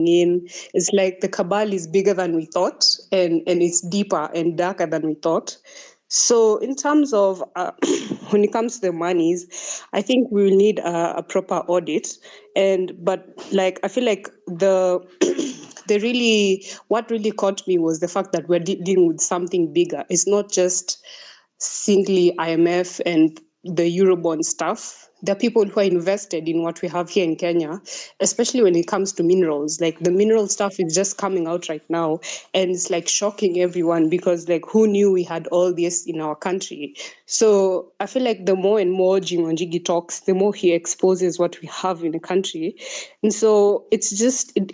in. It's like the cabal is bigger than we thought, and it's deeper and darker than we thought. So in terms of when it comes to the monies, I think we will need a proper audit. But like I feel like what really caught me was the fact that we're dealing with something bigger. It's not just simply IMF and the Eurobond stuff. There are people who are invested in what we have here in Kenya, especially when it comes to minerals. Like the mineral stuff is just coming out right now, and it's like shocking everyone because like who knew we had all this in our country? So I feel like the more and more Wanjigi talks, the more he exposes what we have in the country, and so it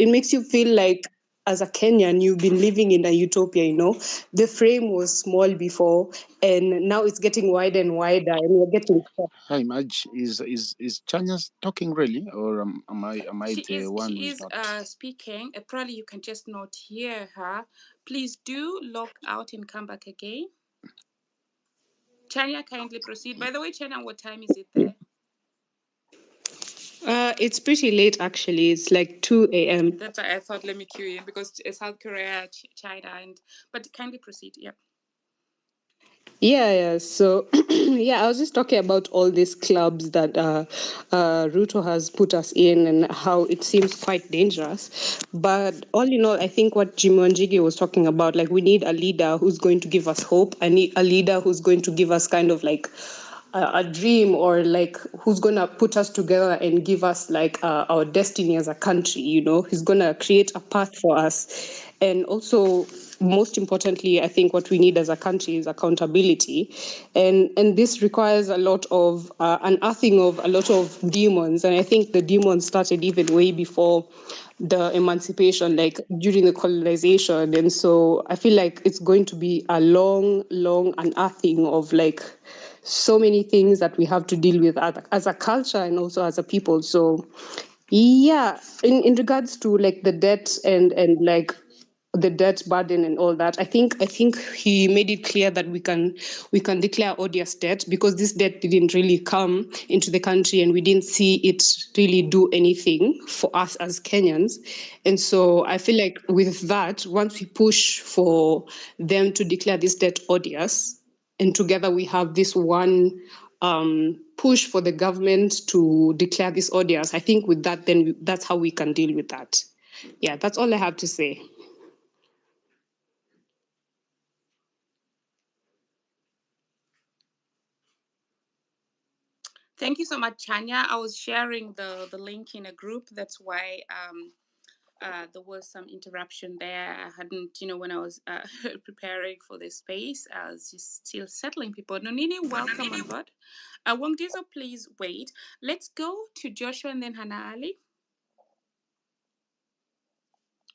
makes you feel like as a Kenyan, you've been living in a utopia, The frame was small before, and now it's getting wider and wider, and we're getting. Hi, Maj. Is Chanya talking really, or am I the one who is not? Speaking. Probably you can just not hear her. Please do log out and come back again. Chanya, kindly proceed. By the way, Chanya, what time is it there? It's pretty late, actually. It's like 2 a.m. That's why I thought, let me cue in, because South Korea, China, but kindly proceed. Yeah. Yeah. So, yeah, I was just talking about all these clubs that Ruto has put us in and how it seems quite dangerous. But all in all, I think what Wanjigi was talking about, like we need a leader who's going to give us hope. I need a leader who's going to give us kind of like a dream, or like who's going to put us together and give us like our destiny as a country. He's going to create a path for us. And also, most importantly, I think what we need as a country is accountability, and this requires a lot of unearthing of a lot of demons. And I think the demons started even way before the emancipation, like during the colonization. And so I feel like it's going to be a long unearthing of like so many things that we have to deal with as a culture and also as a people. So yeah, in regards to like the debt and like the debt burden and all that, I think he made it clear that we can declare odious debt, because this debt didn't really come into the country and we didn't see it really do anything for us as Kenyans. And so I feel like with that, once we push for them to declare this debt odious, and together we have this one push for the government to declare this odious, I think with that, then that's how we can deal with that. Yeah, that's all I have to say. Thank you so much, Chanya. I was sharing the link in a group. That's why there was some interruption there. I hadn't, when I was preparing for this space, I was just still settling people. Nonini, welcome on board. Wongdizo, please wait. Let's go to Joshua and then Hannah Ali.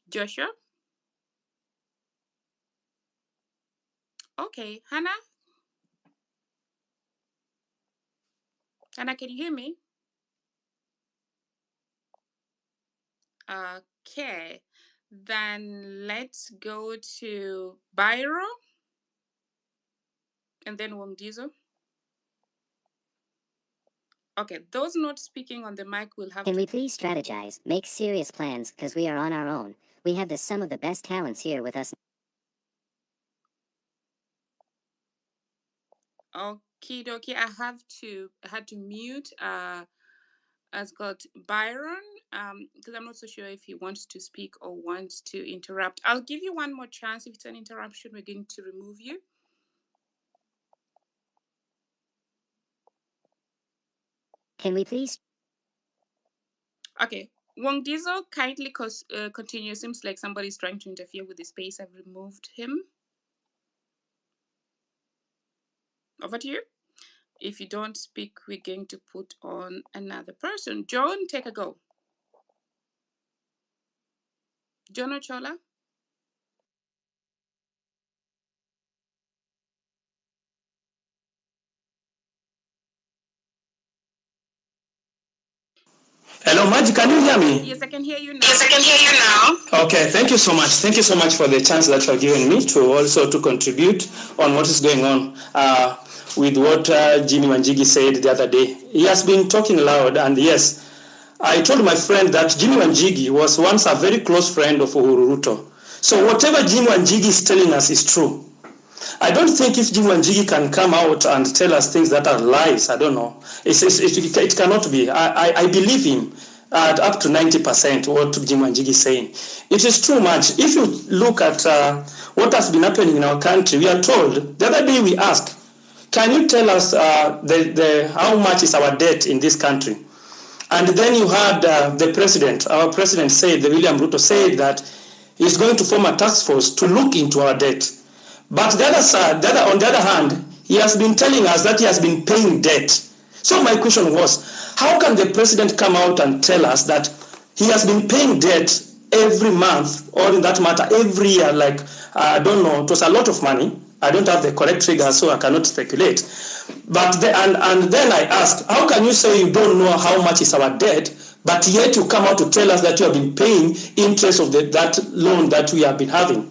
Joshua? Okay, Hannah? Hannah, can you hear me? Okay, then let's go to Byro and then Wongdizo. Okay, those not speaking on the mic will have Can we please strategize, make serious plans, because we are on our own. We have some of the best talents here with us. Okie dokie, I had to mute as got Byron, because I'm not so sure if he wants to speak or wants to interrupt. I'll give you one more chance. If it's an interruption, we're going to remove you. Can we please? Okay. Wongdizo, kindly continue. Seems like somebody's trying to interfere with the space. I've removed him. Over to you. If you don't speak, we're going to put on another person. John, take a go. John Ochola. Hello, Maj, can you hear me? Yes, I can hear you now. Okay, thank you so much. Thank you so much for the chance that you're giving me to also to contribute on what is going on with what Jimmy Wanjigi said the other day. He has been talking loud, and yes, I told my friend that Jimi Wanjigi was once a very close friend of Uhuru Ruto. So whatever Jimi Wanjigi is telling us is true. I don't think if Jimi Wanjigi can come out and tell us things that are lies, I don't know. It cannot be. I believe him up to 90% what Jimi Wanjigi is saying. It is too much. If you look at what has been happening in our country, we are told, the other day we asked, can you tell us how much is our debt in this country? And then you had the president, our president said, William Ruto said that he's going to form a task force to look into our debt. But on the other hand, he has been telling us that he has been paying debt. So my question was, how can the president come out and tell us that he has been paying debt every month, or in that matter, every year, like, I don't know, it was a lot of money. I don't have the correct figure, so I cannot speculate. But and then I asked, how can you say you don't know how much is our debt, but yet you come out to tell us that you have been paying interest of that loan that we have been having?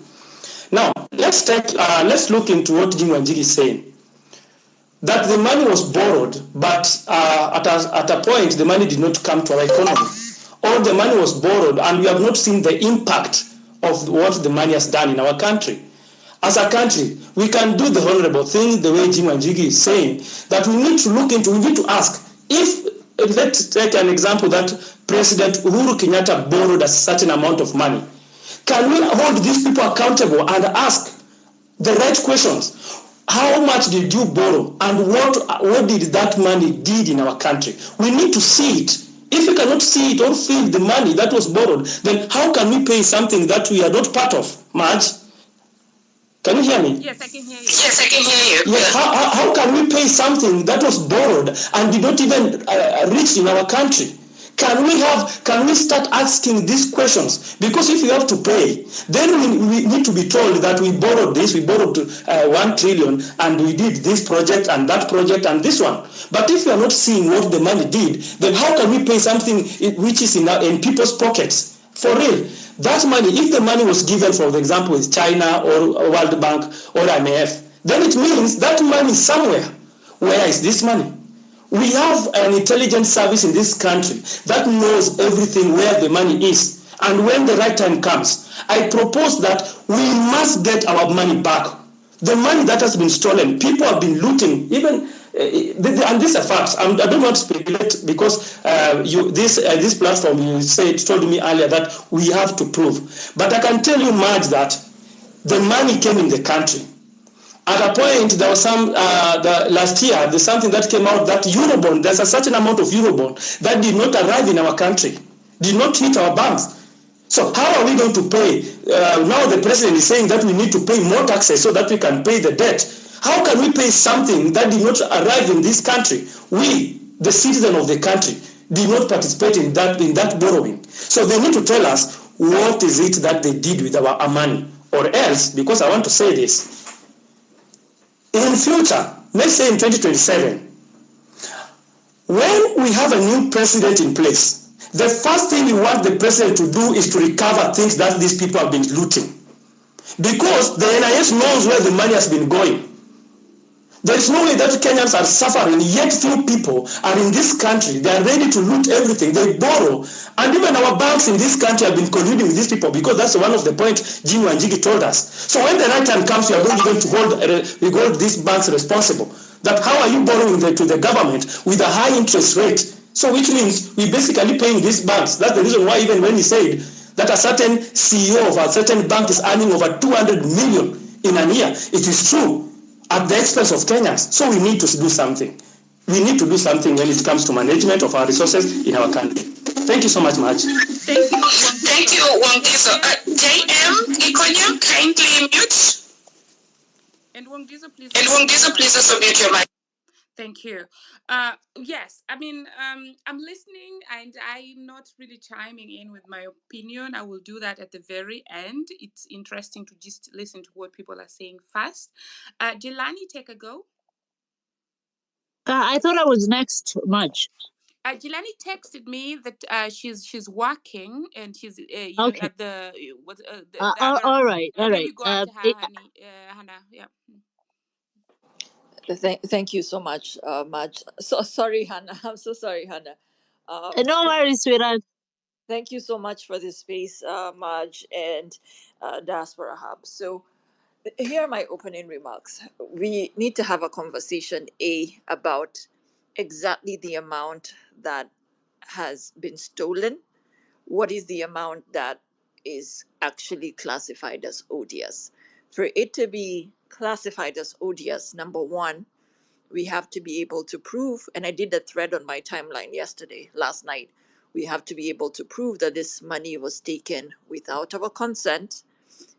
Now, let's look into what Jimi Wanjigi is saying. That the money was borrowed, but at a point, the money did not come to our economy. Or the money was borrowed, and we have not seen the impact of what the money has done in our country. As a country, we can do the honorable thing the way Jimi Wanjigi is saying, that we need to look into, we need to ask, let's take an example that President Uhuru Kenyatta borrowed a certain amount of money. Can we hold these people accountable and ask the right questions? How much did you borrow, and what did that money did in our country? We need to see it. If we cannot see it or feel the money that was borrowed, then how can we pay something that we are not part of? Marge? Can you hear me? Yes, I can hear you. Yes, I can hear you. Yes, how can we pay something that was borrowed and did not even reach in our country? Can we start asking these questions? Because if you have to pay, then we need to be told that we borrowed this, we borrowed 1 trillion, and we did this project and that project and this one. But if you are not seeing what the money did, then how can we pay something which is in people's pockets? For real. That money, if the money was given, for example, with China or World Bank or IMF, then it means that money is somewhere. Where is this money? We have an intelligence service in this country that knows everything where the money is. And when the right time comes, I propose that we must get our money back. The money that has been stolen, people have been looting, even and these are facts. I don't want to speculate because this platform told me earlier that we have to prove. But I can tell you much that the money came in the country. At a point, there was some last year. There's something that came out that Eurobond. There's a certain amount of Eurobond that did not arrive in our country, did not hit our banks. So how are we going to pay? Now the president is saying that we need to pay more taxes so that we can pay the debt. How can we pay something that did not arrive in this country? We, the citizen of the country, did not participate in that borrowing. So they need to tell us what is it that they did with our money. Or else, because I want to say this, in future, let's say in 2027, when we have a new president in place, the first thing we want the president to do is to recover things that these people have been looting. Because the NIS knows where the money has been going. There is no way that Kenyans are suffering, yet few people are in this country. They are ready to loot everything. They borrow. And even our banks in this country have been colluding with these people because that's one of the points Jimi Wanjigi told us. So when the right time comes, we are going to hold these banks responsible. That how are you borrowing to the government with a high interest rate? So which means we basically paying these banks. That's the reason why even when he said that a certain CEO of a certain bank is earning over 200 million in a year, it is true. At the expense of Kenyans. So we need to do something. We need to do something when it comes to management of our resources in our country. Thank you so much, Marge. Thank you, Wangizo. JM Ikonya, kindly mute. And Wangizo, please also mute your mic. Thank you. Yes, I mean, I'm listening and I'm not really chiming in with my opinion. I will do that at the very end. It's interesting to just listen to what people are saying first. Jelani, take a go. I thought I was next, Marge. Jelani texted me that she's working and she's okay. At the all right. Maybe go after her, Hannah. Yeah. Thank you so much, Marge. So sorry, Hannah. I'm so sorry, Hannah. No worries, sweetheart. Thank you so much for this space, Marge and Diaspora Hub. So here are my opening remarks. We need to have a conversation, about exactly the amount that has been stolen. What is the amount that is actually classified as odious? For it to be classified as odious, number one, we have to be able to prove, and I did a thread on my timeline last night. We have to be able to prove that this money was taken without our consent.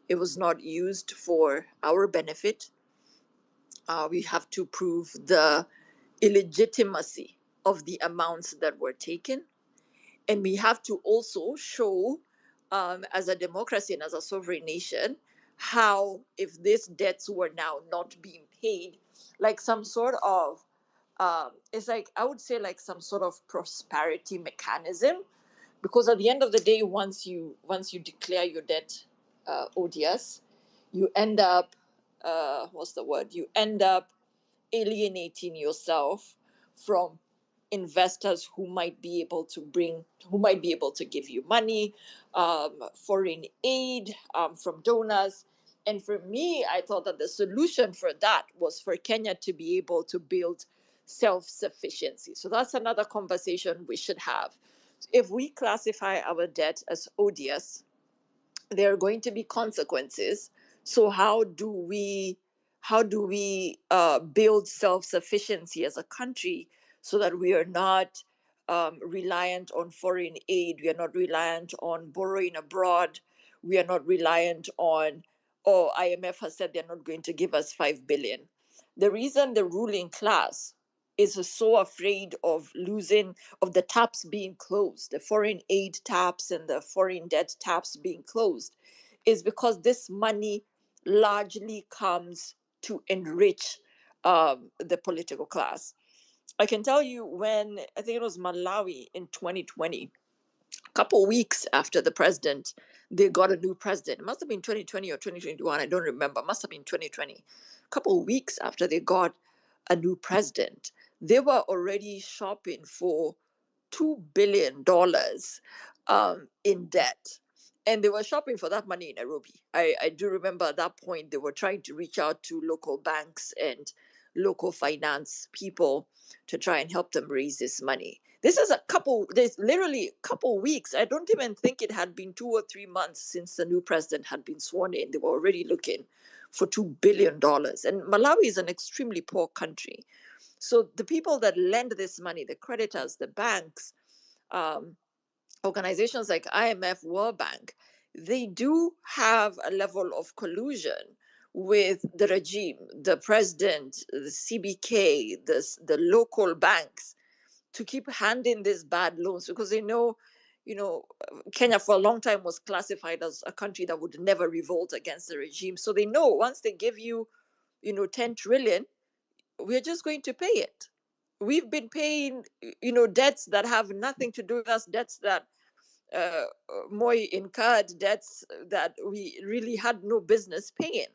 It was not used for our benefit. We have to prove the illegitimacy of the amounts that were taken. And we have to also show, as a democracy and as a sovereign nation, how, if these debts were now not being paid, like some sort of, it's like, I would say, like some sort of prosperity mechanism. Because at the end of the day, once you declare your debt odious, you end up, what's the word? You end up alienating yourself from investors who might be able to give you money, foreign aid, from donors. And for me, I thought that the solution for that was for Kenya to be able to build self-sufficiency. So that's another conversation we should have. If we classify our debt as odious, there are going to be consequences. So how do we build self-sufficiency as a country so that we are not reliant on foreign aid, we are not reliant on borrowing abroad, we are not reliant on, oh, IMF has said they're not going to give us 5 billion. The reason the ruling class is so afraid of losing, of the taps being closed, the foreign aid taps and the foreign debt taps being closed, is because this money largely comes to enrich the political class. I can tell you, when I think it was Malawi in 2020, a couple weeks after the president, they got a new president. It must have been 2020 or 2021. I don't remember. It must have been 2020. A couple weeks after they got a new president, they were already shopping for $2 billion in debt. And they were shopping for that money in Nairobi. I do remember at that point they were trying to reach out to local banks and local finance people to try and help them raise this money. There's literally a couple weeks. I don't even think it had been 2 or 3 months since the new president had been sworn in. They were already looking for $2 billion. And Malawi is an extremely poor country. So the people that lend this money, the creditors, the banks, um, organizations like IMF, World Bank, they do have a level of collusion with the regime, the president, the CBK, the local banks, to keep handing these bad loans, because they know, Kenya for a long time was classified as a country that would never revolt against the regime. So they know once they give you, 10 trillion, we're just going to pay it. We've been paying, debts that have nothing to do with us, debts that uh, Moi incurred, debts that we really had no business paying.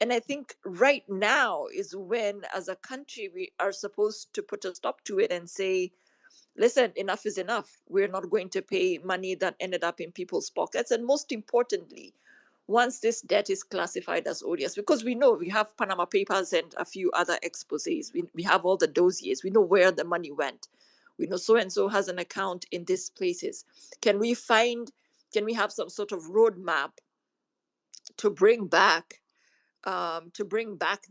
And I think right now is when, as a country, we are supposed to put a stop to it and say, listen, enough is enough. We're not going to pay money that ended up in people's pockets. And most importantly, once this debt is classified as odious, because we know we have Panama Papers and a few other exposés, we have all the dossiers, we know where the money went. We know so and so has an account in these places. Can we have some sort of roadmap to bring back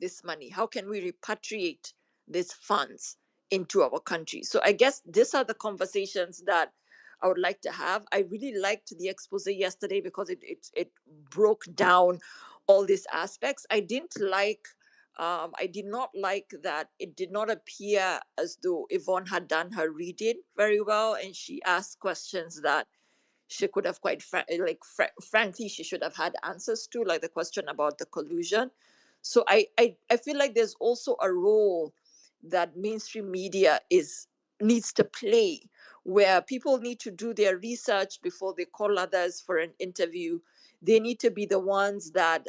this money? How can we repatriate these funds into our country? So I guess these are the conversations that I would like to have. I really liked the expose yesterday because it broke down all these aspects. I did not like that it did not appear as though Yvonne had done her reading very well, and she asked questions that she could have frankly she should have had answers to, like the question about the collusion. So I feel like there's also a role that mainstream media is needs to play, where people need to do their research before they call others for an interview. They need to be the ones that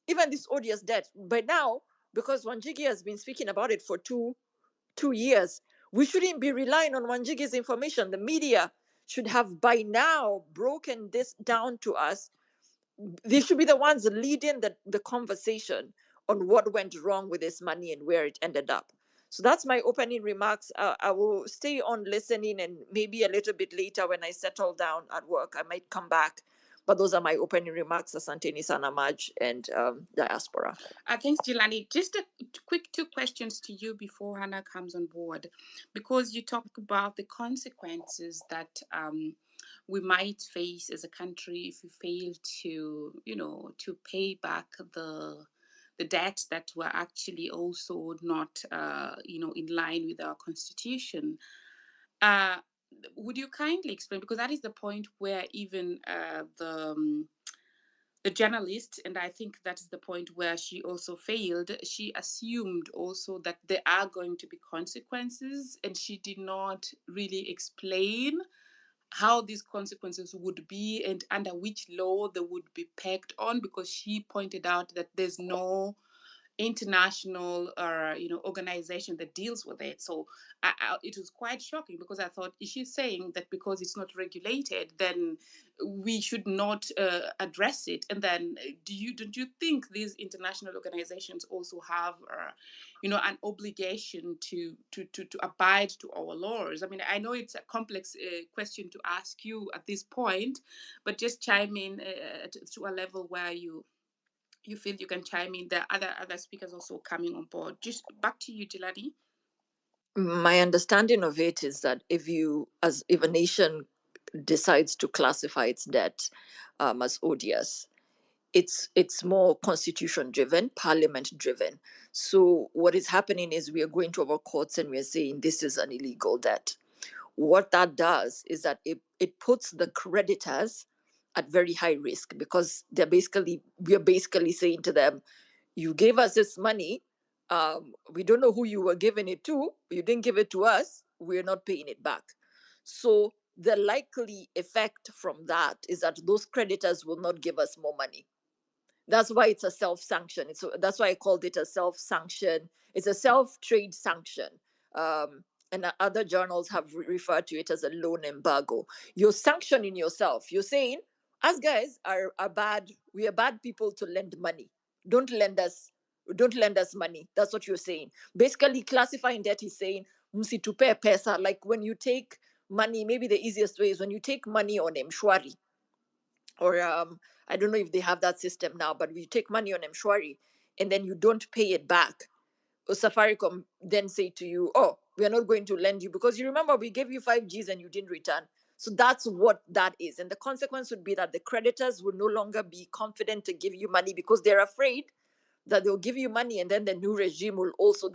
even this odious debt by now, because Wanjigi has been speaking about it for two years, We shouldn't be relying on Wanjigi's information. The media should have by now broken this down to us. They should be the ones leading the conversation on what went wrong with this money and where it ended up. So that's my opening remarks. I will stay on listening, and maybe a little bit later when I settle down at work, I might come back. But those are my opening remarks, Asante Nisana Maj and Diaspora. Thanks, Jelani. Just a quick two questions to you before Hannah comes on board, because you talk about the consequences that we might face as a country if we fail to, to pay back the debt that were actually also not, in line with our constitution. Would you kindly explain, because that is the point where even the journalist, and I think that is the point where she also failed. She assumed also that there are going to be consequences, and she did not really explain how these consequences would be and under which law they would be pegged on, because she pointed out that there's no international organization that deals with it. So it was quite shocking, because I thought, is she saying that because it's not regulated, then we should not address it? And then don't you think these international organizations also have an obligation to abide to our laws? I mean, I know it's a complex question to ask you at this point, but just chime in to a level where you feel you can chime in. There are other speakers also coming on board. Just back to you, Jelani. My understanding of it is that if a nation decides to classify its debt as odious, it's more constitution driven, parliament driven. So what is happening is we are going to our courts and we are saying this is an illegal debt. What that does is that it puts the creditors at very high risk, because we are basically saying to them, you gave us this money, we don't know who you were giving it to, you didn't give it to us, we're not paying it back. So the likely effect from that is that those creditors will not give us more money. That's why it's a self-sanction. That's why I called it a self-sanction. It's a self-trade sanction. And other journals have referred to it as a loan embargo. You're sanctioning yourself. You're saying, us guys are bad. We are bad people to lend money. Don't lend us. Don't lend us money. That's what you're saying. Basically, classifying debt is saying, msitupe pesa. Like when you take money, maybe the easiest way is when you take money on Mshwari, or I don't know if they have that system now, but we take money on Mshwari and then you don't pay it back. Or Safaricom then say to you, oh, we are not going to lend you because you remember we gave you 5Gs and you didn't return. So that's what that is. And the consequence would be that the creditors will no longer be confident to give you money because they're afraid that they'll give you money and then the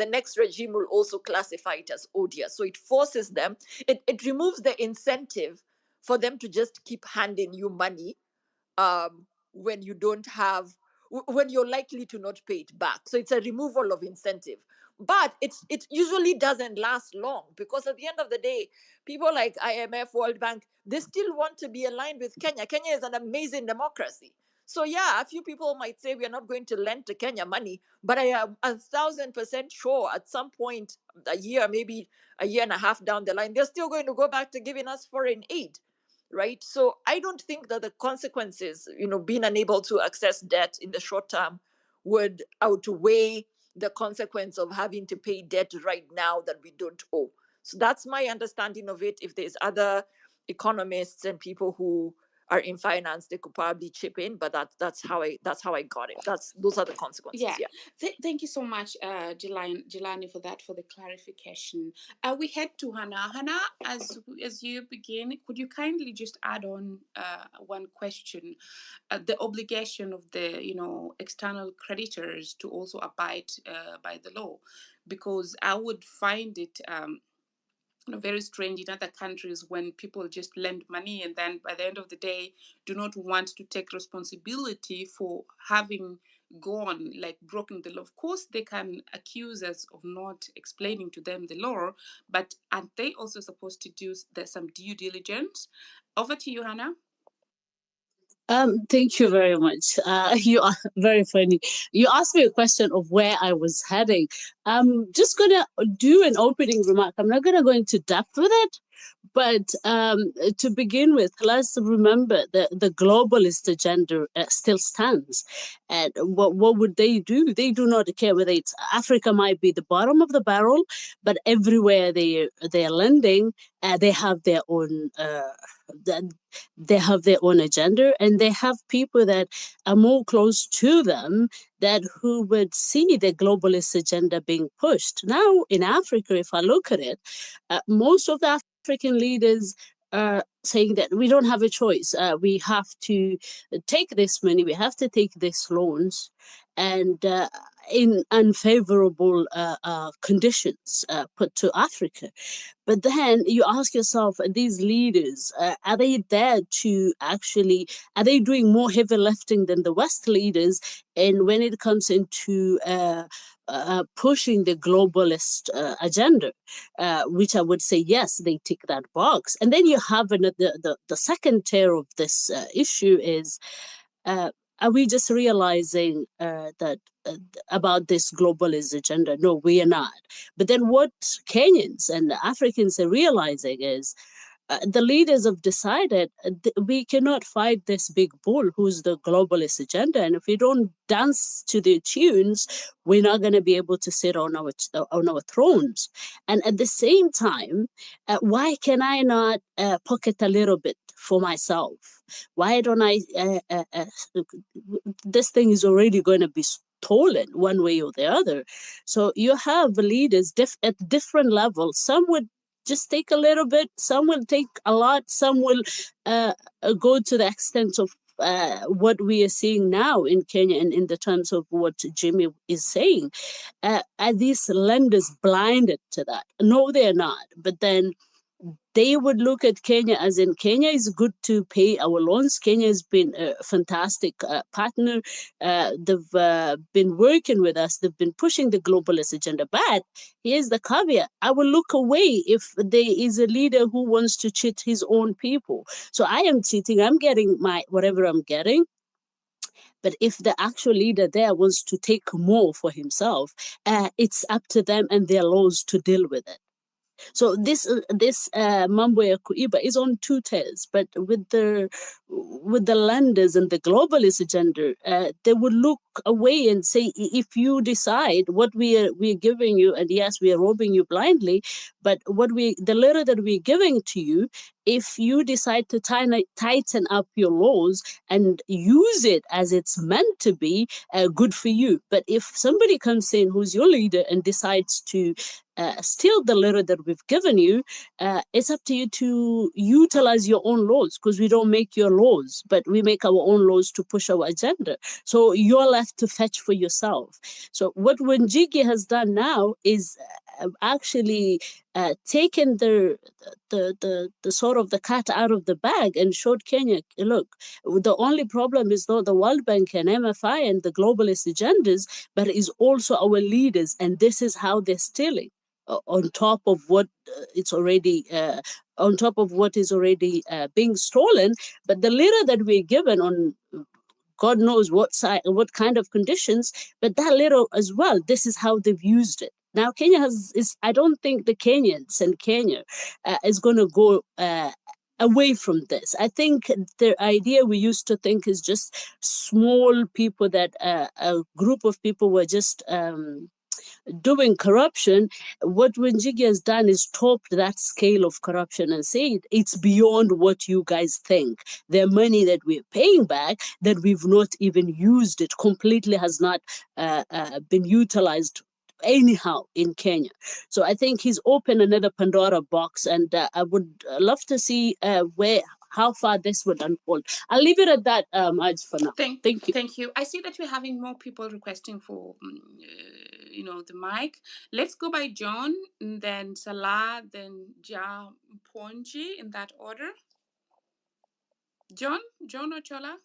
next regime will also classify it as odious. So it forces them, it removes the incentive for them to just keep handing you money when you don't have when you're likely to not pay it back. So it's a removal of incentive, but it usually doesn't last long, because at the end of the day, people like IMF, World Bank, they still want to be aligned with Kenya. Kenya is an amazing democracy. So yeah, a few people might say we are not going to lend to Kenya money, but I am 1,000% sure at some point, a year, maybe a year and a half down the line, they're still going to go back to giving us foreign aid, right? So I don't think that the consequences, being unable to access debt in the short term would outweigh the consequence of having to pay debt right now that we don't owe. So that's my understanding of it. If there's other economists and people who are in finance, they could probably chip in, but that's how I got it. Those are the consequences. Yeah. Yeah. Thank you so much, Jelani, for the clarification. We head to Hannah. Hannah, as you begin, could you kindly just add on one question? The obligation of the external creditors to also abide by the law, because I would find it very strange in other countries when people just lend money and then by the end of the day do not want to take responsibility for having gone, like, broken the law. Of course they can accuse us of not explaining to them the law, but aren't they also supposed to do some due diligence? Over to you, Hannah. Thank you very much. You are very funny. You asked me a question of where I was heading. I'm just gonna do an opening remark. I'm not gonna go into depth with it, but to begin with, let's remember that the globalist agenda still stands. And what would they do? They do not care whether it's Africa might be the bottom of the barrel, but everywhere they are lending, they have their own. They have their own agenda, and they have people that are more close to them that who would see the globalist agenda being pushed. Now in Africa, if I look at it, most of the African leaders are saying that we don't have a choice. We have to take this money, we have to take these loans, and in unfavorable conditions put to Africa. But then you ask yourself, these leaders, are they there to actually, are they doing more heavy lifting than the West leaders? And when it comes into pushing the globalist agenda, which I would say, yes, they tick that box. And then you have the second tier of this issue is, are we just realizing that about this globalist agenda? No, we are not. But then what Kenyans and Africans are realizing is the leaders have decided we cannot fight this big bull who's the globalist agenda. And if we don't dance to the tunes, we're not going to be able to sit on our thrones. And at the same time, why can I not pocket a little bit for myself? Why don't I? This thing is already going to be stolen one way or the other. So you have leaders at different levels. Some would just take a little bit, some will take a lot, some will go to the extent of what we are seeing now in Kenya, and in the terms of what Jimmy is saying. Are these lenders blinded to that? No, they're not. But then they would look at Kenya as in Kenya is good to pay our loans. Kenya has been a fantastic partner. They've been working with us. They've been pushing the globalist agenda. But here's the caveat. I will look away if there is a leader who wants to cheat his own people. So I am cheating. I'm getting my whatever I'm getting. But if the actual leader there wants to take more for himself, it's up to them and their laws to deal with it. So this mambo ya kuiba is on two tails, but with the lenders and the globalist agenda, they would look away and say, if you decide what we're giving you, and yes, we are robbing you blindly, but the letter that we're giving to you, if you decide to tighten up your laws and use it as it's meant to be, good for you. But if somebody comes in who's your leader and decides to steal the letter that we've given you, it's up to you to utilize your own laws, because we don't make your laws, but we make our own laws to push our agenda. So you're left to fetch for yourself. So what Wanjigi has done now is actually taken the sort of the cat out of the bag and showed Kenya, look, the only problem is not the World Bank and MFI and the globalist agendas, but is also our leaders, and this is how they're stealing on top of what it's already on top of what is already being stolen. But the letter that we're given on God knows what side, what kind of conditions, but that little as well, this is how they've used it. Now, Kenya I don't think the Kenyans and Kenya is going to go away from this. I think the idea we used to think is just small people that a group of people were just doing corruption. What Wanjigi has done is topped that scale of corruption and said it's beyond what you guys think. The money that we're paying back, that we've not even used it completely, has not been utilized anyhow in Kenya. So I think he's opened another Pandora box, and I would love to see how far this would unfold. I'll leave it at that, Aj, for now. Thank you. Thank you. I see that we're having more people requesting for, the mic. Let's go by John, then Salah, then Ja Ponji, in that order. John or Chola?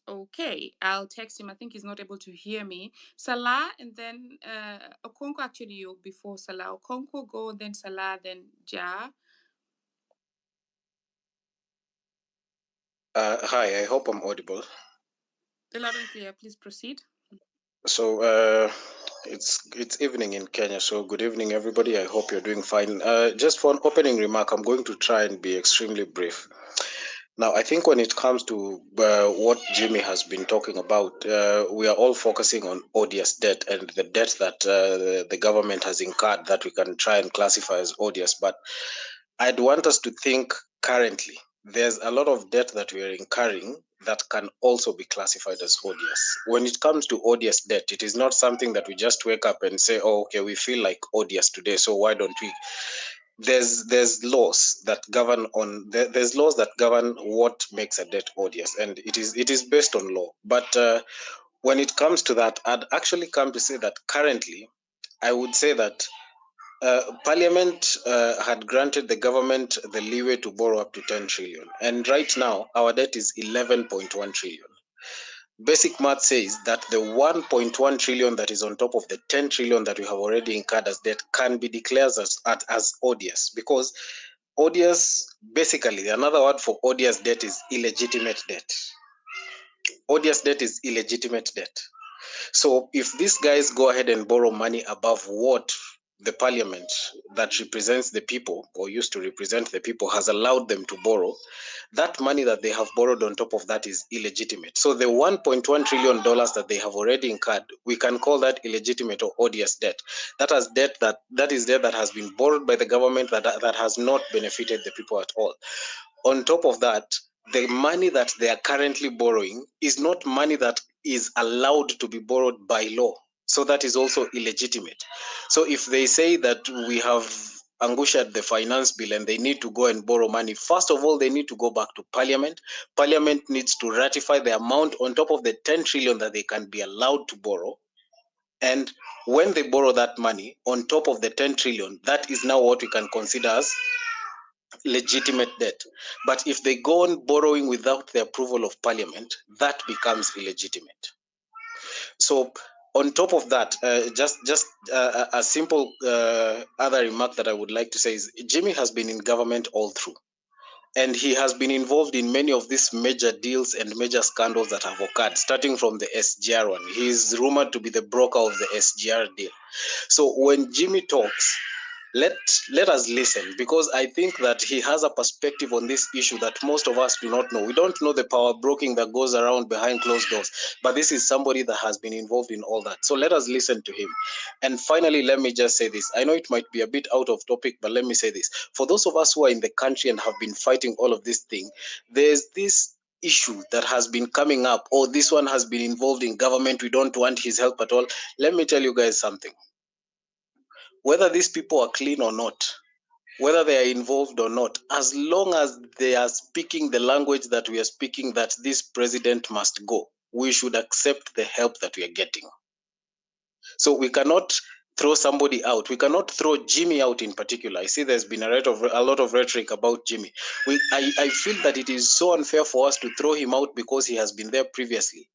Okay, I'll text him. I think he's not able to hear me. Salah, and then Okonko, actually, you before Salah. Okonko, go, then Salah, then Ja. Hi, I hope I'm audible. Loud and clear, please proceed. So it's evening in Kenya, so good evening everybody. I hope you're doing fine. Just for an opening remark, I'm going to try and be extremely brief. Now, I think when it comes to what Jimmy has been talking about, we are all focusing on odious debt and the debt that the government has incurred that we can try and classify as odious. But I'd want us to think currently. There's a lot of debt that we are incurring that can also be classified as odious. When it comes to odious debt, it is not something that we just wake up and say, "Oh, okay, we feel like odious today, so why don't we?" There's laws that govern there's laws that govern what makes a debt odious, and it is based on law. But when it comes to that, I'd actually come to say that currently, I would say that Parliament had granted the government the leeway to borrow up to 10 trillion. And right now, our debt is 11.1 trillion. Basic math says that the 1.1 trillion that is on top of the 10 trillion that we have already incurred as debt can be declared as odious, because odious, basically, another word for odious debt is illegitimate debt. Odious debt is illegitimate debt. So if these guys go ahead and borrow money above what the parliament that represents the people, or used to represent the people, has allowed them to borrow, that money that they have borrowed on top of that is illegitimate. So the $1.1 trillion that they have already incurred, we can call that illegitimate or odious debt. That is debt that has been borrowed by the government that has not benefited the people at all. On top of that, the money that they are currently borrowing is not money that is allowed to be borrowed by law. So that is also illegitimate. So if they say that we have ambushed the finance bill and they need to go and borrow money, first of all, they need to go back to parliament. Parliament needs to ratify the amount on top of the 10 trillion that they can be allowed to borrow. And when they borrow that money on top of the 10 trillion, that is now what we can consider as legitimate debt. But if they go on borrowing without the approval of parliament, that becomes illegitimate. So on top of that, just a simple other remark that I would like to say is Jimmy has been in government all through, and he has been involved in many of these major deals and major scandals that have occurred, starting from the SGR one. He is rumored to be the broker of the SGR deal. So when Jimmy talks, let us listen, because I think that he has a perspective on this issue that most of us do not know. We don't know the power broking that goes around behind closed doors, but this is somebody that has been involved in all that. So let us listen to him. And finally, let me just say this. I know it might be a bit out of topic, but let me say this. For those of us who are in the country and have been fighting all of this thing, there's this issue that has been coming up. Oh, this one has been involved in government, we don't want his help at all. Let me tell you guys something. Whether these people are clean or not, whether they are involved or not, as long as they are speaking the language that we are speaking, that this president must go, we should accept the help that we are getting. So we cannot throw somebody out. We cannot throw Jimmy out in particular. I see there's been a lot of rhetoric about Jimmy. I feel that it is so unfair for us to throw him out because he has been there previously.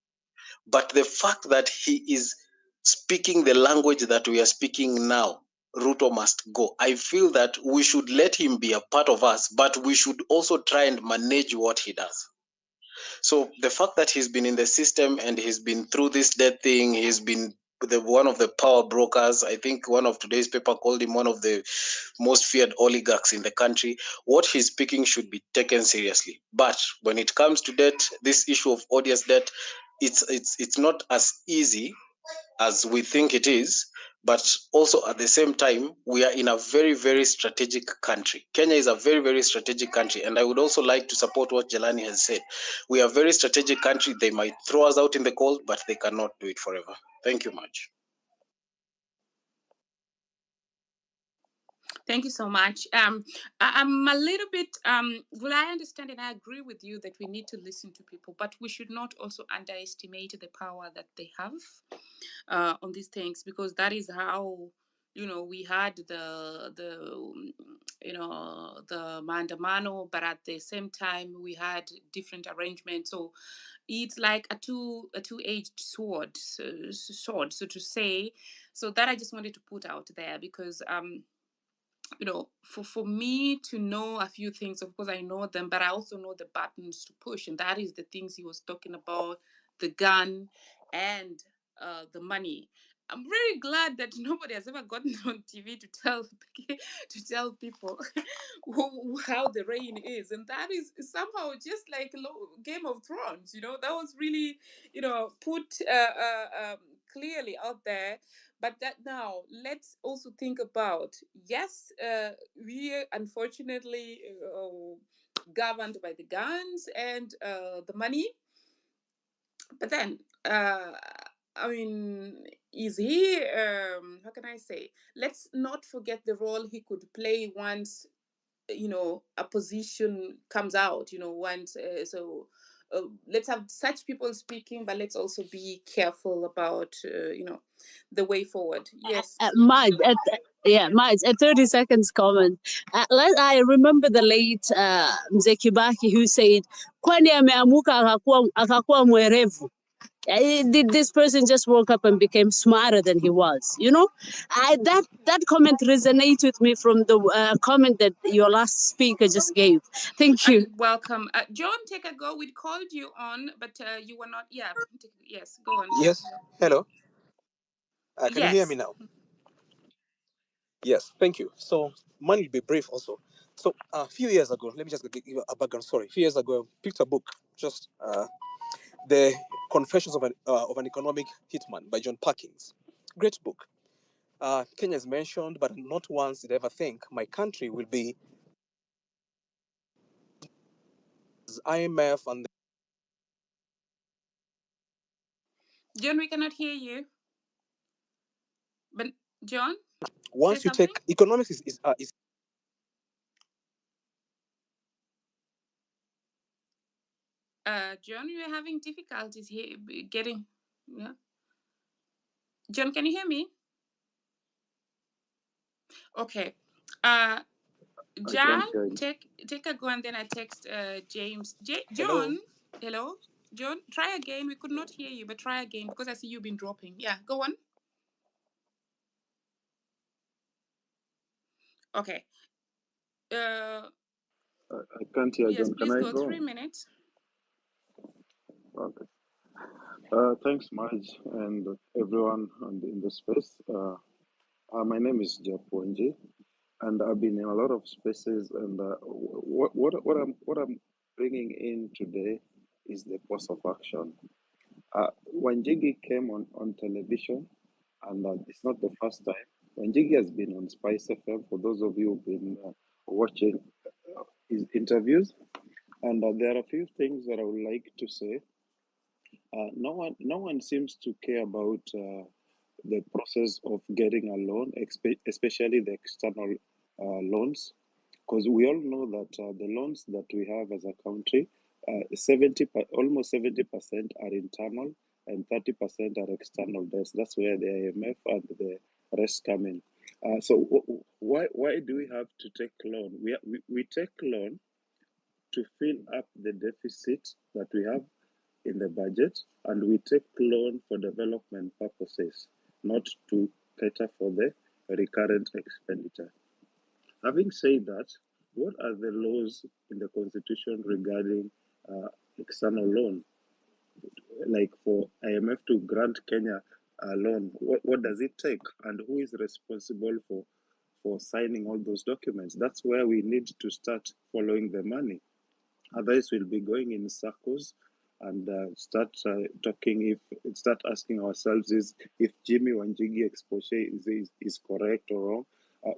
But the fact that he is speaking the language that we are speaking now, Ruto must go. I feel that we should let him be a part of us, but we should also try and manage what he does. So the fact that he's been in the system and he's been through this debt thing, he's been one of the power brokers. I think one of today's paper called him one of the most feared oligarchs in the country. What he's speaking should be taken seriously. But when it comes to debt, this issue of odious debt, it's not as easy as we think it is. But also at the same time, we are in a very, very strategic country. Kenya is a very, very strategic country. And I would also like to support what Jelani has said. We are a very strategic country. They might throw us out in the cold, but they cannot do it forever. Thank you much. Thank you so much. I'm a little bit, well, I understand and I agree with you that we need to listen to people, but we should not also underestimate the power that they have on these things, because that is how, we had the mandamano, but at the same time we had different arrangements. So it's like a two-edged sword, so to say. So that I just wanted to put out there, because for me to know a few things, of course I know them, but I also know the buttons to push, and that is the things he was talking about, the gun and the money. I'm very glad that nobody has ever gotten on TV to tell people how the rain is, and that is somehow just like Game of Thrones. That was really put clearly out there. But that now, let's also think about, yes, we are unfortunately governed by the guns and the money. But then, I mean, is he, how can I say, let's not forget the role he could play once, a position comes out, once, let's have such people speaking, but let's also be careful about, the way forward. Yes. Maj, a 30 seconds comment. I remember the late Mzee Kibaki who said, kwani ameamuka akakuwa mwerevu. Did this person just woke up and became smarter than he was? That comment resonates with me from the comment that your last speaker just gave. Thank you. Welcome. John, take a go. We called you on, but you were not. Yeah. Yes, go on. Yes. Hello. Can you hear Yes. me now? Yes. Thank you. So, mine will be brief also. So, a few years ago, let me just give you a background story. A few years ago, I picked a book, just The Confessions of an Economic Hitman by John Perkins. Great book. Kenya is mentioned, but not once did I ever think my country will be IMF and John, we cannot hear you. But John, once say you something. take economics is John, you're having difficulties here getting. Yeah. John, can you hear me? Okay. John, take a go, and then I text James. John, hello? John, try again. We could not hear you, but try again because I see you've been dropping. Yeah, go on. Okay. I can't hear Yes, John. please Can I go. go? 3 minutes. Okay. Thanks, Marge, and everyone in the space. My name is Jeff Wanji, and I've been in a lot of spaces. And what I'm bringing in today is the course of action. Wanjigi came on television, and it's not the first time. Wanjigi has been on Spice FM. For those of you who've been watching his interviews, and there are a few things that I would like to say. No one seems to care about the process of getting a loan, especially the external loans, because we all know that the loans that we have as a country, almost 70% are internal and 30% are external debts. That's where the IMF and the rest come in. So why do we have to take loan? We take loan to fill up the deficit that we have in the budget, and we take loan for development purposes, not to cater for the recurrent expenditure. Having said that, what are the laws in the constitution regarding external loan? Like for IMF to grant Kenya a loan, what does it take, and who is responsible for signing all those documents? That's where we need to start following the money. Otherwise, we'll be going in circles and start asking ourselves if Jimmy Wanjigi expose is correct or wrong.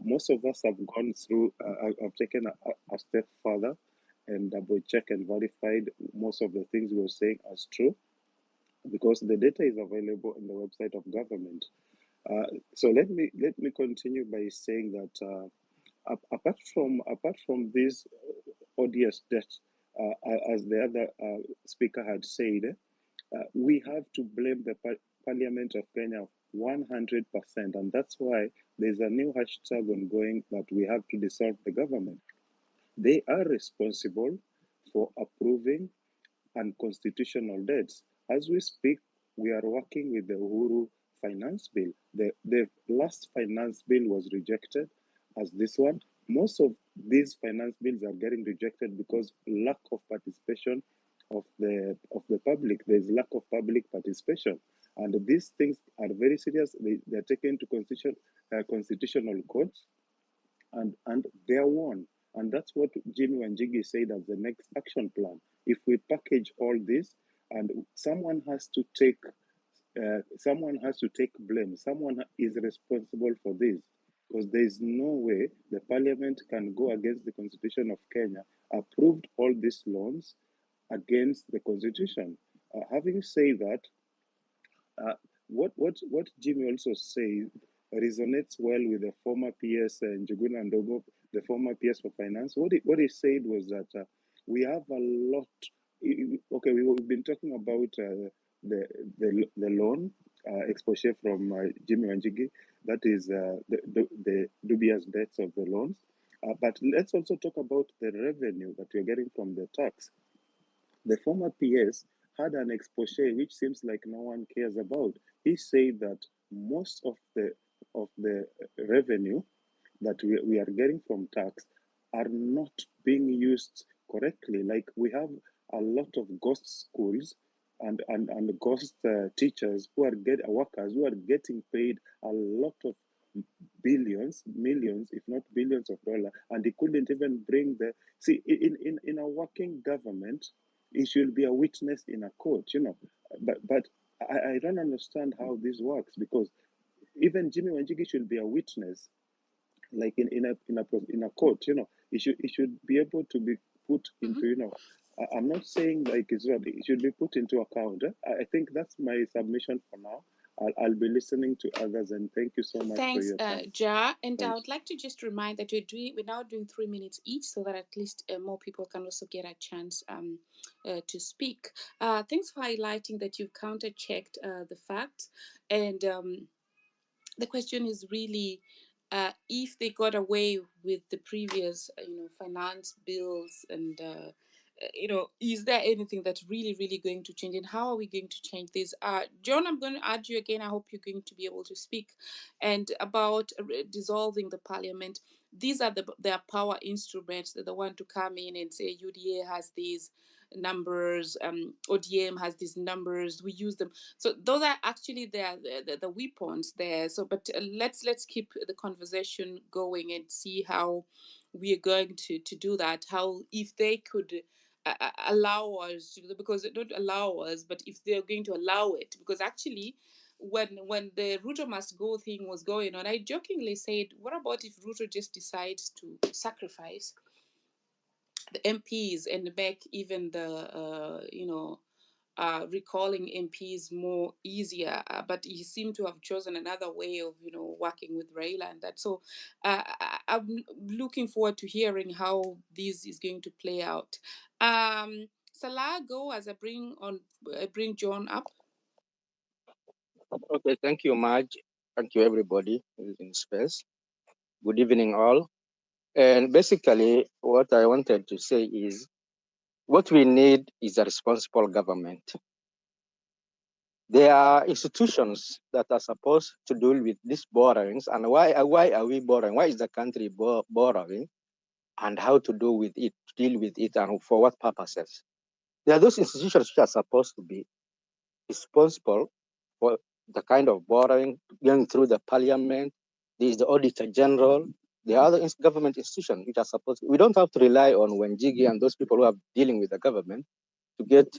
Most of us have gone through, I've taken a step further and double check and verified most of the things we were saying as true, because the data is available on the website of government. So let me continue by saying that apart from this odious debt, as the other speaker had said, we have to blame the Parliament of Kenya 100%, and that's why there's a new hashtag ongoing that we have to dissolve the government. They are responsible for approving unconstitutional debts. As we speak, we are working with the Uhuru Finance Bill. The last finance bill was rejected, as this one. Most of these finance bills are getting rejected because lack of participation of the public. There's lack of public participation, and these things are very serious. They are taken to constitutional courts, and they are won. And that's what Jimmy Wanjigi said as the next action plan. If we package all this, and someone has to take blame. Someone is responsible for this, because there is no way the parliament can go against the constitution of Kenya, approved all these loans against the constitution. Having said that, what Jimmy also said resonates well with the former PS Njuguna Ndogo, the former PS for finance. What he said was that we have a lot. Okay, we've been talking about the loan exposure from Jimmy Wanjigi. That is the dubious debts of the loans. But let's also talk about the revenue that we're getting from the tax. The former PS had an expose which seems like no one cares about. He said that most of the revenue that we are getting from tax are not being used correctly. Like, we have a lot of ghost schools and ghost teachers who are workers who are getting paid a lot of billions, millions, if not billions of dollars, and they couldn't even bring in a working government, it should be a witness in a court, but I don't understand how this works, because even Jimmy Wanjigi should be a witness, like in a court, He should be able to be put into, I'm not saying like it's right, it should be put into account. I think that's my submission for now. I'll be listening to others, and thank you so much for your time. Ja. And I Thanks. would like to just remind that we're now doing 3 minutes each, so that at least more people can also get a chance to speak. Thanks for highlighting that you've counter-checked the facts, and the question is really, if they got away with the previous, finance bills, and is there anything that's really going to change, and how are we going to change this? John, I'm going to add you again. I hope you're going to be able to speak. And about dissolving the parliament, these are their power instruments. They're the one to come in and say UDA has these numbers, ODM has these numbers, we use them. So those are actually the weapons there. So, but let's keep the conversation going and see how we are going to do that. How, if they could allow us to, because they don't allow us, but if they're going to allow it, because actually when the Ruto must go thing was going on, I jokingly said, what about if Ruto just decides to sacrifice the MPs and make even the recalling MPs more easier, but he seemed to have chosen another way of working with Raila and that. So I'm looking forward to hearing how this is going to play out. Salah, go as I bring John up. Okay, thank you, Marge. Thank you, everybody who's in space. Good evening, all. And basically, what I wanted to say is, what we need is a responsible government. There are institutions that are supposed to deal with these borrowings, and why are we borrowing? Why is the country borrowing, and how to deal with it, and for what purposes? There are those institutions which are supposed to be responsible for the kind of borrowing going through the parliament. There is the Auditor General. There are other government institutions which are supposed. We don't have to rely on Wanjigi and those people who are dealing with the government to get,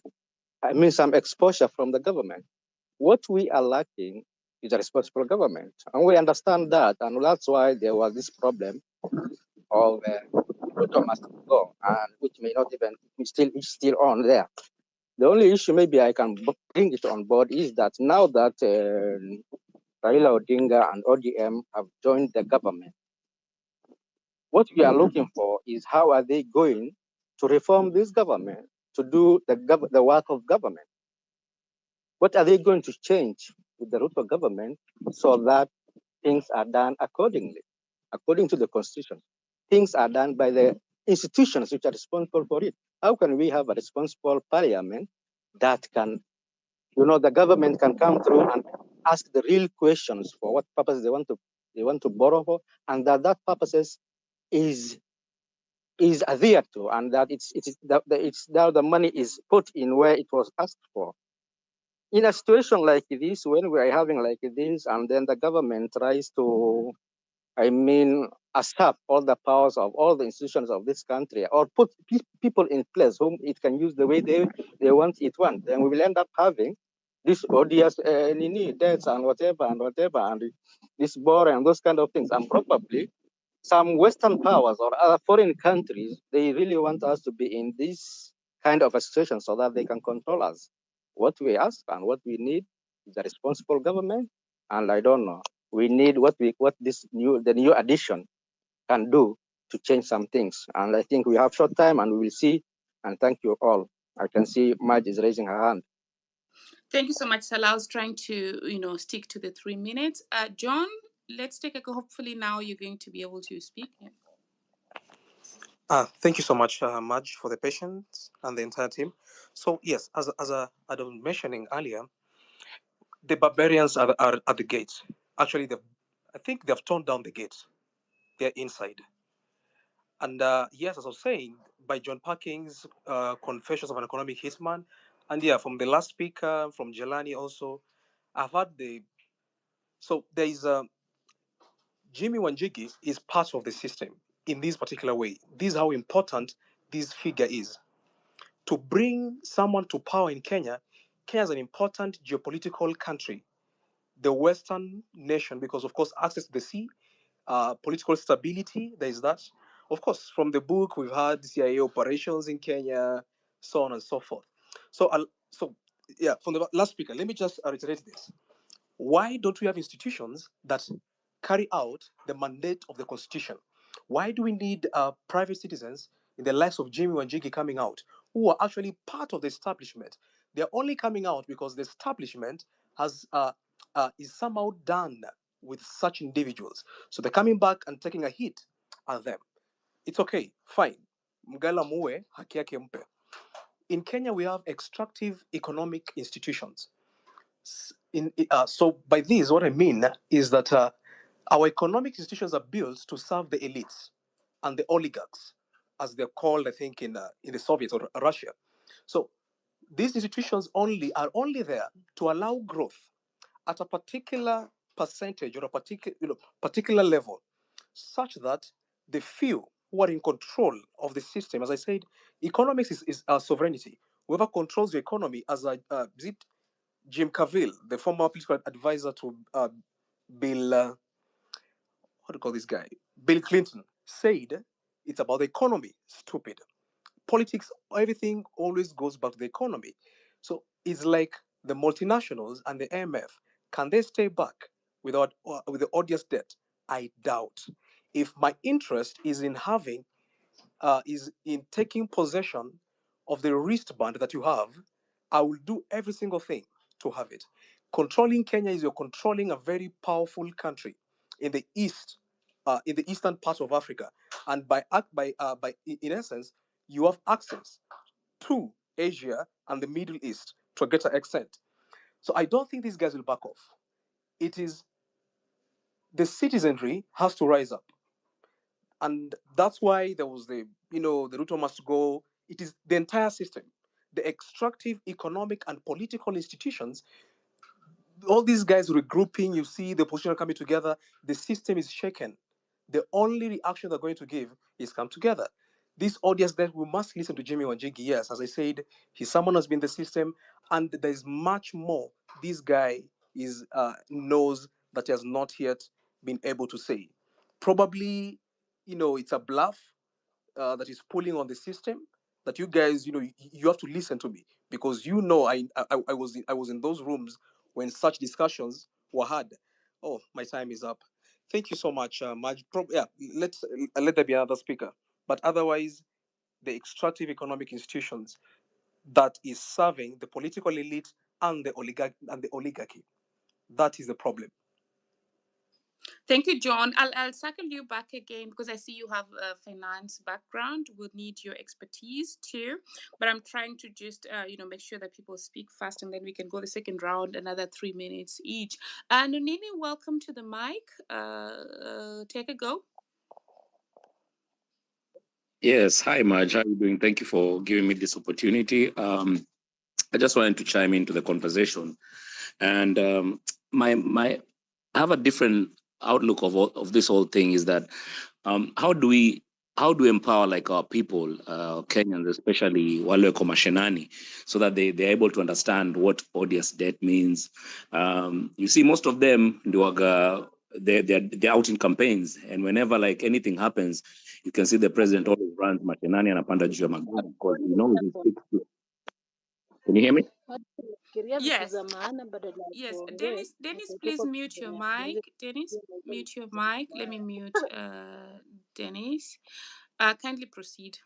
some exposure from the government. What we are lacking is a responsible government, and we understand that, and that's why there was this problem of Ruto must go, and which may not even is still on there. The only issue maybe I can bring it on board is that now that Raila Odinga and ODM have joined the government, what we are looking for is how are they going to reform this government, to do the work of government. What are they going to change with the Ruto government so that things are done accordingly, according to the constitution? Things are done by the institutions which are responsible for it. How can we have a responsible parliament that can, the government can come through and ask the real questions for what purpose they want to they want to borrow for, and that purposes is adhered to, and that it's now the money is put in where it was asked for. In a situation like this, when we are having like this, and then the government tries to, usurp all the powers of all the institutions of this country, or put people in place whom it can use the way they want it want, then we will end up having this odious debts and whatever, and this borrowing and those kind of things. And probably some Western powers or other foreign countries, they really want us to be in this kind of a situation so that they can control us. What we ask and what we need is a responsible government, and I don't know. We need what the new addition can do to change some things. And I think we have short time, and we will see. And thank you all. I can see Madge is raising her hand. Thank you so much, Salah. I was trying to, stick to the 3 minutes. John, let's take a go. Hopefully now you're going to be able to speak. Yeah. Thank you so much, Madge, for the patience and the entire team. So yes, as I was mentioning earlier, the barbarians are at the gates. Actually, I think they've torn down the gates. They're inside. And yes, as I was saying, by John Parking's Confessions of an Economic Hitman, and yeah, from the last speaker, from Jelani also, I've had so there is Jimmy Wanjigi is part of the system in this particular way. This is how important this figure is. To bring someone to power in Kenya, Kenya is an important geopolitical country, the Western nation, because of course access to the sea, political stability, there is that. Of course, from the book we've had CIA operations in Kenya, so on and so forth. So yeah, from the last speaker, let me just reiterate this. Why don't we have institutions that carry out the mandate of the Constitution? Why do we need private citizens in the likes of Jimi Wanjigi coming out, who are actually part of the establishment? They're only coming out because the establishment is somehow done with such individuals. So they're coming back and taking a hit at them. It's okay, fine. Mgala muwe, haki yake mpe. In Kenya, we have extractive economic institutions. So by this, what I mean is that our economic institutions are built to serve the elites and the oligarchs, as they're called, I think, in the Soviets or Russia. So these institutions are only there to allow growth at a particular percentage or a particular level, such that the few who are in control of the system, as I said, economics is sovereignty. Whoever controls the economy, as Jim Cavil, the former political advisor to Bill, what do you call this guy? Bill Clinton, said it's about the economy. Stupid. Politics, everything always goes back to the economy. So it's like the multinationals and the IMF. Can they stay back with the odious debt? I doubt. If my interest is in taking possession of the wristband that you have, I will do every single thing to have it. Controlling Kenya is you're controlling a very powerful country in the in the eastern part of Africa, and in essence, you have access to Asia and the Middle East to a greater extent. So I don't think these guys will back off. It is the citizenry has to rise up, and that's why there was the Ruto must go. It is the entire system, the extractive economic and political institutions, all these guys regrouping. You see the position coming together. The system is shaken. The only reaction they're going to give is come together. This audience that we must listen to Jimmy Wanjigi. Yes, as I said, he's someone who's been in the system, and there's much more this guy knows that he has not yet been able to say. Probably, it's a bluff that is pulling on the system. That you guys, you have to listen to me, because I was in those rooms when such discussions were had. Oh, my time is up. Thank you so much, Maj. Yeah, let there be another speaker. But otherwise, the extractive economic institutions that is serving the political elite and the oligarchy. That is the problem. Thank you, John. I'll circle you back again because I see you have a finance background. We'll need your expertise too. But I'm trying to just, make sure that people speak fast, and then we can go the second round, another 3 minutes each. Nonini, welcome to the mic. Take a go. Yes, hi Marge, how are you doing? Thank you for giving me this opportunity. I just wanted to chime into the conversation, and I have a different outlook of this whole thing. Is that how do we empower like our people, Kenyans, especially wale wako mashinani, so that they're able to understand what audious debt means. You see, most of them they're out in campaigns, and whenever like anything happens, you can see the president always runs mashinani anapanda juu ya magari because he knows he speaks to. Can you hear me? Yes. Yes. Dennis, please mute your mic. Dennis, mute your mic. Let me mute Dennis. Kindly proceed.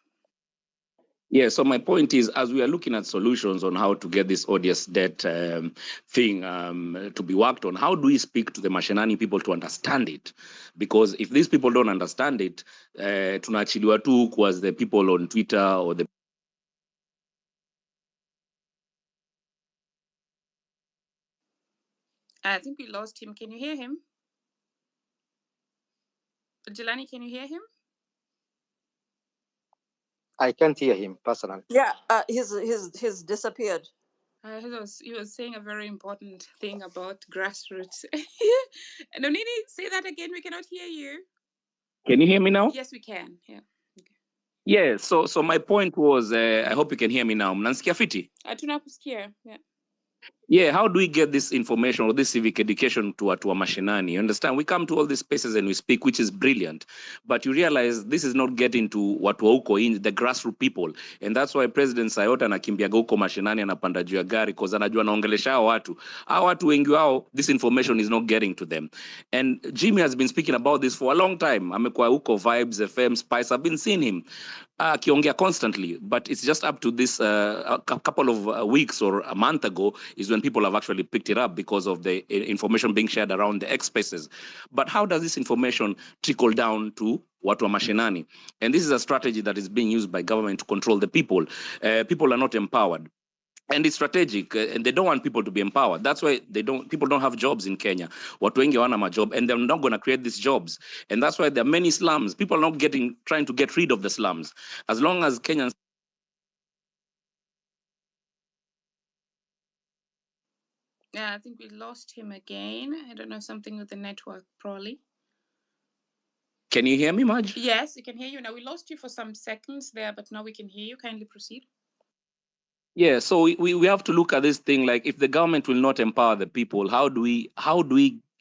Yeah, so my point is, as we are looking at solutions on how to get this odious debt thing to be worked on, how do we speak to the mashinani people to understand it? Because if these people don't understand it, tunaachiliwa tu as the people on Twitter or the. I think we lost him. Can you hear him? Jelani, can you hear him? I can't hear him personally. Yeah, he's disappeared. He was saying a very important thing about grassroots. Nonini, say that again. We cannot hear you. Can you hear me now? Yes, we can. Yeah. Okay. Yeah. So my point was, I hope you can hear me now. Mnanisikia fiti? Tunakusikia. Yeah. Yeah, how do we get this information or this civic education to our mashinani? You understand? We come to all these spaces and we speak, which is brilliant. But you realize this is not getting to watu wa huko in the grassroots people. And that's why President Sayota anakimbiaga huko mashinani anapanda juu ya gari because anajua naongelesha hao watu. Hao watu wengi wao, this information is not getting to them. And Jimmy has been speaking about this for a long time. Amekuwa huko Vibes, FM, Spice. I've been seeing him akiongea constantly, but it's just up to this a couple of weeks or a month ago is when people have actually picked it up because of the information being shared around the X spaces. But how does this information trickle down to watu wa mashinani? And this is a strategy that is being used by government to control the people. People are not empowered. And it's strategic, and they don't want people to be empowered. That's why people don't have jobs in Kenya. Watu wengi hawana majob, and they're not going to create these jobs. And that's why there are many slums. People are not trying to get rid of the slums. As long as Kenyans. Yeah, I think we lost him again. I don't know, something with the network, probably. Can you hear me, Marge? Yes, we can hear you now. We lost you for some seconds there, but now we can hear you. Kindly proceed. Yeah, so we have to look at this thing like, if the government will not empower the people, how do we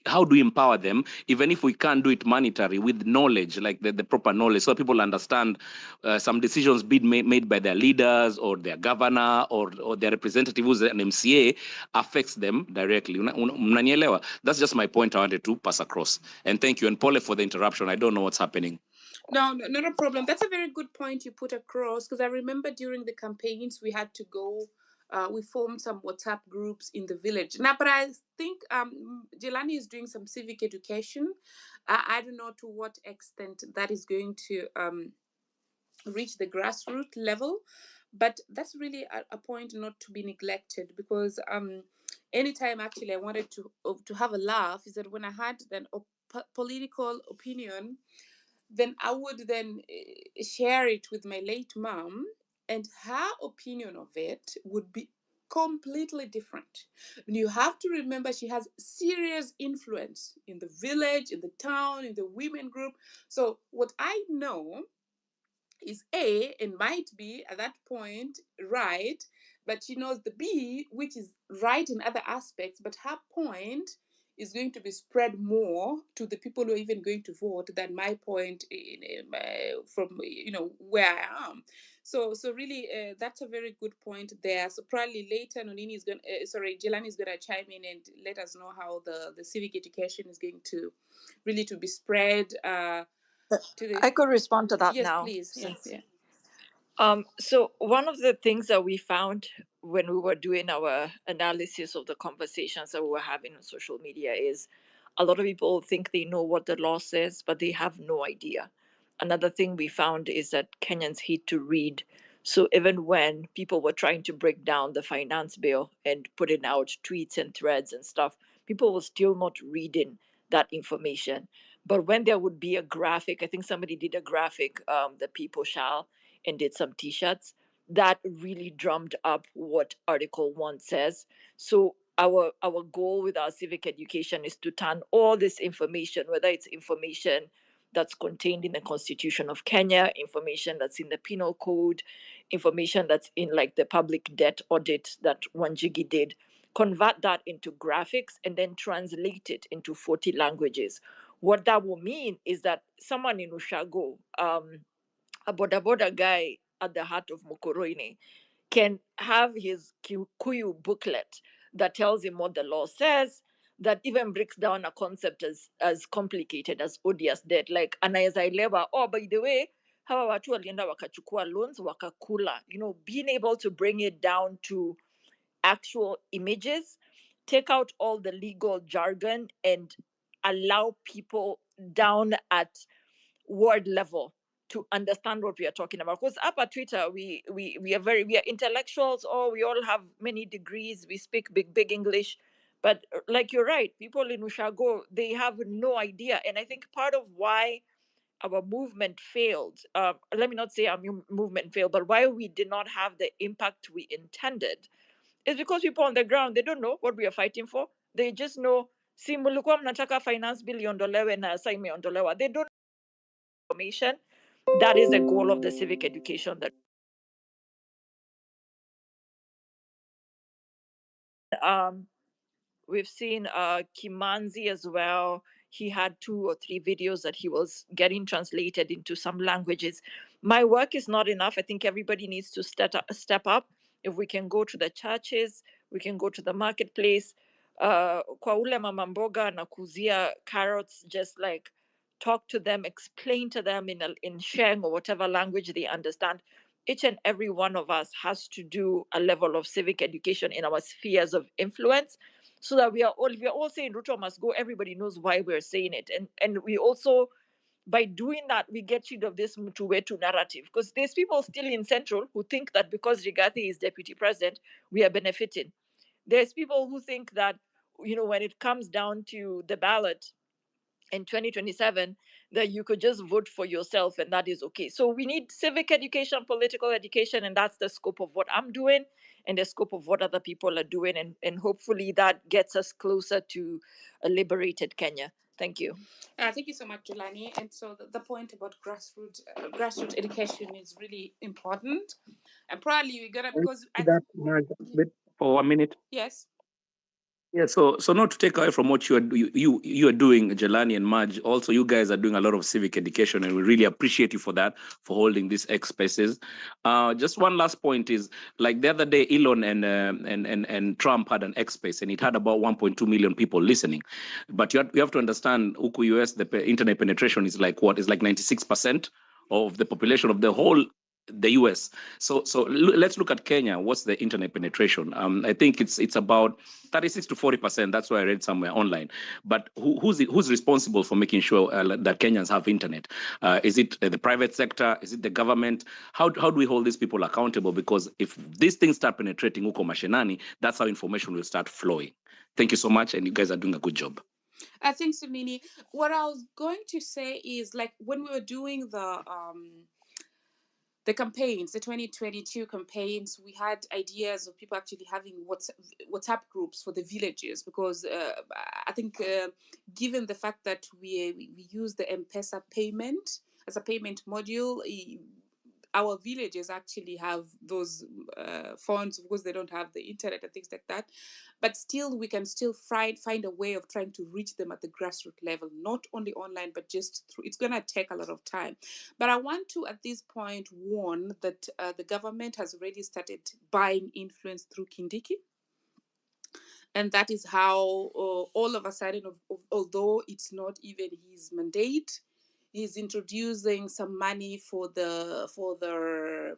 empower them, even if we can't do it monetary, with knowledge, like the proper knowledge, so people understand some decisions being made by their leaders or their governor or their representative who's an MCA affects them directly. Mnanielewa? That's just my point I wanted to pass across. And thank you. And Paul, for the interruption. I don't know what's happening. No, not a problem. That's a very good point you put across, because I remember during the campaigns we had to go, we formed some WhatsApp groups in the village. Now, but I think Jelani is doing some civic education. I don't know to what extent that is going to reach the grassroots level, but that's really a point not to be neglected, because anytime actually I wanted to have a laugh is that when I had then political opinion, then I would then share it with my late mom, and her opinion of it would be completely different. And you have to remember she has serious influence in the village, in the town, in the women group. So what I know is A, and might be at that point right, but she knows the B, which is right in other aspects, but her point is going to be spread more to the people who are even going to vote than my point from where I am. So really, that's a very good point there. So probably later, Nonini is going, Jelani is going to chime in and let us know how the civic education is going to really to be spread. I could respond to that now. Yes, please. So one of the things that we found when we were doing our analysis of the conversations that we were having on social media is A lot of people think they know what the law says, but they have no idea. Another thing we found is that Kenyans hate to read. So even when people were trying to break down the finance bill and putting out tweets and threads and stuff, people were still not reading that information. But when there would be a graphic, I think somebody did a graphic, the people shall, and did some t-shirts, that really drummed up what Article 1 says. So our goal with our civic education is to turn all this information, whether it's information that's contained in the Constitution of Kenya, information that's in the Penal Code, information that's in like the public debt audit that Wanjigi did, convert that into graphics and then translate it into 40 languages. What that will mean is that someone in Ushago, a boda boda guy at the heart of Mokoroini, can have his Kikuyu booklet that tells him what the law says, that even breaks down a concept as complicated as odious debt. Like anaweza elewa, oh, by the way, hawa watu walienda wakachukua loans wakakula. You know, being able to bring it down to actual images, take out all the legal jargon, and allow people down at word level to understand what we are talking about. Because up at Twitter, we are intellectuals, or we all have many degrees, we speak big English. But like you're right, people in Ushago, they have no idea. And I think part of why our movement failed, let me not say our movement failed, but why we did not have the impact we intended, is because people on the ground, they don't know what we are fighting for. They just know, si mulikuwa mnataka finance bill iondolewe na sasa imeondolewa. They don't know information. That is the goal of the civic education that we've seen Kimanzi as well. He had 2 or 3 videos that he was getting translated into some languages. My work is not enough. I think everybody needs to step up. If we can go to the churches, we can go to the marketplace. Kwa ule mama mboga na kuzia carrots, just like talk to them, explain to them in Sheng or whatever language they understand. Each and every one of us has to do a level of civic education in our spheres of influence, so that we are all saying Ruto must go. Everybody knows why we're saying it, and we also, by doing that, we get rid of this Mtuwetu narrative, because there's people still in Central who think that because Rigathi is deputy president, we are benefiting. There's people who think that, you know, when it comes down to the ballot in 2027, that you could just vote for yourself and that is okay. So we need civic education, political education, and that's the scope of what I'm doing and the scope of what other people are doing, and hopefully that gets us closer to a liberated Kenya. Thank you. Thank you so much, Julani. And so the point about grassroots education is really important. And probably we're gonna, because for 1 minute. Yes. Yeah, so not to take away from what you are doing, Jelani and Maj. Also, you guys are doing a lot of civic education, and we really appreciate you for that, for holding these X spaces. Just one last point is, like the other day, Elon and Trump had an X space, and it had about 1.2 million people listening. But you have to understand, Uku US, the internet penetration is like what? It's like 96% of the population of the whole the US. So let's look at Kenya. What's the internet penetration? I think it's about 36 to 40%. That's what I read somewhere online. But who's responsible for making sure that Kenyans have internet? Is it the private sector? Is it the government? How do we hold these people accountable? Because if these things start penetrating uko mashinani, that's how information will start flowing. Thank you so much, and you guys are doing a good job. Thanks, Sumini. What I was going to say is, like, when we were doing the campaigns, the 2022 campaigns, we had ideas of people actually having WhatsApp groups for the villages, because I think given the fact that we use the M-Pesa payment as a payment module, our villages actually have those phones because they don't have the internet and things like that. But still, we can still find a way of trying to reach them at the grassroots level, not only online, but just through. It's going to take a lot of time. But I want to, at this point, warn that the government has already started buying influence through Kindiki. And that is how all of a sudden, although it's not even his mandate, he's introducing some money for the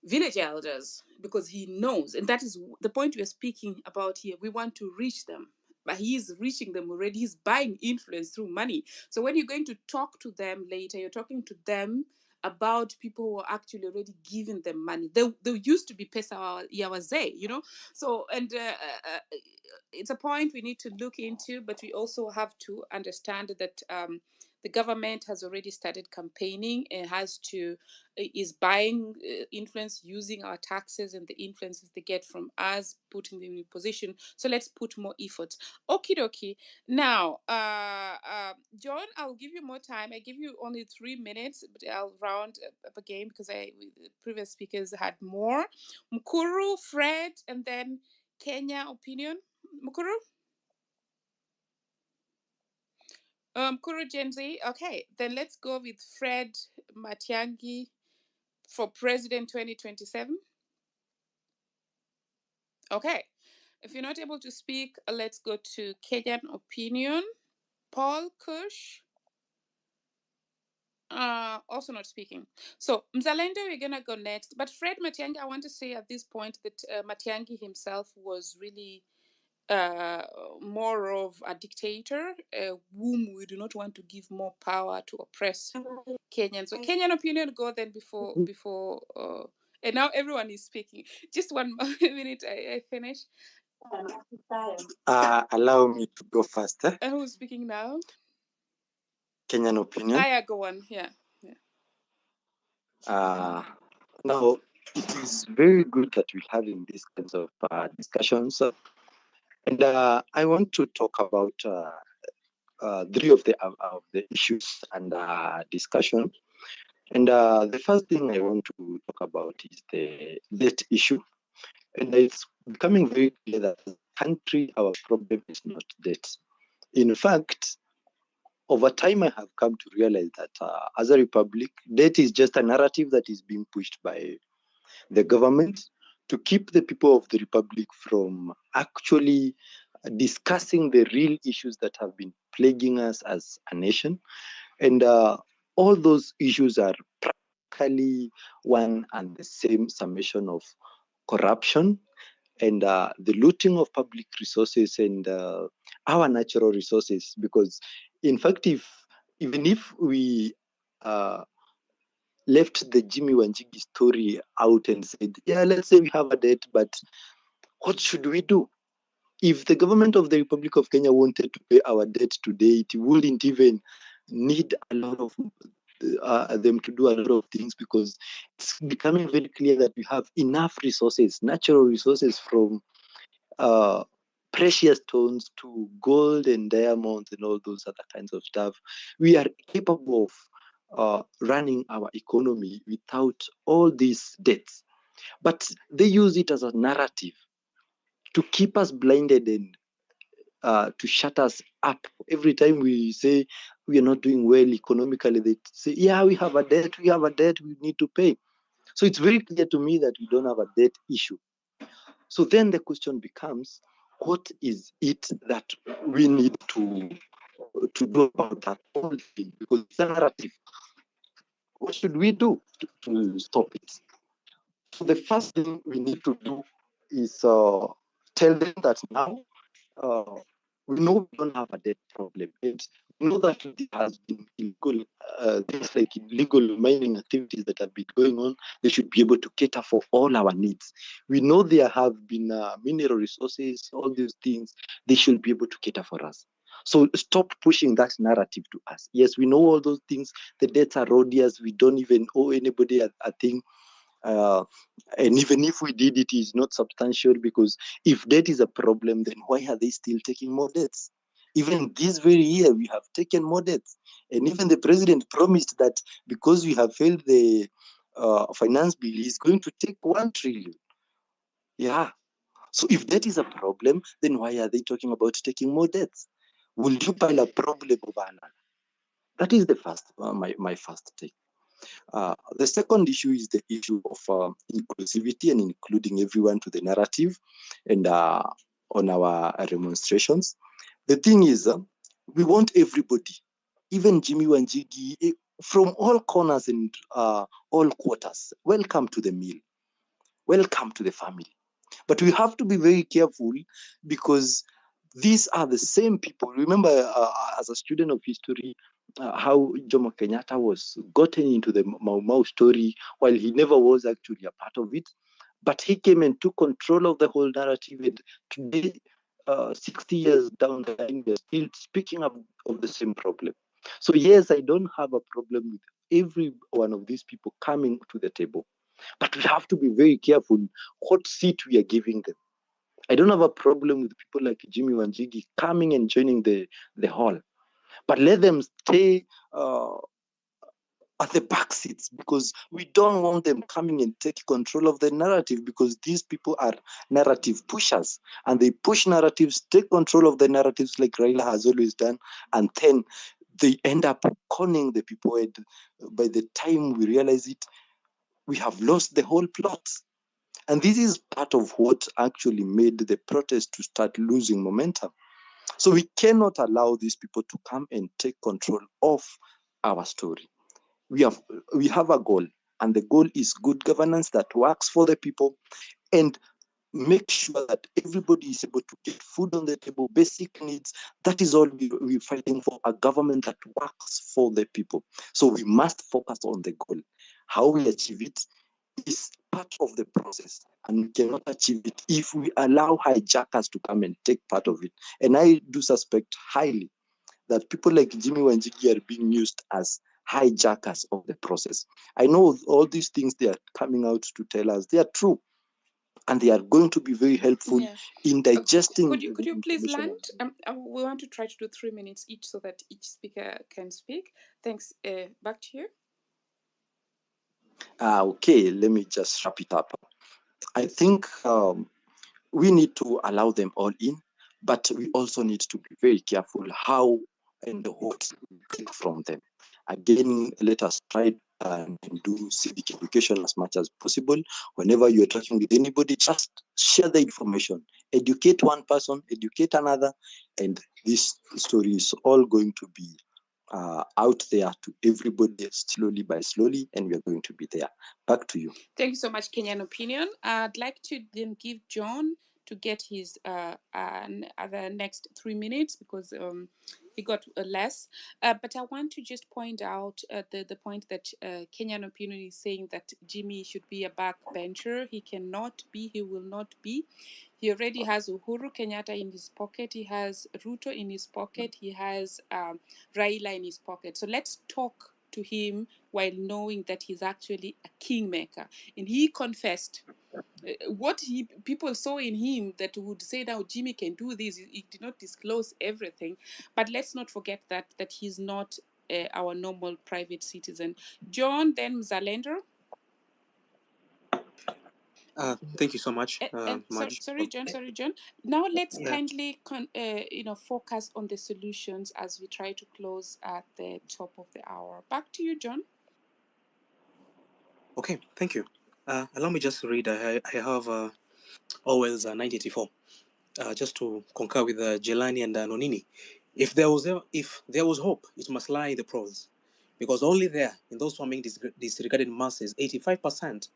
village elders, because he knows, and that is the point we're speaking about here. We want to reach them. but he's reaching them already. He's buying influence through money. So when you're going to talk to them later, you're talking to them about people who are actually already giving them money. They used to be pesa ya wazee, you know. So and it's a point we need to look into, but we also have to understand that the government has already started campaigning and is buying influence using our taxes and the influences they get from us, putting them in position. So let's put more effort. Okie dokie. Now, John, I'll give you more time. I give you only 3 minutes, but I'll round up again because the previous speakers had more. Mkuru, Fred, and then Kenya opinion. Mkuru? Kuru Gen Z. Okay, then let's go with Fred Matiang'i for President 2027. Okay, if you're not able to speak, let's go to Kenyan opinion. Paul Kush. Also not speaking. So Mzalendo, we're gonna go next. But Fred Matiang'i, I want to say at this point that Matiang'i himself was really more of a dictator, whom we do not want to give more power to oppress Kenyans. So Kenyan opinion, go then before and now everyone is speaking. Just 1 minute, I finish. Allow me to go first. And who's speaking now? Kenyan opinion. Yeah, go on. Yeah. Now, it is very good that we're having these kinds of discussions. And I want to talk about 3 of the issues and discussion. And the first thing I want to talk about is the debt issue. And it's becoming very clear that as a country, our problem is not debt. In fact, over time, I have come to realize that as a republic, debt is just a narrative that is being pushed by the government to keep the people of the republic from actually discussing the real issues that have been plaguing us as a nation. And all those issues are practically one and the same summation of corruption and the looting of public resources and our natural resources. Because, in fact, even if we left the Jimi Wanjigi story out and said, yeah, let's say we have a debt, but what should we do? If the government of the Republic of Kenya wanted to pay our debt today, it wouldn't even need a lot of them to do a lot of things, because it's becoming very clear that we have enough resources, natural resources, from precious stones to gold and diamonds and all those other kinds of stuff. We are capable of running our economy without all these debts. But they use it as a narrative to keep us blinded and to shut us up. Every time we say we are not doing well economically, they say, yeah, we have a debt, we need to pay. So it's very clear to me that we don't have a debt issue. So then the question becomes, what is it that we need to do about that whole thing? Because it's a narrative. What should we do to stop it? So the first thing we need to do is tell them that now we know we don't have a debt problem. And we know that there has been illegal things like illegal mining activities that have been going on. They should be able to cater for all our needs. We know there have been mineral resources, all these things. They should be able to cater for us. So stop pushing that narrative to us. Yes, we know all those things. The debts are odious. We don't even owe anybody a thing. And even if we did, it is not substantial, because if debt is a problem, then why are they still taking more debts? Even this very year, we have taken more debts. And even the president promised that because we have failed the finance bill, he's going to take 1 trillion. Yeah. So if debt is a problem, then why are they talking about taking more debts? Will you pile a problem over another? That is the first, my first take. The second issue is the issue of inclusivity and including everyone to the narrative and on our demonstrations. The thing is, we want everybody, even Jimi Wanjigi, from all corners and all quarters. Welcome to the meal. Welcome to the family. But we have to be very careful, because These are the same people. Remember, as a student of history, how Jomo Kenyatta was gotten into the Mau Mau story while he never was actually a part of it. But he came and took control of the whole narrative. And today, 60 years down the line, we're still speaking of the same problem. So yes, I don't have a problem with every one of these people coming to the table. But we have to be very careful what seat we are giving them. I don't have a problem with people like Jimi Wanjigi coming and joining the hall, but let them stay at the back seats, because we don't want them coming and take control of the narrative, because these people are narrative pushers and they push narratives, take control of the narratives like Raila has always done, and then they end up conning the people. And by the time we realize it, we have lost the whole plot. And this is part of what actually made the protest to start losing momentum. So we cannot allow these people to come and take control of our story. We have a goal, and the goal is good governance that works for the people and make sure that everybody is able to get food on the table, basic needs. That is all we're fighting for, a government that works for the people. So we must focus on the goal. How we achieve it is part of the process, and we cannot achieve it if we allow hijackers to come and take part of it. And I do suspect highly that people like Jimi Wanjigi are being used as hijackers of the process. I know all these things they are coming out to tell us, they are true, and they are going to be very helpful in digesting. Could you please land? We want to try to do 3 minutes each so that each speaker can speak. Thanks. Back to you. Okay, let me just wrap it up. I think we need to allow them all in, but we also need to be very careful how and what we take from them. Again, let us try and do civic education as much as possible. Whenever you're talking with anybody, just share the information. Educate one person, educate another, and this story is all going to be out there to everybody slowly by slowly, and we're going to be there. Back to you. Thank you so much, Kenyan Opinion. I'd like to then give John to get his other next 3 minutes, because he got less. But I want to just point out the point that Kenyan Opinion is saying that Jimmy should be a backbencher. He cannot be, he will not be. He already has Uhuru Kenyatta in his pocket. He has Ruto in his pocket. He has Raila in his pocket. So let's talk to him while knowing that he's actually a kingmaker. And he confessed what people saw in him that would say now Jimmy can do this. He did not disclose everything, but let's not forget that he's not our normal private citizen. John, then Mzalendo. Thank you so much, Maj. Sorry, John. Now let's kindly focus on the solutions as we try to close at the top of the hour. Back to you, John. Okay, thank you. Allow me just to read. I have Orwell's 1984, just to concur with Jelani and Nonini. If there was hope, it must lie in the prose, because only there, in those forming disregarded masses, 85%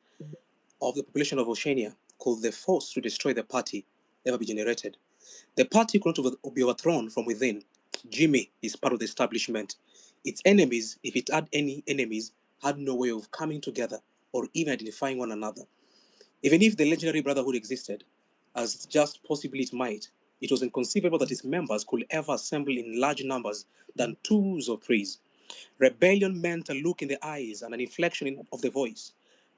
of the population of Oceania, could the force to destroy the party ever be generated. The party could not be overthrown from within. Jimmy is part of the establishment. Its enemies, if it had any enemies, had no way of coming together or even identifying one another. Even if the legendary brotherhood existed, as just possibly it might, it was inconceivable that its members could ever assemble in large numbers than twos or threes. Rebellion meant a look in the eyes and an inflection of the voice.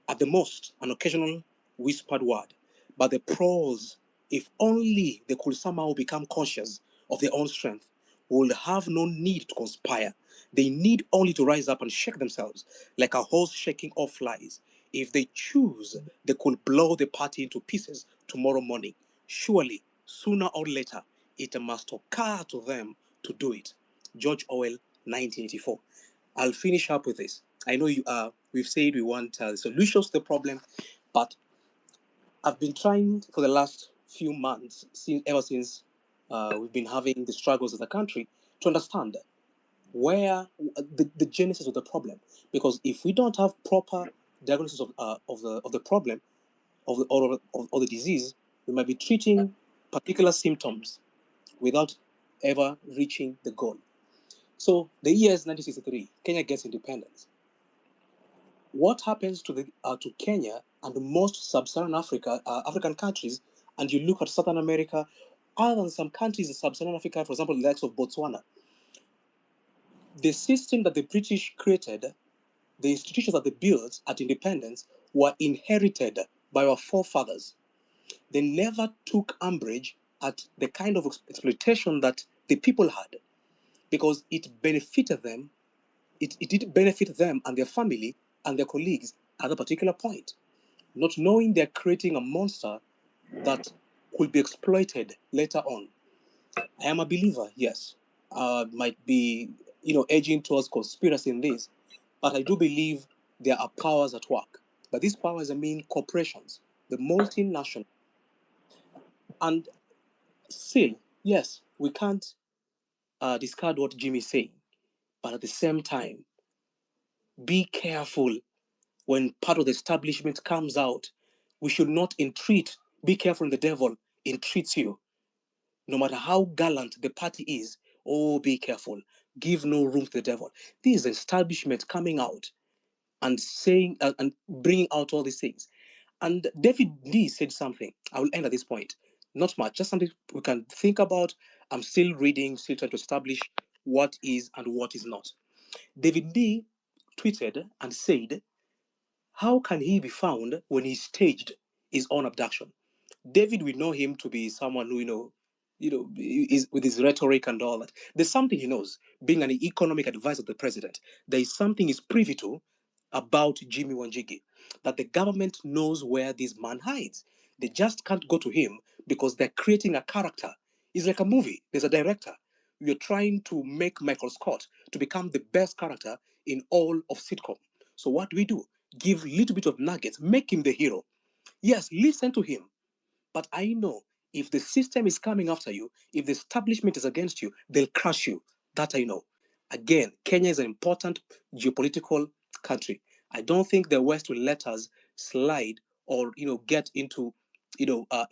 At the most, an occasional whispered word. But the prose, if only they could somehow become conscious of their own strength, would have no need to conspire. They need only to rise up and shake themselves, like a horse shaking off flies. If they choose, they could blow the party into pieces tomorrow morning. Surely, sooner or later, it must occur to them to do it. George Orwell, 1984. I'll finish up with this. I know we've said we want solutions to the problem, but I've been trying for the last few months, ever since we've been having the struggles of the country, to understand where the genesis of the problem. Because if we don't have proper diagnosis of the problem of the disease, we might be treating particular symptoms without ever reaching the goal. So the year is 1963, Kenya gets independence. What happens to Kenya and most sub-Saharan African countries, and you look at Southern America, other than some countries in sub-Saharan Africa, for example, the likes of Botswana, the system that the British created, the institutions that they built at independence were inherited by our forefathers. They never took umbrage at the kind of exploitation that the people had, because it benefited them. It did benefit them and their family and their colleagues at a particular point, not knowing they're creating a monster that could be exploited later on. I am a believer, yes. Might be, edging towards conspiracy in this, but I do believe there are powers at work. But these powers, I mean corporations, the multinational. And still, yes, we can't discard what Jimmy is saying, but at the same time, be careful when part of the establishment comes out. We should not entreat. Be careful when the devil entreats you. No matter how gallant the party is, oh, be careful. Give no room to the devil. This is an establishment coming out and saying and bringing out all these things. And David Lee said something. I will end at this point. Not much, just something we can think about. I'm still reading, still trying to establish what is and what is not. David Lee tweeted and said, how can he be found when he staged his own abduction? David, we know him to be someone who, is with his rhetoric and all that. There's something he knows. Being an economic advisor of the president, there is something he's privy to about Jimmy Wanjigi, that the government knows where this man hides. They just can't go to him because they're creating a character. It's like a movie. There's a director. You're trying to make Michael Scott to become the best character in all of sitcom. So what do? Give little bit of nuggets, make him the hero. Yes, listen to him. But I know if the system is coming after you, if the establishment is against you, they'll crush you. That I know. Again, Kenya is an important geopolitical country. I don't think the West will let us slide or get into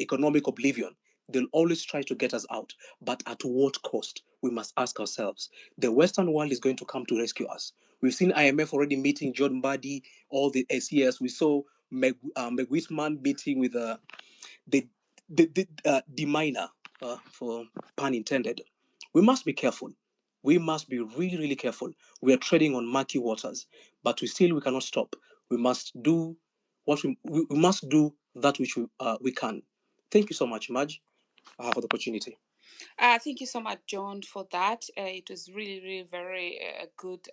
economic oblivion. They'll always try to get us out, but at what cost? We must ask ourselves. The Western world is going to come to rescue us. We've seen IMF already meeting John Mbadi, all the SES. We saw Meg Whitman meeting with the deminer, for pun intended. We must be careful. We must be really, really careful. We are treading on murky waters, but we cannot stop. We must do we must do that which we can. Thank you so much, Madge, for the opportunity. Thank you so much, John, for that. It was really, really very good.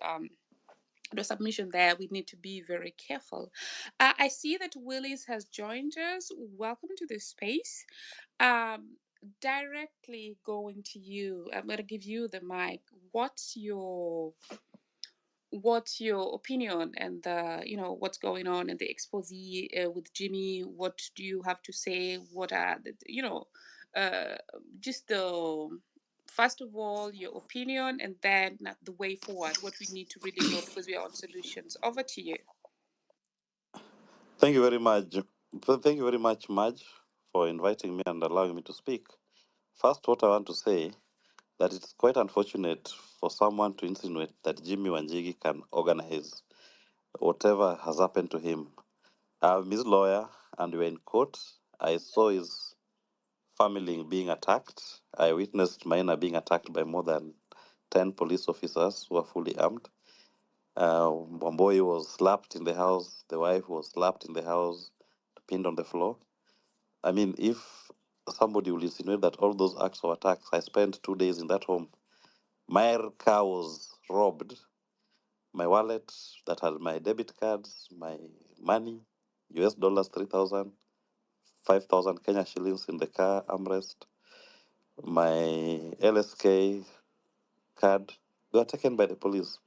The submission there, we need to be very careful. I see that Willis has joined us. Welcome to this space. Directly going to you, I'm going to give you the mic. What's your opinion and what's going on in the expose with Jimmy? What do you have to say? What are the just the first of all your opinion, and then the way forward, what we need to really go, because we are on solutions. Over to you. Thank you very much. Thank you very much, Madge, for inviting me and allowing me to speak. First, what I want to say that it's quite unfortunate for someone to insinuate that Jimmy Wanjigi can organize whatever has happened to him. I'm his lawyer, and we're in court. I saw his family being attacked. I witnessed Maina being attacked by more than 10 police officers who are fully armed. Wamboi was slapped in the house. The wife was slapped in the house, pinned on the floor. I mean, if somebody will insinuate that all those acts of attacks, I spent 2 days in that home. My car was robbed. My wallet that had my debit cards, my money, US dollars 3,000, 5,000 Kenya shillings in the car armrest, my LSK card, they were taken by the police.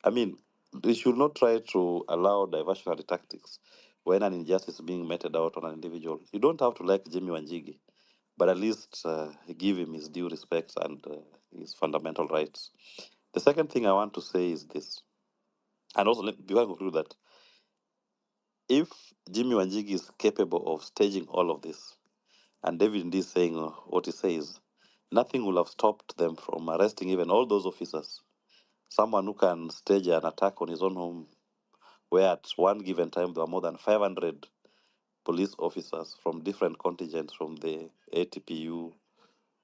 I mean, we should not try to allow diversionary tactics when an injustice is being meted out on an individual. You don't have to like Jimmy Wanjigi, but at least give him his due respect and his fundamental rights. The second thing I want to say is this, and also before I conclude that, if Jimmy Wanjigi is capable of staging all of this, and David Ndi is saying what he says, nothing will have stopped them from arresting even all those officers. Someone who can stage an attack on his own home, where at one given time there were more than 500 police officers from different contingents, from the ATPU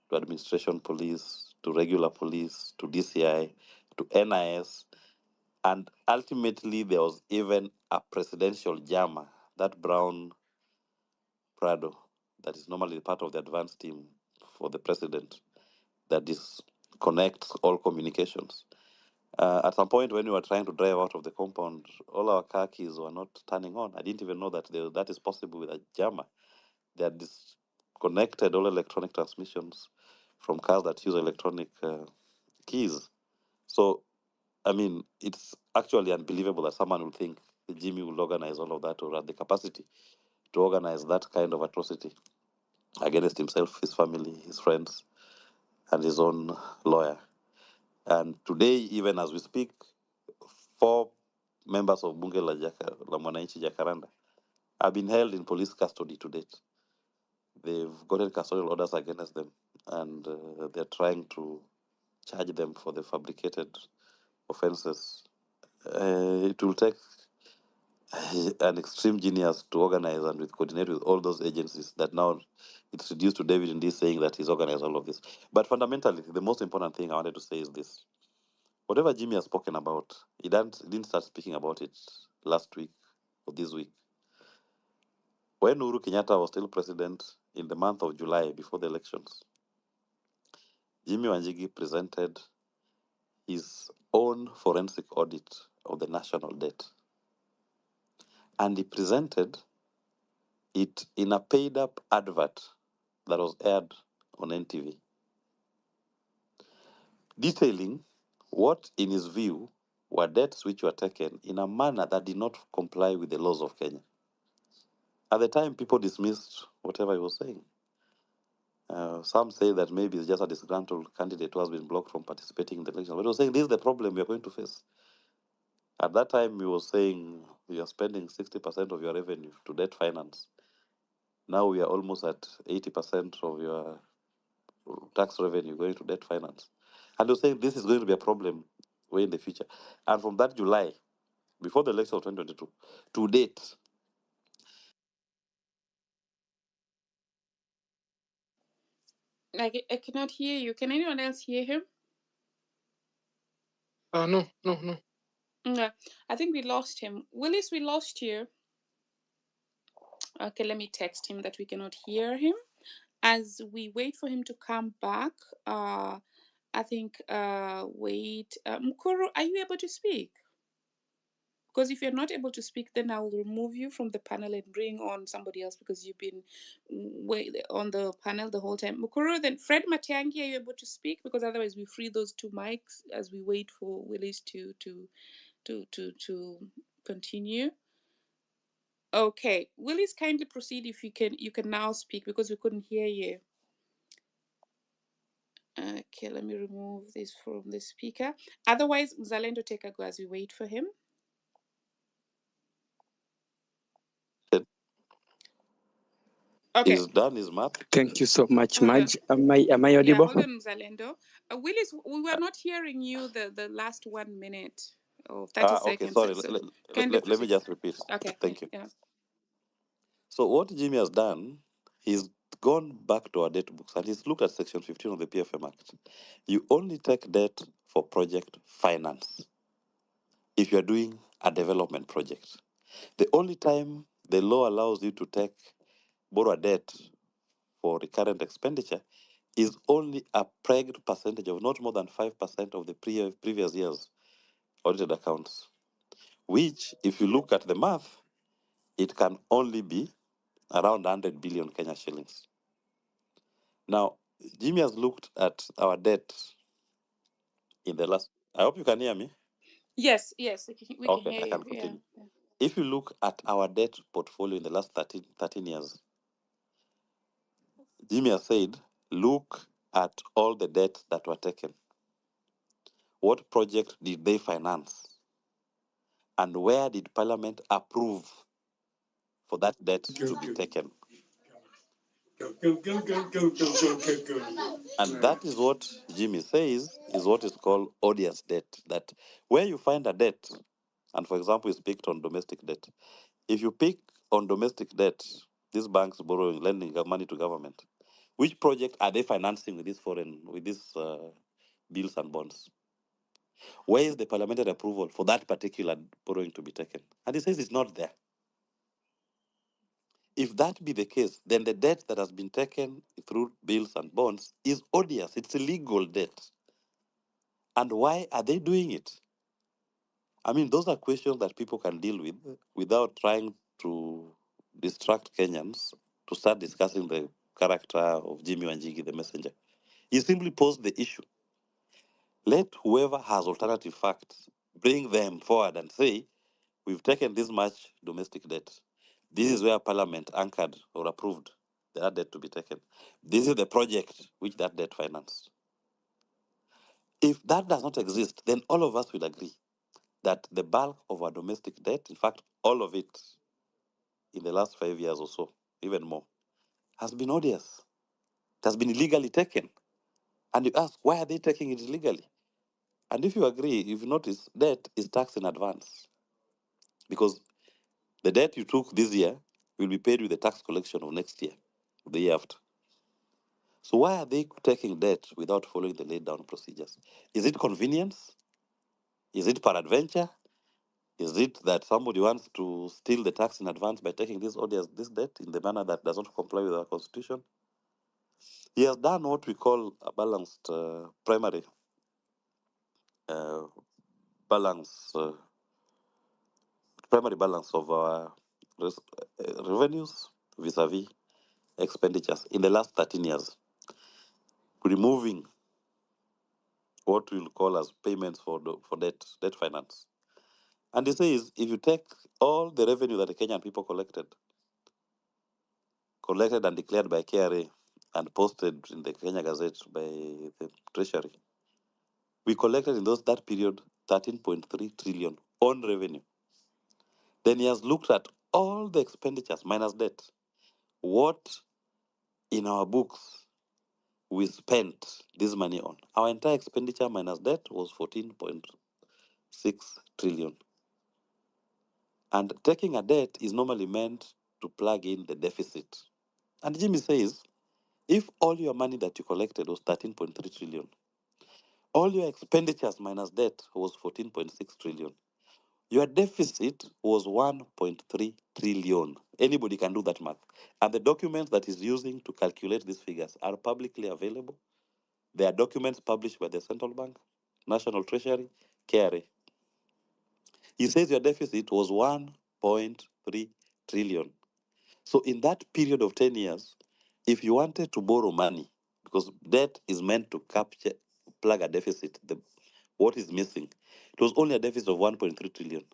to administration police to regular police to DCI to NIS. And ultimately, there was even a presidential jammer, that brown Prado, that is normally part of the advance team for the president, that disconnects all communications. At some point, when we were trying to drive out of the compound, all our car keys were not turning on. I didn't even know that that is possible with a jammer. They had disconnected all electronic transmissions from cars that use electronic keys. So, I mean, it's actually unbelievable that someone would think Jimmy will organize all of that or have the capacity to organize that kind of atrocity against himself, his family, his friends, and his own lawyer. And today, even as we speak, 4 members of Bunge la Mwananchi Jacaranda have been held in police custody to date. They've gotten custodial orders against them, and they're trying to charge them for the fabricated offenses. It will take an extreme genius to organize and coordinate with all those agencies that now it's reduced to David Indy saying that he's organized all of this. But fundamentally, the most important thing I wanted to say is this. Whatever Jimmy has spoken about, he didn't start speaking about it last week or this week. When Uhuru Kenyatta was still president in the month of July before the elections, Jimmy Wanjigi presented his own forensic audit of the national debt. And he presented it in a paid up advert that was aired on NTV, detailing what, in his view, were debts which were taken in a manner that did not comply with the laws of Kenya. At the time, people dismissed whatever he was saying. Some say that maybe it's just a disgruntled candidate who has been blocked from participating in the election. But he was saying this is the problem we are going to face. At that time, he was saying you are spending 60% of your revenue to debt finance. Now we are almost at 80% of your tax revenue going to debt finance. And he was saying this is going to be a problem way in the future. And from that July, before the election of 2022, to date, I cannot hear you. Can anyone else hear him? No. Yeah, I think we lost him. Willis, we lost you. Okay, let me text him that we cannot hear him. As we wait for him to come back, I think, wait. Mkuru, are you able to speak? Because if you're not able to speak, then I'll remove you from the panel and bring on somebody else because you've been on the panel the whole time. Mukuru, then Fred Matiangi, are you able to speak? Because otherwise we free those 2 mics as we wait for Willis to continue. Okay, Willis, kindly proceed if you can now speak because we couldn't hear you. Okay, let me remove this from the speaker. Otherwise, Mzalendo, take a go as we wait for him. Okay. he's done his math. Thank you so much, Hold on. Maj. Am I Yeah, audible? hold on, Mzalendo. Willis, we were not hearing you the last 1 minute or 30 Okay, seconds. sorry. So Let me just repeat. Okay. Thank you. Yeah. So what Jimmy has done, he's gone back to our debt books and he's looked at Section 15 of the PFM Act. You only take debt for project finance if you're doing a development project. The only time the law allows you to borrow a debt for recurrent expenditure is only a pegged percentage of not more than 5% of the previous year's audited accounts, which, if you look at the math, it can only be around 100 billion Kenya shillings. Now, Jimmy has looked at our debt in the last. I hope you can hear me. Yes, we can Okay, hear I you. can continue. Yeah. If you look at our debt portfolio in the last 13 years, Jimmy has said, look at all the debts that were taken. What project did they finance? And where did Parliament approve for that debt to be taken? And that is what Jimmy says is what is called odious debt. That where you find a debt, and for example, is picked on domestic debt. If you pick on domestic debt, these banks borrowing, lending money to government, which project are they financing with these bills and bonds? Where is the parliamentary approval for that particular borrowing to be taken? And he says it's not there. If that be the case, then the debt that has been taken through bills and bonds is odious. It's illegal debt. And why are they doing it? I mean, those are questions that people can deal with without trying to distract Kenyans to start discussing the character of Jimmy Wanjigi, the messenger. He simply posed the issue. Let whoever has alternative facts bring them forward and say, we've taken this much domestic debt. This is where Parliament anchored or approved that debt to be taken. This is the project which that debt financed. If that does not exist, then all of us will agree that the bulk of our domestic debt, in fact, all of it in the last 5 years or so, even more, has been odious. It has been illegally taken. And you ask, why are they taking it illegally? And if you agree, if you notice, debt is taxed in advance. Because the debt you took this year will be paid with the tax collection of next year, the year after. So why are they taking debt without following the laid down procedures? Is it convenience? Is it peradventure? Is it that somebody wants to steal the tax in advance by taking this debt in the manner that does not comply with our constitution? He has done what we call a balanced primary uh, balance, primary balance of our revenues vis-a-vis expenditures in the last 13 years, removing what we'll call as payments for debt finance. And he says, if you take all the revenue that the Kenyan people collected and declared by KRA and posted in the Kenya Gazette by the Treasury, we collected in that period 13.3 trillion on revenue. Then he has looked at all the expenditures minus debt. What in our books we spent this money on. Our entire expenditure minus debt was 14.6 trillion. And taking a debt is normally meant to plug in the deficit. And Jimmy says, if all your money that you collected was 13.3 trillion, all your expenditures minus debt was 14.6 trillion, your deficit was 1.3 trillion. Anybody can do that math. And the documents that he's using to calculate these figures are publicly available. They are documents published by the Central Bank, National Treasury, KRA. He says your deficit was 1.3 trillion. So in that period of 10 years, if you wanted to borrow money, because debt is meant to plug a deficit, what is missing, it was only a deficit of 1.3 trillion.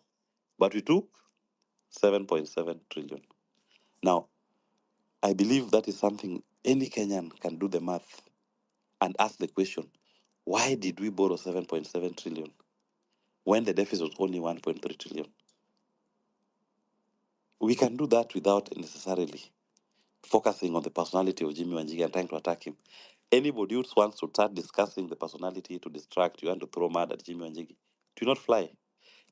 But we took 7.7 trillion. Now, I believe that is something any Kenyan can do the math and ask the question, why did we borrow 7.7 trillion when the deficit was only 1.3 trillion? We can do that without necessarily focusing on the personality of Jimmy Wanjigi and trying to attack him. Anybody who wants to start discussing the personality to distract you and to throw mud at Jimmy Wanjigi, do not fly.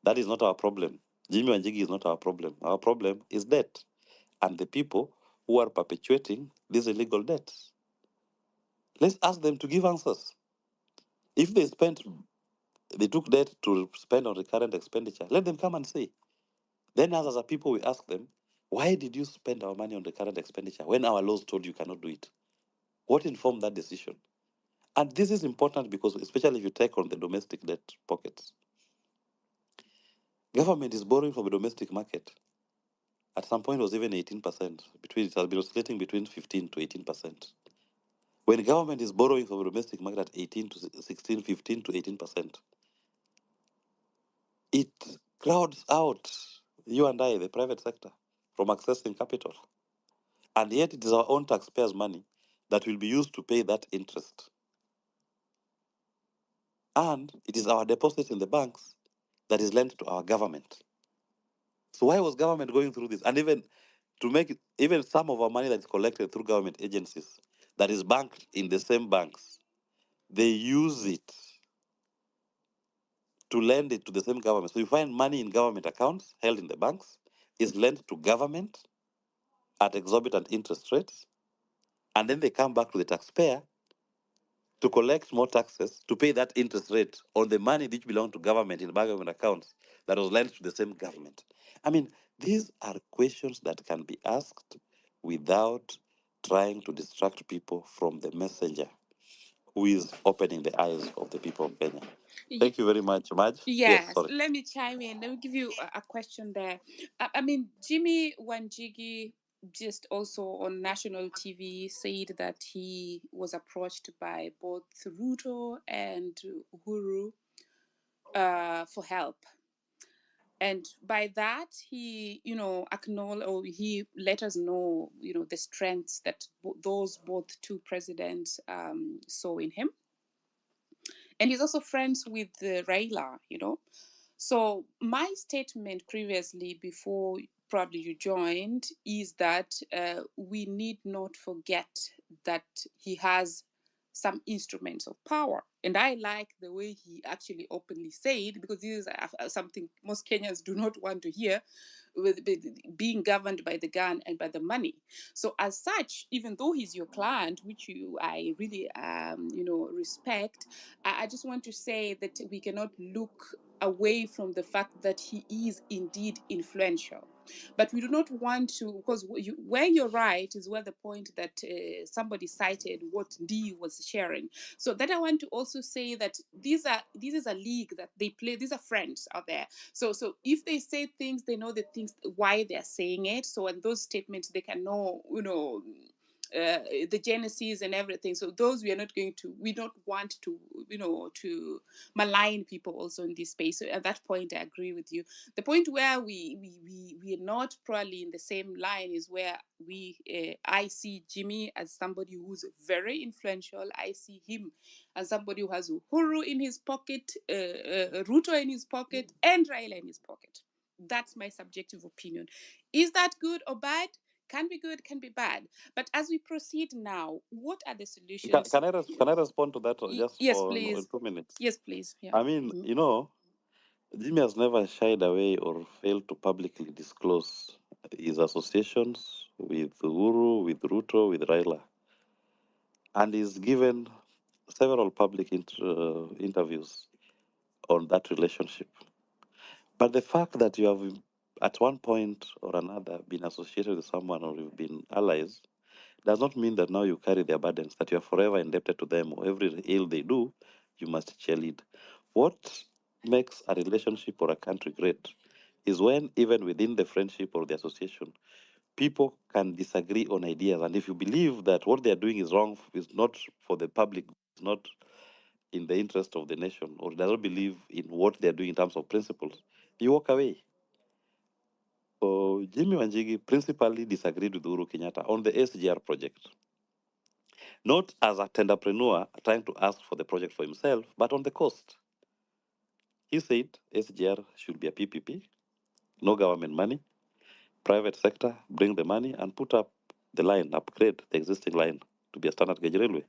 That is not our problem. Jimmy Wanjigi is not our problem. Our problem is debt and the people who are perpetuating these illegal debts. Let's ask them to give answers. If they took debt to spend on recurrent expenditure, let them come and say. Then as a people, we ask them, why did you spend our money on recurrent expenditure when our laws told you cannot do it? What informed that decision? And this is important because, especially if you take on the domestic debt pockets, government is borrowing from the domestic market. At some point, it was even 18%. It has been oscillating between 15 to 18%. When government is borrowing from the domestic market at 18 to 16, 15 to 18%, it crowds out you and I, the private sector, from accessing capital. And yet it is our own taxpayers' money that will be used to pay that interest. And it is our deposit in the banks that is lent to our government. So why was government going through this? And even to make it, even some of our money that is collected through government agencies, that is banked in the same banks, they use it to lend it to the same government. So you find money in government accounts held in the banks is lent to government at exorbitant interest rates, and then they come back to the taxpayer to collect more taxes to pay that interest rate on the money which belonged to government in government accounts that was lent to the same government. I mean, these are questions that can be asked without trying to distract people from the messenger who is opening the eyes of the people of Kenya. Thank you very much, Maj. Yes, Yes, sorry. let me chime in. Let me give you a question there. I mean, Jimmy Wanjigi just also on national TV said that he was approached by both Ruto and Uhuru for help. And by that, he, acknowledged, or he let us know, the strengths that those both two presidents saw in him. And he's also friends with Raila, So my statement previously, before probably you joined, is that we need not forget that he has some instruments of power. And I like the way he actually openly said, because this is something most Kenyans do not want to hear, with being governed by the gun and by the money. So as such, even though he's your client, which I really respect, I just want to say that we cannot look away from the fact that he is indeed influential. But we do not want to, because where you're right is where the point that somebody cited what D was sharing. So that I want to also say that this is a league that they play. These are friends out there. So if they say things, they know the things why they're saying it. So in those statements, they can know, the genesis and everything. So those we don't want to, to malign people also in this space. So at that point, I agree with you. The point where we are not probably in the same line is where I see Jimmy as somebody who's very influential. I see him as somebody who has Uhuru in his pocket, Ruto in his pocket, and Raila in his pocket. That's my subjective opinion. Is that good or bad? Can be good, can be bad. But as we proceed now, what are the solutions? Can I respond to that just Yes, for please. 2 minutes? Yes, please. Yeah. I mean, Jimmy has never shied away or failed to publicly disclose his associations with Uhuru, with Ruto, with Raila. And he's given several public interviews on that relationship. But the fact that you have, at one point or another, been associated with someone or you've been allies does not mean that now you carry their burdens, that you are forever indebted to them, or every ill they do, you must cheerlead. What makes a relationship or a country great is when, even within the friendship or the association, people can disagree on ideas. And if you believe that what they are doing is wrong, is not for the public, is not in the interest of the nation, or does not believe in what they are doing in terms of principles, you walk away. So Jimmy Wanjigi principally disagreed with Uhuru Kenyatta on the SGR project, not as a tenderpreneur trying to ask for the project for himself, but on the cost. He said SGR should be a PPP, no government money, private sector bring the money and put up the line, upgrade the existing line to be a standard gauge railway.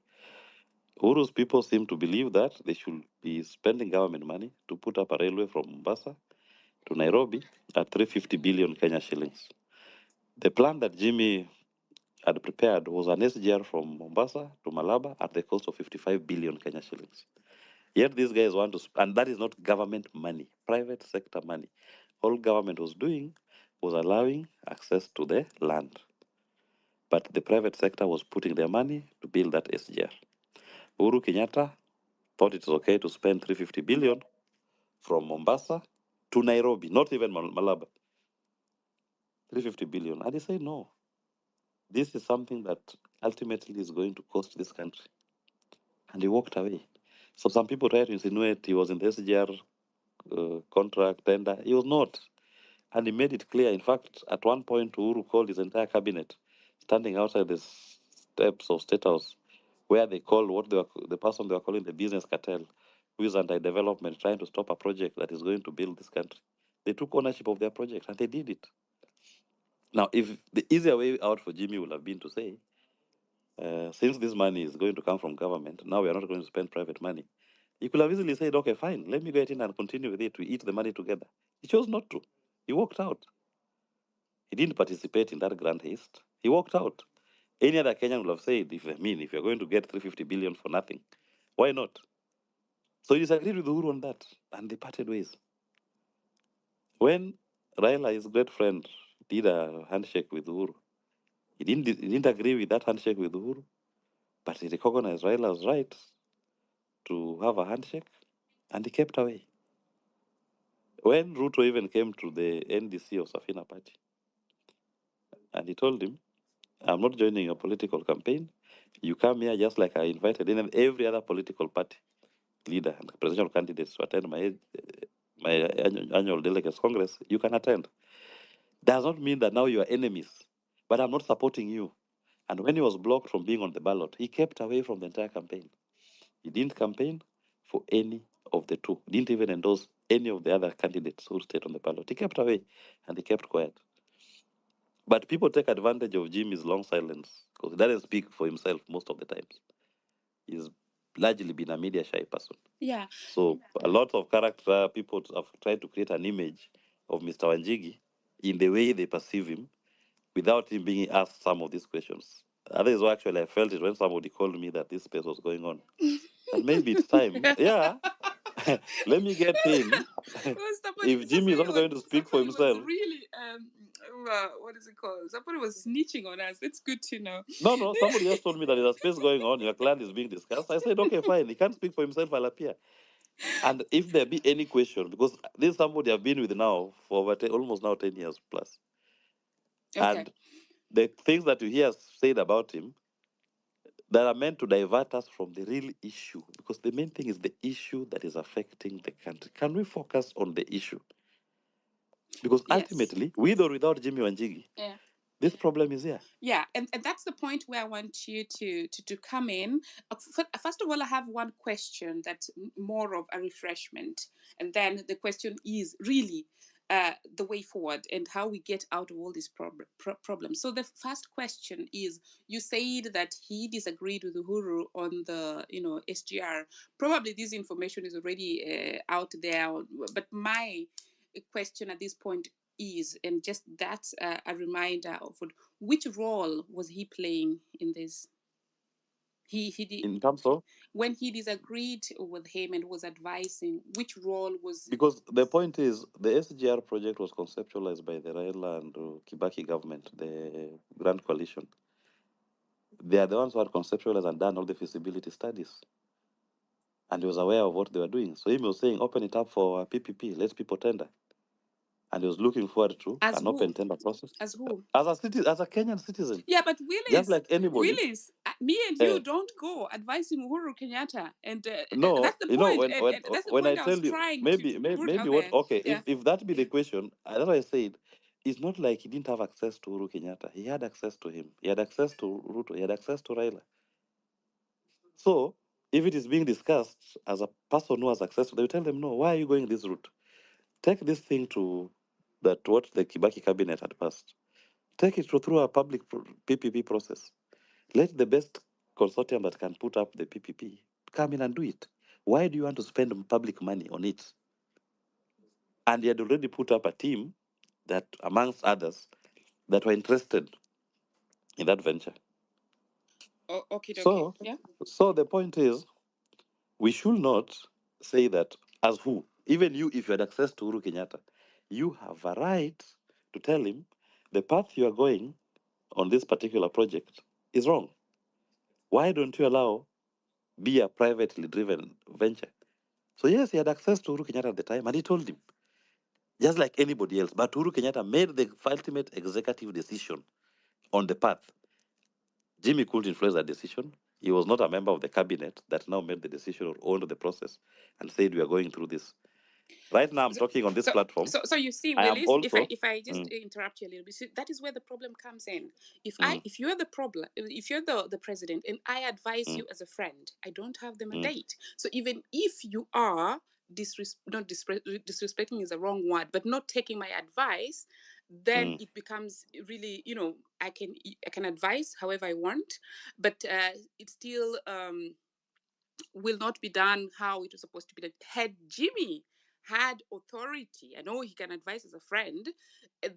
Uhuru's people seem to believe that they should be spending government money to put up a railway from Mombasa to Nairobi at 350 billion Kenya shillings. The plan that Jimmy had prepared was an SGR from Mombasa to Malaba at the cost of 55 billion Kenya shillings. Yet these guys want to, and that is not government money, private sector money. All government was doing was allowing access to the land. But the private sector was putting their money to build that SGR. Uhuru Kenyatta thought it was okay to spend 350 billion from Mombasa to Nairobi, not even Malaba. 350 billion. And he said, no, this is something that ultimately is going to cost this country. And he walked away. So some people try to insinuate he was in the SGR contract tender. He was not. And he made it clear. In fact, at one point, Uhuru called his entire cabinet standing outside the steps of State House, where they called the person they were calling the business cartel, who is anti-development, trying to stop a project that is going to build this country. They took ownership of their project and they did it. Now, if the easier way out for Jimmy would have been to say, since this money is going to come from government, now we are not going to spend private money. He could have easily said, okay, fine, let me get in and continue with it. We eat the money together. He chose not to. He walked out. He didn't participate in that grand haste. He walked out. Any other Kenyan would have said, if you're going to get 350 billion for nothing, why not? So he disagreed with Uhuru on that, and they parted ways. When Raila, his great friend, did a handshake with Uhuru, he didn't agree with that handshake with Uhuru, but he recognized Raila's right to have a handshake, and he kept away. When Ruto even came to the NDC of Safina Party, and he told him, I'm not joining a political campaign. You come here just like I invited in every other political party leader and presidential candidates to attend my annual delegates congress. You can attend. Does not mean that now you are enemies, but I'm not supporting you. And when he was blocked from being on the ballot, he kept away from the entire campaign. He didn't campaign for any of the two. Didn't even endorse any of the other candidates who stayed on the ballot. He kept away and he kept quiet. But people take advantage of Jimmy's long silence because he doesn't speak for himself most of the times. He's largely been a media shy person. Yeah. So a lot of character people have tried to create an image of Mr. Wanjigi in the way they perceive him without him being asked some of these questions. That is why actually I felt it when somebody called me that this space was going on. And maybe it's time. Yeah. Let me get in. If Jimmy is not going to speak for himself. Was really, what is it called? Somebody was snitching on us. It's good to know. No, somebody else told me that there's a space going on, your clan is being discussed. I said, okay, fine. He can't speak for himself, I'll appear. And if there be any question, because this is somebody I've been with now for over almost now 10 years plus. Okay. And the things that you hear said about him that are meant to divert us from the real issue, because the main thing is the issue that is affecting the country. Can we focus on the issue? Because ultimately, with or without Jimmy Wanjigi, this problem is here. Yeah, and that's the point where I want you to come in. First of all, I have one question that's more of a refreshment. And then the question is really the way forward and how we get out of all these problems. So the first question is, you said that he disagreed with Uhuru on the SGR. Probably this information is already out there, but my question at this point is, and just that's a reminder of which role was he playing in this. He did, in terms of when he disagreed with him and was advising, which role was, because the point is the SGR project was conceptualized by the Raila and Kibaki government, the Grand Coalition. They are the ones who had conceptualized and done all the feasibility studies. And he was aware of what they were doing. So he was saying, open it up for a PPP, let people tender. And he was looking forward to an open tender process. As who? As a Kenyan citizen. Yeah, but Willis, just like anybody. Willis, me and you don't go advising Uhuru Kenyatta, and no, that's the point. That's the when point I tell was you, trying maybe to what? Okay, yeah. if that be the question, that's what I said. It's not like he didn't have access to Uhuru Kenyatta. He had access to him. He had access to Ruto. He had access to Raila. So if it is being discussed as a person who has access to them, you tell them, no, why are you going this route? Take this thing to what the Kibaki cabinet had passed. Take it through a public PPP process. Let the best consortium that can put up the PPP come in and do it. Why do you want to spend public money on it? And he had already put up a team that, amongst others, that were interested in that venture. Okay. So the point is, we should not say that as who, even you, if you had access to Uhuru Kenyatta, you have a right to tell him the path you are going on this particular project is wrong. Why don't you allow be a privately driven venture? So yes, he had access to Uhuru Kenyatta at the time, and he told him, just like anybody else. But Uhuru Kenyatta made the ultimate executive decision on the path. Jimmy couldn't influence that decision. He was not a member of the cabinet that now made the decision or owned the process and said we are going through this. Right now, I'm talking on this platform. So you see, Willis, if I just interrupt you a little bit, so that is where the problem comes in. If you're the problem, if you're the president, and I advise you as a friend, I don't have the mandate. So even if you are disrespecting is the wrong word, but not taking my advice, then it becomes really, I can advise however I want, but it still will not be done how it was supposed to be done. Had Jimmy had authority, I know he can advise as a friend,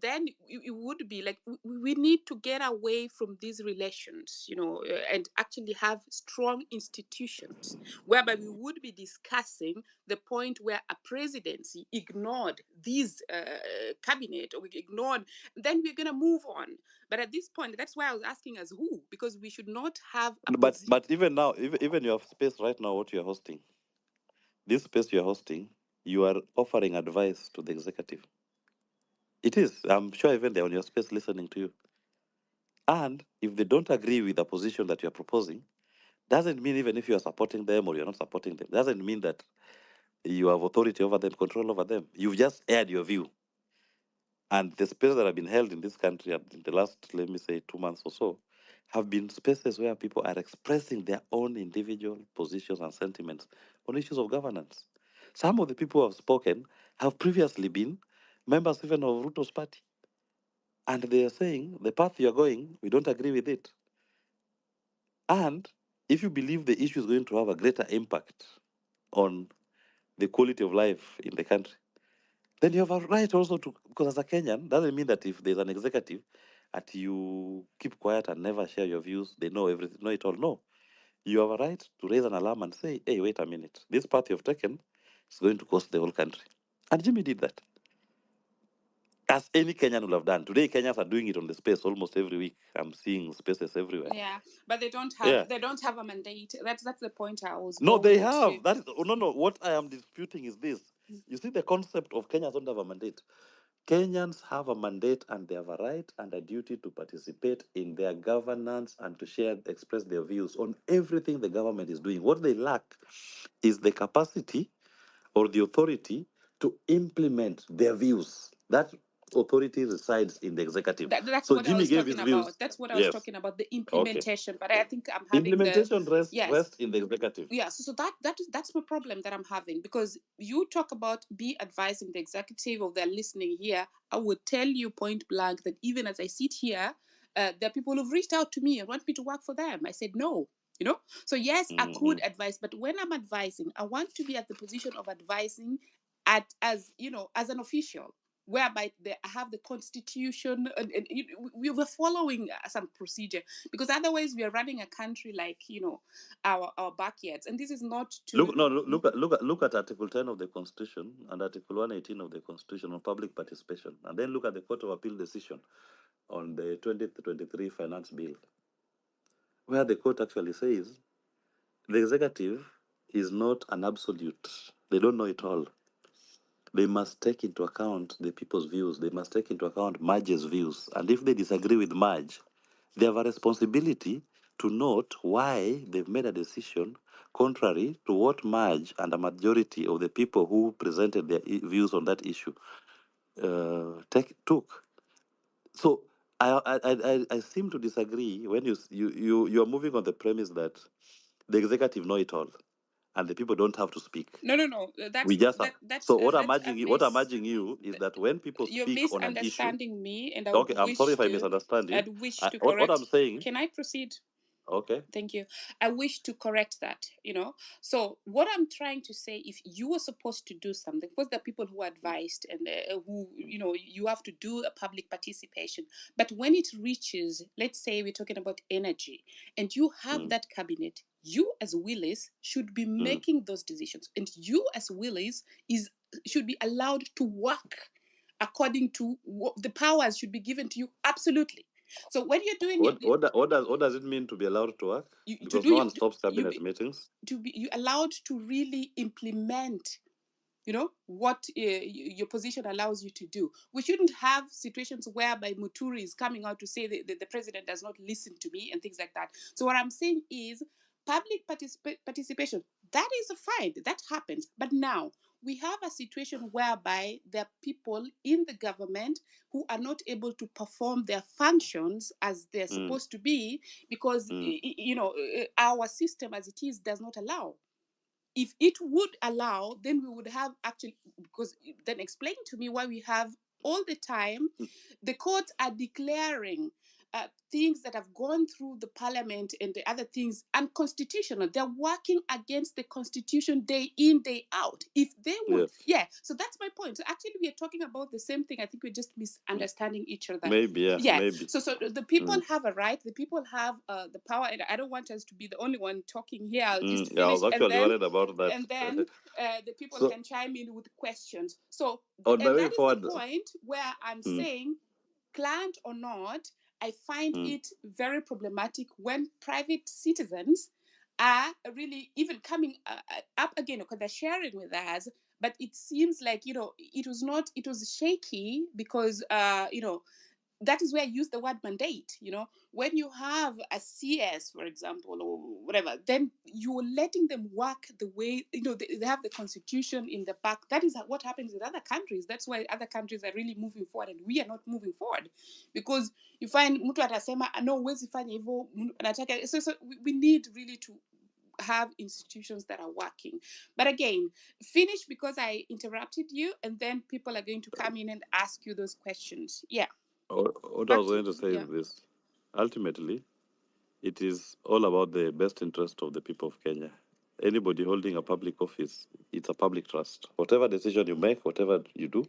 then it would be like we need to get away from these relations, and actually have strong institutions whereby we would be discussing the point where a presidency ignored these cabinet, or we ignored, then we're going to move on. But at this point, that's why I was asking us who, because we should not have a But even now, even your space right now, what you're hosting, this space you're hosting, you are offering advice to the executive. It is. I'm sure even they're on your space listening to you. And if they don't agree with the position that you're proposing, doesn't mean even if you are supporting them or you're not supporting them, doesn't mean that you have authority over them, control over them. You've just aired your view. And the spaces that have been held in this country in the last, let me say, 2 months or so, have been spaces where people are expressing their own individual positions and sentiments on issues of governance. Some of the people who have spoken have previously been members even of Ruto's party. And they are saying, the path you're going, we don't agree with it. And if you believe the issue is going to have a greater impact on the quality of life in the country, then you have a right also to, because as a Kenyan, doesn't mean that if there's an executive that you keep quiet and never share your views, they know everything, know it all. No. You have a right to raise an alarm and say, hey, wait a minute, this path you've taken is going to cost the whole country. And Jimmy did that. As any Kenyan will have done. Today, Kenyans are doing it on the space almost every week. I'm seeing spaces everywhere. Yeah, but they don't Yeah. have a mandate. That's the point I was No, going they to. have. That is, no. What I am disputing is this. You see, the concept of Kenyans don't have a mandate. Kenyans have a mandate and they have a right and a duty to participate in their governance and to express their views on everything the government is doing. What they lack is the capacity or the authority to implement their views. That authority resides in the executive. That's So what I Jimmy was gave his talking views. about. That's what I was Yes. talking about, the Okay. implementation. But I think I'm having Implementation yes. rests in the executive. Yeah, so that's my problem that I'm having, because you talk about be advising the executive, or they're listening here. I would tell you point blank that even as I sit here, there are people who've reached out to me and want me to work for them. I said no. So yes, I could advise, but when I'm advising, I want to be at the position of advising as an official, whereby I have the constitution, and we were following some procedure, because otherwise we are running a country like our backyards, and this is not to look at Article 10 of the Constitution and Article 118 of the Constitution on public participation, and then look at the Court of Appeal decision on the 2023 Finance Bill, where the court actually says the executive is not an absolute. They don't know it all. They must take into account the people's views. They must take into account Marge's views. And if they disagree with Marge, they have a responsibility to note why they've made a decision contrary to what Marge and a majority of the people who presented their views on that issue took. So I seem to disagree when you are moving on the premise that the executive know it all and the people don't have to speak. No. We just so what I'm urging you is that when people you're speak on an issue, misunderstanding me, and okay, I'm sorry if I misunderstand you. I'd wish to What correct. I'm saying, Can I proceed? okay. Thank you. I wish to correct that, So what I'm trying to say, if you were supposed to do something, because there are people who are advised and who, you have to do a public participation. But when it reaches, let's say we're talking about energy, and you have that cabinet, you as Willis should be making those decisions. And you as Willis should be allowed to work according to what the powers should be given to you. Absolutely. So when you're doing what does it mean to be allowed to work? Because no one stops cabinet meetings. You allowed to really implement what your position allows you to do. We shouldn't have situations whereby Muturi is coming out to say the president does not listen to me and things like that. So what I'm saying is public participation, that is fine, that happens. But now we have a situation whereby there are people in the government who are not able to perform their functions as they're supposed to be, because our system as it is does not allow. If it would allow, then we would have actually, because then explain to me why we have all the time, the courts are declaring things that have gone through the parliament and the other things unconstitutional. They're working against the constitution day in, day out. If they would, so that's my point. So actually, we are talking about the same thing. I think we're just misunderstanding each other. Maybe. So the people have a right. The people have the power, and I don't want us to be the only one talking here. I'll just finish, I was actually worried about that. And then the people can chime in with questions. So and that is the point where I'm saying, planned or not, I find it very problematic when private citizens are really even coming up again, because they're sharing with us, but it seems like, it was shaky because, that is where I use the word mandate. When you have a CS, for example, or whatever, then you're letting them work the way, they have the constitution in the back. That is what happens in other countries. That's why other countries are really moving forward and we are not moving forward, because you find mtu atasema no, huwezi fanya hivyo, anataka. So we need really to have institutions that are working. But again, finish, because I interrupted you, and then people are going to come in and ask you those questions. What I was going to say is this. Ultimately, it is all about the best interest of the people of Kenya. Anybody holding a public office, it's a public trust. Whatever decision you make, whatever you do,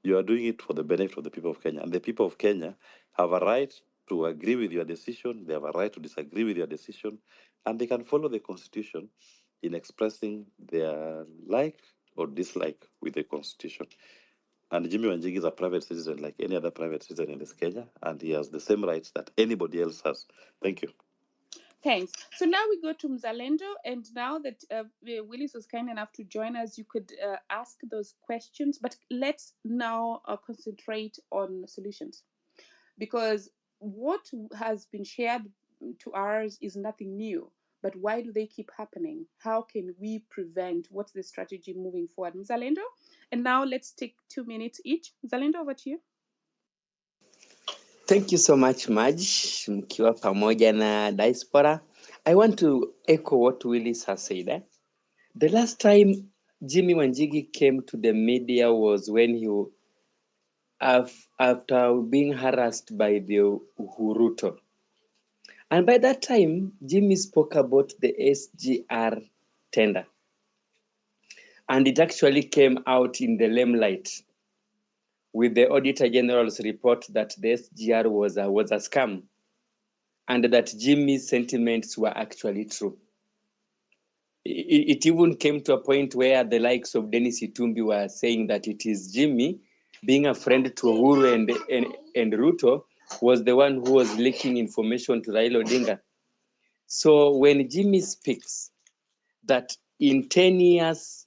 you are doing it for the benefit of the people of Kenya. And the people of Kenya have a right to agree with your decision. They have a right to disagree with your decision. And they can follow the constitution in expressing their like or dislike with the constitution. And Jimmy Wanjigi is a private citizen like any other private citizen in this Kenya, and he has the same rights that anybody else has. Thank you. Thanks. So now we go to Mzalendo, and now that Willis was kind enough to join us, you could ask those questions, but let's now concentrate on solutions, because what has been shared to ours is nothing new. But why do they keep happening? How can we prevent? What's the strategy moving forward? Mzalendo? And now let's take 2 minutes each. Mzalendo, over to you. Thank you so much, Maj, mkiwa pamoja na diaspora. I want to echo what Willis has said. The last time Jimmy Wanjigi came to the media was when he, after being harassed by the Ruto. And by that time, Jimmy spoke about the SGR tender. And it actually came out in the limelight with the Auditor General's report that the SGR was a scam, and that Jimmy's sentiments were actually true. It even came to a point where the likes of Dennis Itumbi were saying that it is Jimmy, being a friend to Uhuru and Ruto, was the one who was leaking information to Raila Odinga. So when Jimmy speaks that in 10 years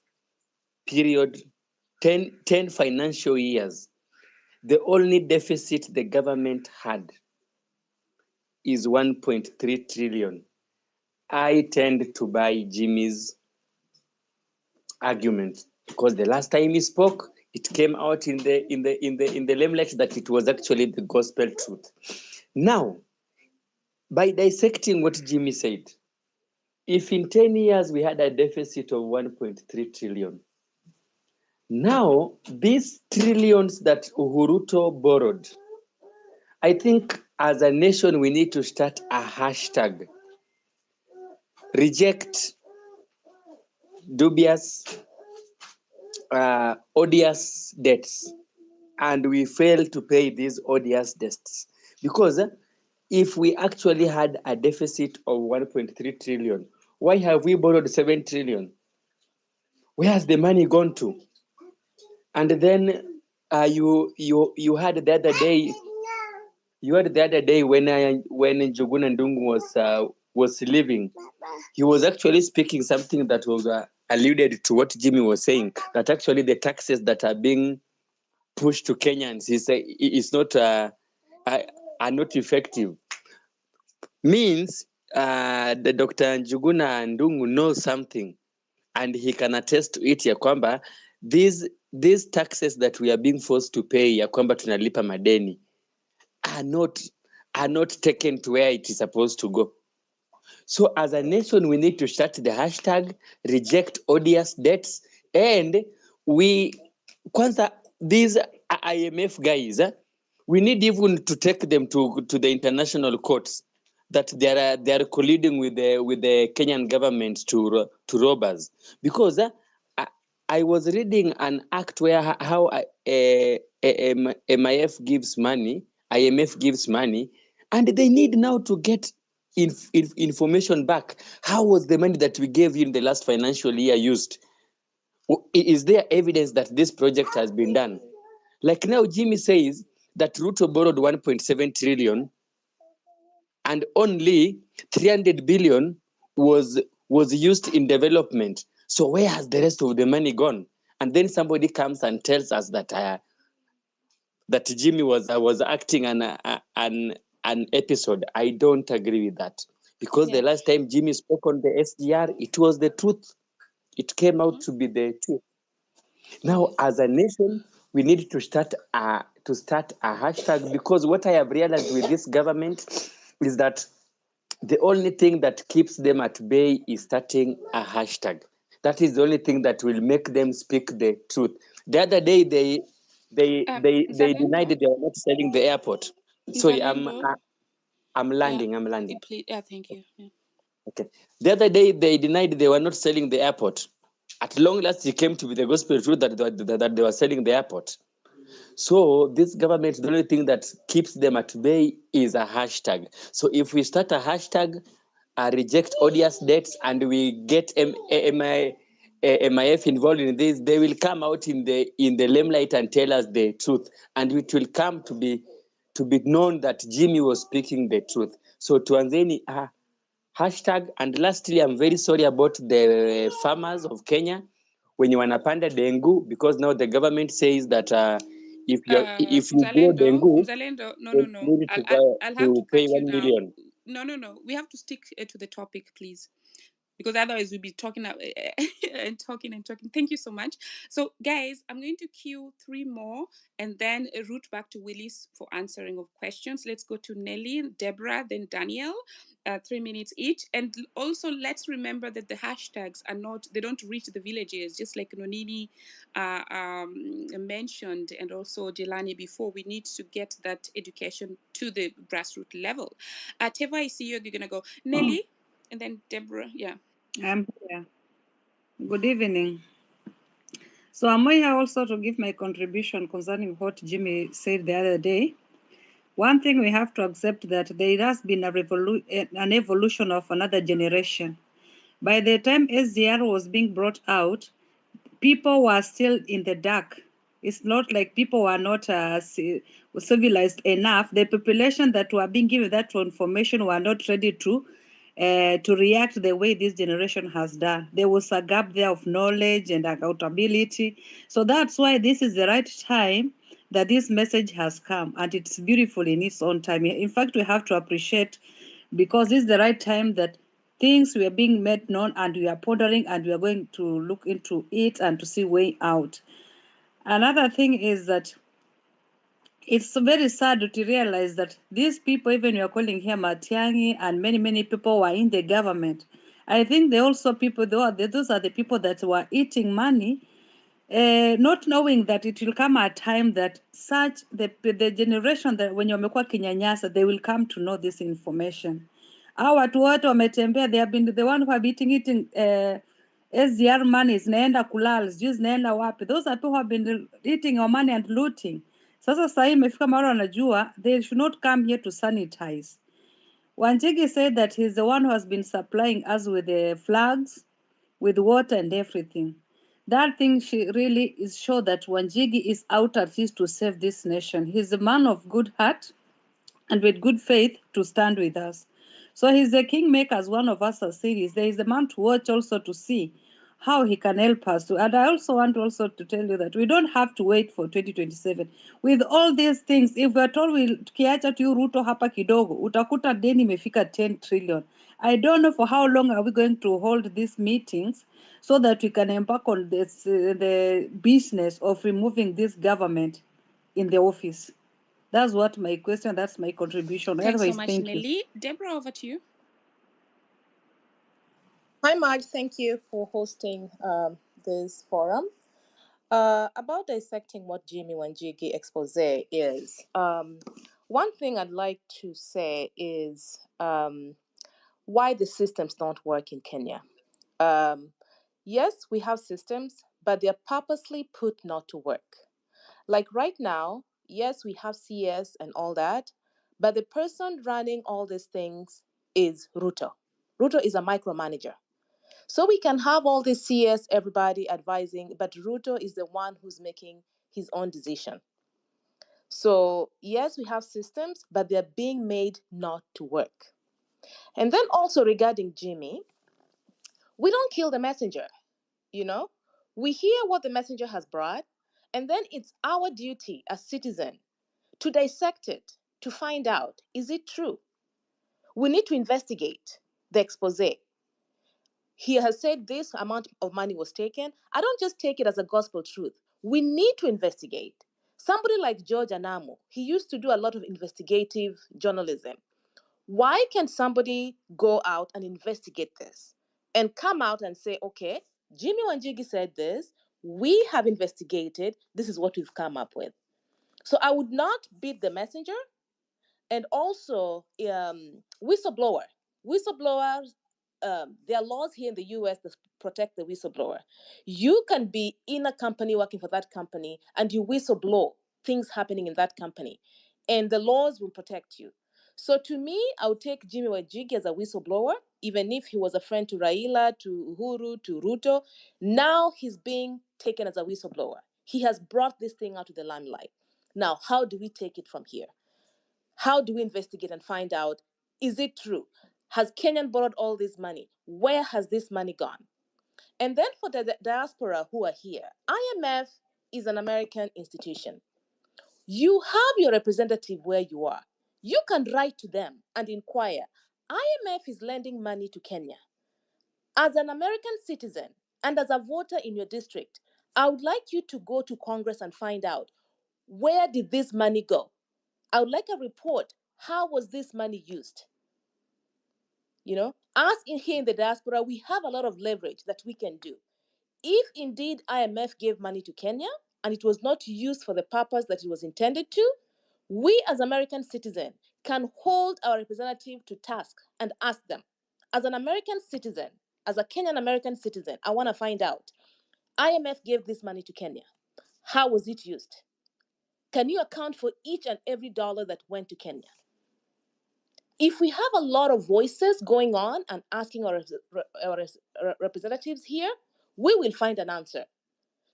period, 10 financial years, the only deficit the government had is 1.3 trillion. I tend to buy Jimmy's argument, because the last time he spoke, it came out in the limelight that it was actually the gospel truth. Now, by dissecting what Jimmy said, if in 10 years we had a deficit of 1.3 trillion, now these trillions that Uhuruto borrowed, I think as a nation we need to start a hashtag. Reject dubious, odious debts, and we fail to pay these odious debts. Because if we actually had a deficit of 1.3 trillion, why have we borrowed 7 trillion? Where has the money gone to? And then you had the other day. You heard the other day when Njuguna Ndungu was leaving, he was actually speaking something that was alluded to what Jimmy was saying, that actually the taxes that are being pushed to Kenyans is not are not effective. Means the Dr. Njuguna Ndungu knows something, and he can attest to it ya kwamba these taxes that we are being forced to pay ya kwamba tunalipa madeni are not taken to where it is supposed to go. So as a nation, we need to start the hashtag reject odious debts, and we kwanza these IMF guys, we need even to take them to the international courts that they are colluding with the Kenyan government to rob us. Because I was reading an act where how IMF gives money, and they need now to get information back. How was the money that we gave you in the last financial year used? Is there evidence that this project has been done? Like now, Jimmy says that Ruto borrowed 1.7 trillion and only 300 billion was used in development. So where has the rest of the money gone? And then somebody comes and tells us that that Jimmy was acting an episode. I don't agree with that, because the last time Jimmy spoke on the SGR, it was the truth. It came out to be the truth. Now, as a nation, we need to start a hashtag, because what I have realized with this government is that the only thing that keeps them at bay is starting a hashtag. That is the only thing that will make them speak the truth. The other day, they denied that they were not selling the airport. Sorry, I'm landing. I'm landing. Thank you. Yeah. Okay. The other day, they denied they were not selling the airport. At long last, it came to be the gospel truth that they were selling the airport. So this government, the only thing that keeps them at bay is a hashtag. So if we start a hashtag, reject odious debts, and we get MIF involved in this, they will come out in the limelight and tell us the truth, and it will come to be known that Jimmy was speaking the truth. So tuanzeni hashtag. And lastly, I'm very sorry about the farmers of Kenya when you wanapanda dengu, because now the government says that if you grow dengu, Mzalendo, no. you need I'll have to pay cut you 1 now. million. No. We have to stick to the topic, please, because otherwise we'll be talking and talking. Thank you so much. So, guys, I'm going to queue 3 more and then route back to Willis for answering of questions. Let's go to Nelly, Deborah, then Daniel. 3 minutes each. And also, let's remember that the hashtags they don't reach the villages, just like Nonini mentioned, and also Jelani before. We need to get that education to the grassroots level. Teva, I see you're going to go. Nelly, and then Deborah, yeah. I'm here. Good evening. So I'm here also to give my contribution concerning what Jimmy said the other day. One thing we have to accept that there has been an evolution of another generation. By the time SDR was being brought out, people were still in the dark. It's not like people were not civilized enough. The population that were being given that information were not ready to react the way this generation has done. There was a gap there of knowledge and accountability. So that's why this is the right time that this message has come, and it's beautiful in its own time. In fact, we have to appreciate, because this is the right time that things were being made known, and we are pondering, and we are going to look into it and to see way out. Another thing is that it's very sad to realize that these people, even you are calling here Matiang'i, and many people were in the government. I think they also people, those are the people that were eating money, not knowing that it will come a time that the generation that when wamekuwa kinyanyasa, they will come to know this information. Hao watu wote wametembea, they have been the one who have been eating SDR money, zinaenda kulala, sijui zinaenda wapi. Those are people who have been eating our money and looting. Sasa sasa hii imefika mahali wanajua they should not come here to sanitize. Wanjigi said that he's the one who has been supplying us with the flags, with water and everything. That thing she really is sure that Wanjigi is out at least to save this nation. He's a man of good heart and with good faith to stand with us. So he's the kingmaker, as one of us has said. There is a man to watch also to see how he can help us. And I also want also to tell you that we don't have to wait for 2027. With all these things, if we're told tukiacha tu Ruto hapa kidogo, utakuta deni imefika 10 trillion. I don't know for how long are we going to hold these meetings so that we can embark on this, the business of removing this government in the office. That's what my question, that's my contribution. Thanks Otherwise, so much, thank Nelly. you. Deborah, over to you. Hi, Marge. Thank you for hosting this forum. About dissecting what Jimmy Wanjigi expose is, one thing I'd like to say is why the systems don't work in Kenya. Yes, we have systems, but they're purposely put not to work. Like right now, yes, we have CS and all that, but the person running all these things is Ruto. Ruto is a micromanager. So we can have all this CS, everybody advising, but Ruto is the one who's making his own decision. So yes, we have systems, but they're being made not to work. And then also regarding Jimmy, we don't kill the messenger, you know? We hear what the messenger has brought, and then it's our duty as citizens to dissect it, to find out, is it true? We need to investigate the expose. He has said this amount of money was taken. I don't just take it as a gospel truth. We need to investigate. Somebody like George Anamo, he used to do a lot of investigative journalism. Why can somebody go out and investigate this and come out and say, okay, Jimmy Wanjigi said this, we have investigated, this is what we've come up with. So I would not beat the messenger. And also, whistleblower. Whistleblowers, there are laws here in the US that protect the whistleblower. You can be in a company working for that company and you whistleblow things happening in that company, and the laws will protect you. So to me, I would take Jimmy Wanjigi as a whistleblower, even if he was a friend to Raila, to Uhuru, to Ruto. Now he's being taken as a whistleblower. He has brought this thing out to the limelight. Now, how do we take it from here? How do we investigate and find out, is it true? Has Kenyan borrowed all this money? Where has this money gone? And then for the diaspora who are here, IMF is an American institution. You have your representative where you are. You can write to them and inquire. IMF is lending money to Kenya. As an American citizen and as a voter in your district, I would like you to go to Congress and find out, where did this money go? I would like a report. How was this money used? You know, us here in the diaspora, we have a lot of leverage that we can do. If indeed IMF gave money to Kenya and it was not used for the purpose that it was intended to, we as American citizens can hold our representative to task and ask them, as an American citizen, as a Kenyan American citizen, I want to find out, IMF gave this money to Kenya. How was it used? Can you account for each and every dollar that went to Kenya? If we have a lot of voices going on and asking our representatives here, we will find an answer.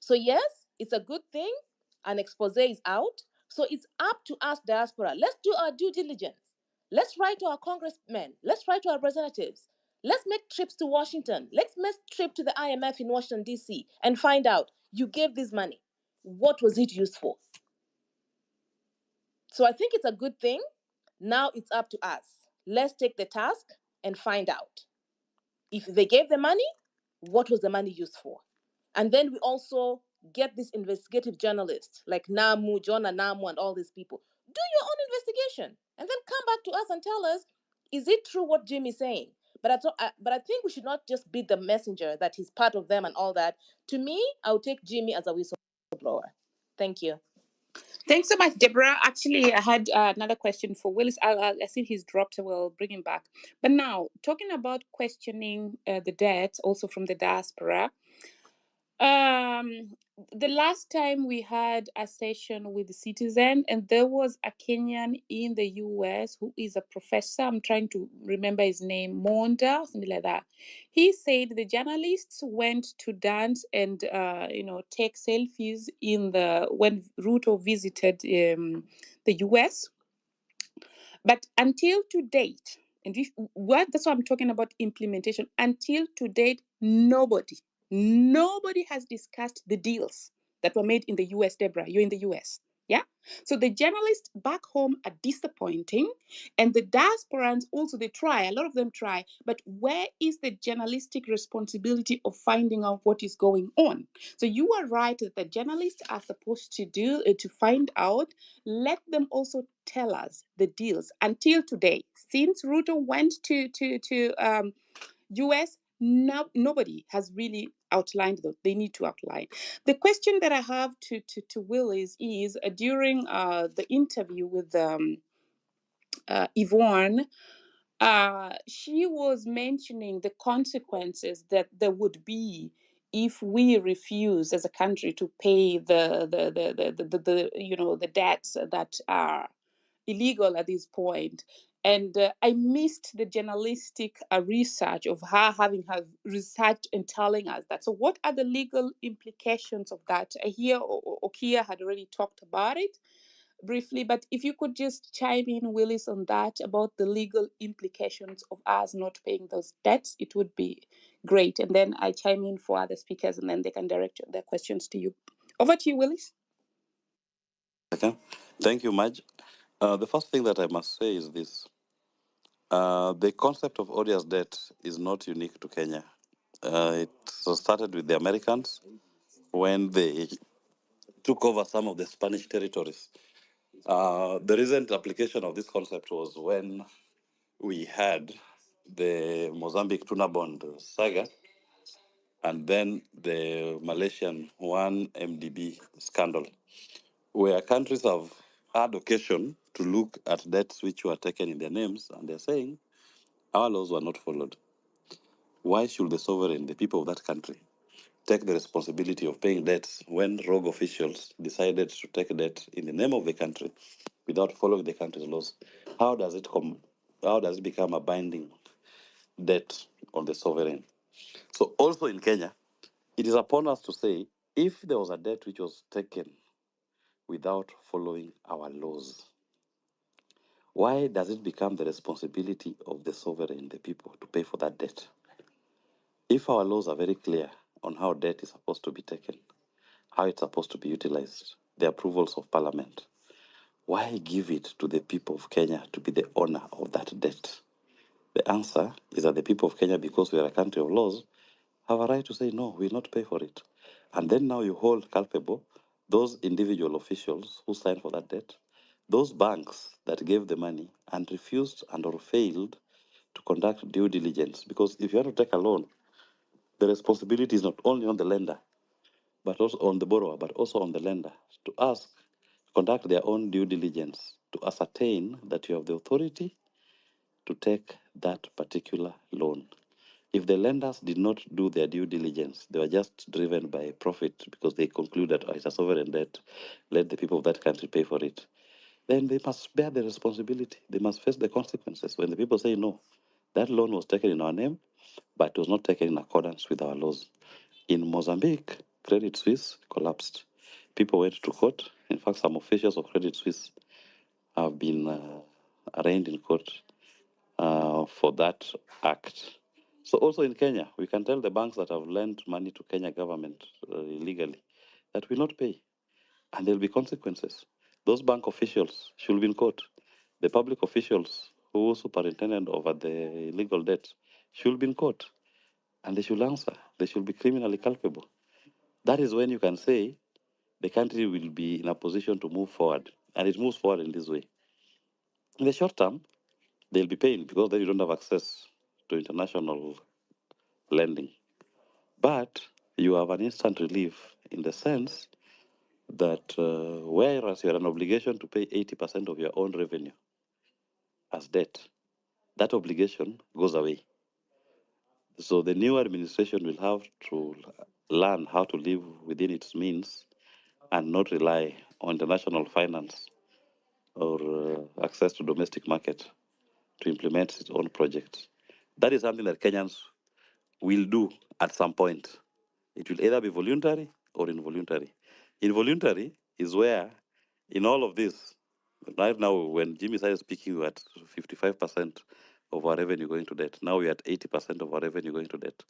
So yes, it's a good thing. An expose is out. So it's up to us, diaspora. Let's do our due diligence. Let's write to our congressmen. Let's write to our representatives. Let's make trips to Washington. Let's make a trip to the IMF in Washington, D.C. and find out, you gave this money. What was it used for? So I think it's a good thing. Now it's up to us. Let's take the task and find out. If they gave the money, what was the money used for? And then we also get these investigative journalists like Namu, Jonah Namu, and all these people. Do your own investigation and then come back to us and tell us, is it true what Jim is saying? But I think we should not just beat the messenger that he's part of them and all that. To me, I would take Jimmy as a whistleblower. Thank you. Thanks so much, Deborah. Actually, I had another question for Willis. I see he's dropped, so we'll bring him back. But now, talking about questioning the debt, also from the diaspora, the last time we had a session with the Citizen, and there was a Kenyan in the US who is a professor. I'm trying to remember his name, Monda, something like that. He said the journalists went to dance and take selfies when Ruto visited the US. But until to date, that's why I'm talking about implementation. Until to date, nobody has discussed the deals that were made in the US. Deborah, you're in the US. Yeah. So the journalists back home are disappointing, and the diasporans also, they try, a lot of them try, but where is the journalistic responsibility of finding out what is going on? So you are right that the journalists are supposed to do to find out. Let them also tell us the deals. Until today, since Ruto went to US, nobody has really outlined those. They need to outline. The question that I have to Will is during the interview with Yvonne, she was mentioning the consequences that there would be if we refuse as a country to pay the debts that are illegal at this point. And I missed the journalistic research of her having her research and telling us that. So, what are the legal implications of that? I hear Okia had already talked about it briefly, but if you could just chime in, Willis, on that about the legal implications of us not paying those debts, it would be great. And then I chime in for other speakers, and then they can direct their questions to you. Over to you, Willis. Okay. Thank you, Maj. The first thing that I must say is this. The concept of odious debt is not unique to Kenya. It started with the Americans when they took over some of the Spanish territories. The recent application of this concept was when we had the Mozambique tuna bond saga and then the Malaysian 1MDB scandal, where countries have had occasion to look at debts which were taken in their names and they're saying our laws were not followed. Why should the sovereign, the people of that country, take the responsibility of paying debts when rogue officials decided to take debt in the name of the country without following the country's laws? How does it become a binding debt on the sovereign? So also in Kenya, it is upon us to say if there was a debt which was taken without following our laws, why does it become the responsibility of the sovereign, the people, to pay for that debt? If our laws are very clear on how debt is supposed to be taken, how it's supposed to be utilized, the approvals of parliament, why give it to the people of Kenya to be the owner of that debt? The answer is that the people of Kenya, because we are a country of laws, have a right to say, no, we will not pay for it. And then now you hold culpable those individual officials who signed for that debt, those banks that gave the money and refused and or failed to conduct due diligence. Because if you want to take a loan, the responsibility is not only on the lender, but also on the borrower, but also on the lender to ask, conduct their own due diligence to ascertain that you have the authority to take that particular loan. If the lenders did not do their due diligence, they were just driven by profit because they concluded, oh, it's a sovereign debt, let the people of that country pay for it, then they must bear the responsibility. They must face the consequences. When the people say, no, that loan was taken in our name, but it was not taken in accordance with our laws. In Mozambique, Credit Suisse collapsed. People went to court. In fact, some officials of Credit Suisse have been arraigned in court for that act. So also in Kenya, we can tell the banks that have lent money to Kenya government illegally that will not pay, and there'll be consequences. Those bank officials should be in court. The public officials who superintended over the illegal debt should be in court, and they should answer. They should be criminally culpable. That is when you can say the country will be in a position to move forward, and it moves forward in this way. In the short term, they'll be paying because then you don't have access to international lending. But you have an instant relief in the sense that whereas you have an obligation to pay 80% of your own revenue as debt, that obligation goes away. So the new administration will have to learn how to live within its means and not rely on international finance or access to domestic market to implement its own projects. That is something that Kenyans will do at some point. It will either be voluntary or involuntary. Involuntary is where, in all of this, right now, when Jimmy started speaking, we were at 55% of our revenue going to debt. Now we're at 80% of our revenue going to debt.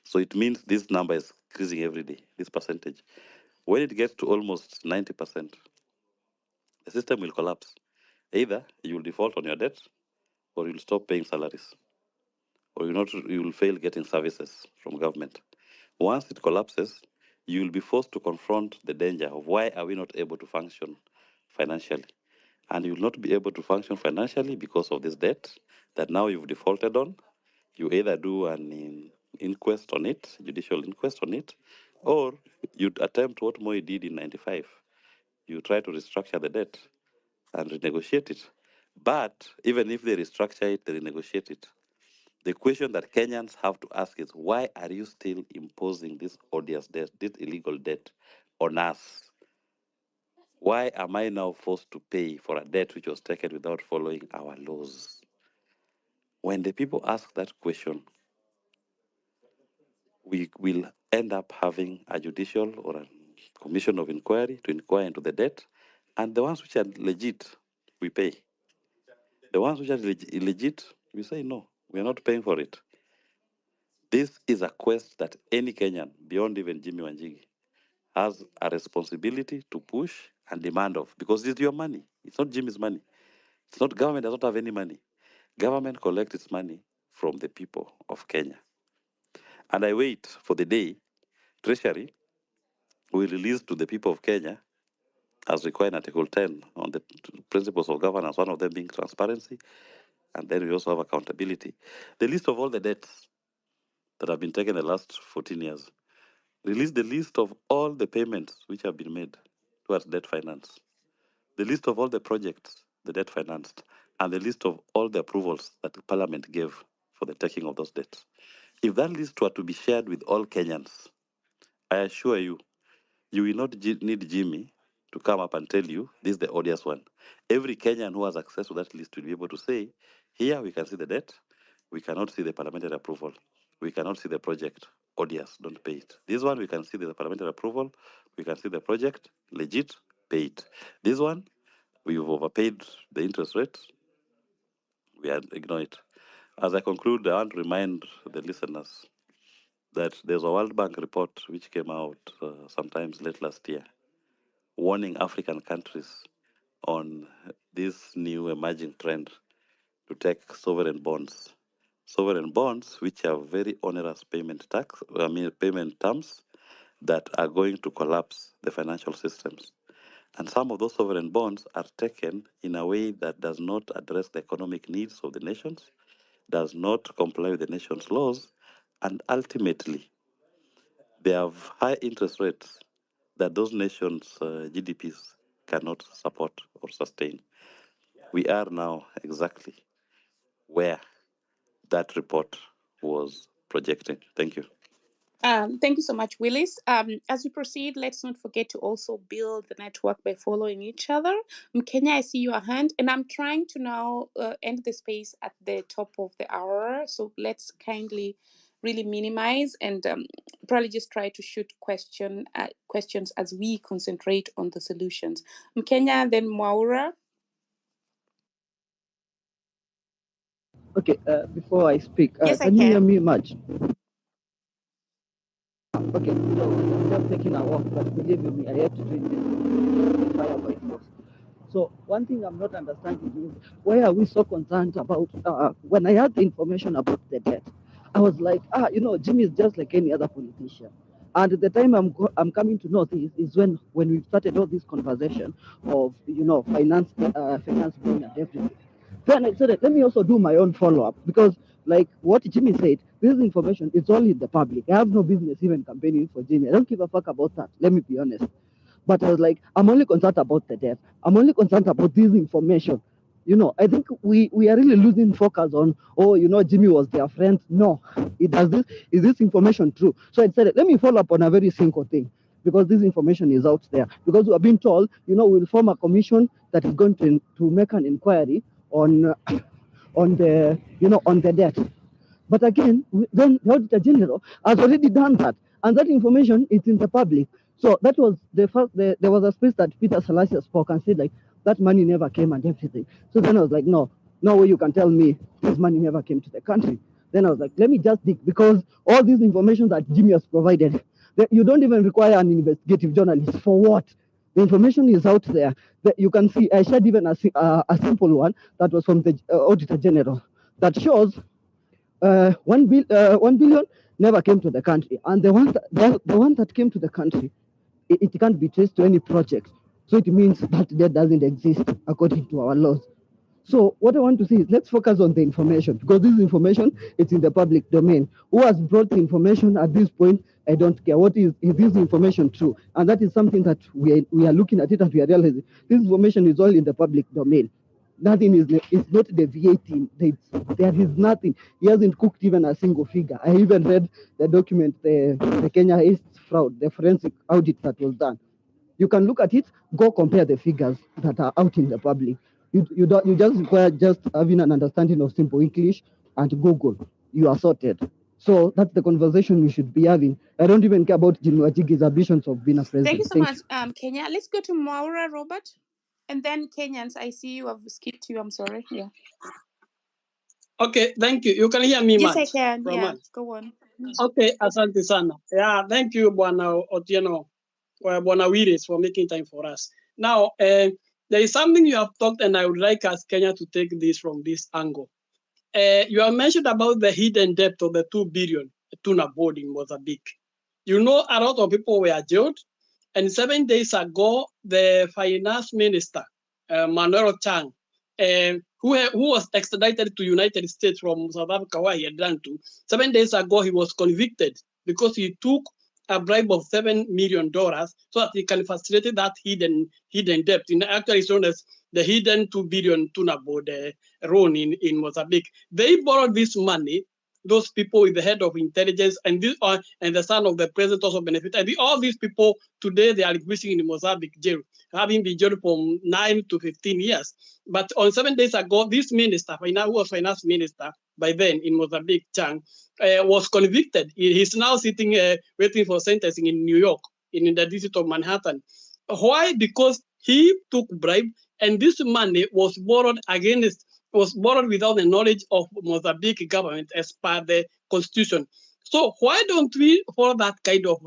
So it means this number is increasing every day, this percentage. When it gets to almost 90%, the system will collapse. Either you will default on your debt or you'll stop paying salaries or you will fail getting services from government. Once it collapses, you will be forced to confront the danger of why are we not able to function financially. And you will not be able to function financially because of this debt that now you've defaulted on. You either do an inquest on it, judicial inquest on it, or you'd attempt what Moi did in 95. You try to restructure the debt and renegotiate it. But even if they restructure it, they renegotiate it, the question that Kenyans have to ask is, why are you still imposing this odious debt, this illegal debt on us? Why am I now forced to pay for a debt which was taken without following our laws? When the people ask that question, we will end up having a judicial or a commission of inquiry to inquire into the debt, and the ones which are legit, we pay. The ones which are illegit, we say no, we are not paying for it. This is a quest that any Kenyan, beyond even Jimmy Wanjigi, has a responsibility to push and demand of, because it's your money. It's not Jimmy's money. It's not, government does not have any money. Government collects its money from the people of Kenya. And I wait for the day Treasury will release to the people of Kenya, as required in Article 10 on the principles of governance, one of them being transparency, and then we also have accountability. The list of all the debts that have been taken the last 14 years. Release the list of all the payments which have been made towards debt finance, the list of all the projects the debt financed, and the list of all the approvals that the Parliament gave for the taking of those debts. If that list were to be shared with all Kenyans, I assure you, you will not need Jimmy to come up and tell you this is the odious one. Every Kenyan who has access to that list will be able to say, here we can see the debt, we cannot see the parliamentary approval, we cannot see the project, odious, don't pay it. This one, we can see the parliamentary approval, we can see the project, legit, pay it. This one, we've overpaid the interest rate, we ignore it. As I conclude, I want to remind the listeners that there's a World Bank report which came out sometimes late last year, warning African countries on this new emerging trend to take sovereign bonds. Sovereign bonds, which have very onerous payment terms that are going to collapse the financial systems. And some of those sovereign bonds are taken in a way that does not address the economic needs of the nations, does not comply with the nation's laws, and ultimately they have high interest rates that those nations' GDPs cannot support or sustain. We are now exactly where that report was projecting. Thank you. Thank you so much, Willis. As we proceed, let's not forget to also build the network by following each other. Kenya, I see your hand, and I'm trying to now end the space at the top of the hour. So let's kindly really minimize and probably just try to shoot questions as we concentrate on the solutions. Kenya, then Mwaura. Okay, before I speak, Yes, can you hear me much? Okay, so I'm just taking a walk, but believe me, I have to drink this fire by force. So one thing I'm not understanding is why are we so concerned about, when I had the information about the debt, I was like, Jimmy is just like any other politician. And at the time I'm coming to know this is when we started all this conversation of, finance bill and everything. Then I said, let me also do my own follow-up because, like what Jimmy said, this information is all in the public. I have no business even campaigning for Jimmy. I don't give a fuck about that. Let me be honest. But I was like, I'm only concerned about the debt. I'm only concerned about this information. I think we are really losing focus on, Jimmy was their friend. No, is this information true? So I said, let me follow up on a very simple thing because this information is out there. Because we have been told, we'll form a commission that is going to make an inquiry on the debt. But again, then the Auditor General has already done that, and that information is in the public. So that was the first. There was a space that Peter Salasya spoke and said like that money never came and everything. So then I was like, no way you can tell me this money never came to the country. Then I was like, let me just dig because all this information that Jimmy has provided, you don't even require an investigative journalist for what? The information is out there. You can see. I shared even a simple one that was from the Auditor General that shows 1 billion never came to the country, and the one that came to the country, it can't be traced to any project. So it means that debt doesn't exist according to our laws. So what I want to say is let's focus on the information, because this information is in the public domain. Who has brought the information at this point? I don't care. What is this information true? And that is something that we are looking at it and we are realizing this information is all in the public domain. Nothing is not deviating. There is nothing. He hasn't cooked even a single figure. I even read the document, the Kenya East fraud, the forensic audit that was done. You can look at it, go compare the figures that are out in the public. You just require just having an understanding of simple English and Google. You are sorted. So that's the conversation we should be having. I don't even care about Jimi Wanjigi's ambitions of being a president. Thank you so much, Kenya. Let's go to Maura, Robert, and then Kenyans. I see you have skipped you. I'm sorry. Yeah. Okay, thank you. You can hear me, Yes, I much? can. From Yeah, much? go on. Okay, asante sana. Yeah, thank you, Bwana Otieno, Bwana Wiris, for making time for us. Now, there is something you have talked, and I would like us, Kenya, to take this from this angle. You have mentioned about the hidden debt of the 2 billion tuna board in Mozambique. You know, a lot of people were jailed, and 7 days ago, the finance minister, Manuel Chang, who was extradited to United States from South Africa, where he had done to, 7 days ago, he was convicted because he took a bribe of $7 million so that he can facilitate that hidden debt. Actually, it's known as the hidden 2 billion tuna board loan in Mozambique. They borrowed this money. Those people with the head of intelligence and the son of the president also benefit. And all these people today, they are missing in Mozambique jail, having been jailed from 9 to 15 years. But on 7 days ago, this minister, who was finance minister by then in Mozambique, Chang, was convicted. He's now sitting waiting for sentencing in New York, in the district of Manhattan. Why? Because he took bribe, and this money was borrowed without the knowledge of Mozambique government as per the constitution. So why don't we follow that kind of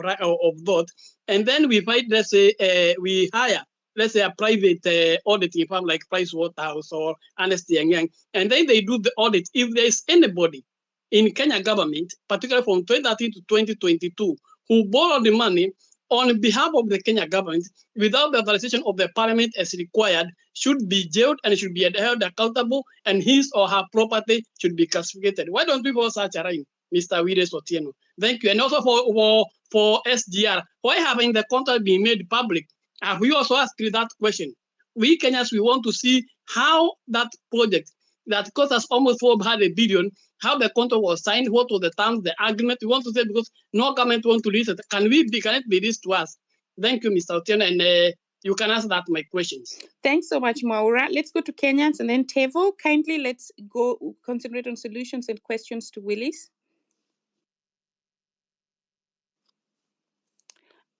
thought, and then we find, let's say, we hire, let's say, a private auditing firm like Pricewaterhouse or Ernst & Young, and then they do the audit. If there is anybody in Kenya government, particularly from 2013 to 2022, who borrowed the money on behalf of the Kenya government without the authorization of the parliament as required, should be jailed and should be held accountable, and his or her property should be confiscated. Why don't we follow such a line, Mr. Wides Otieno? Thank you. And also for SGR, why haven't the contract been made public? Have we also asked you that question? We Kenyans, we want to see how that project that cost us almost 400 billion, how the contract was signed, what were the terms, the agreement. We want to say, because no government want to release it. Can it be released to us? Thank you, Mr. Otieno, and you can answer that my questions. Thanks so much, Maura. Let's go to Kenyans and then Tevo. Kindly, let's go concentrate on solutions and questions to Willis.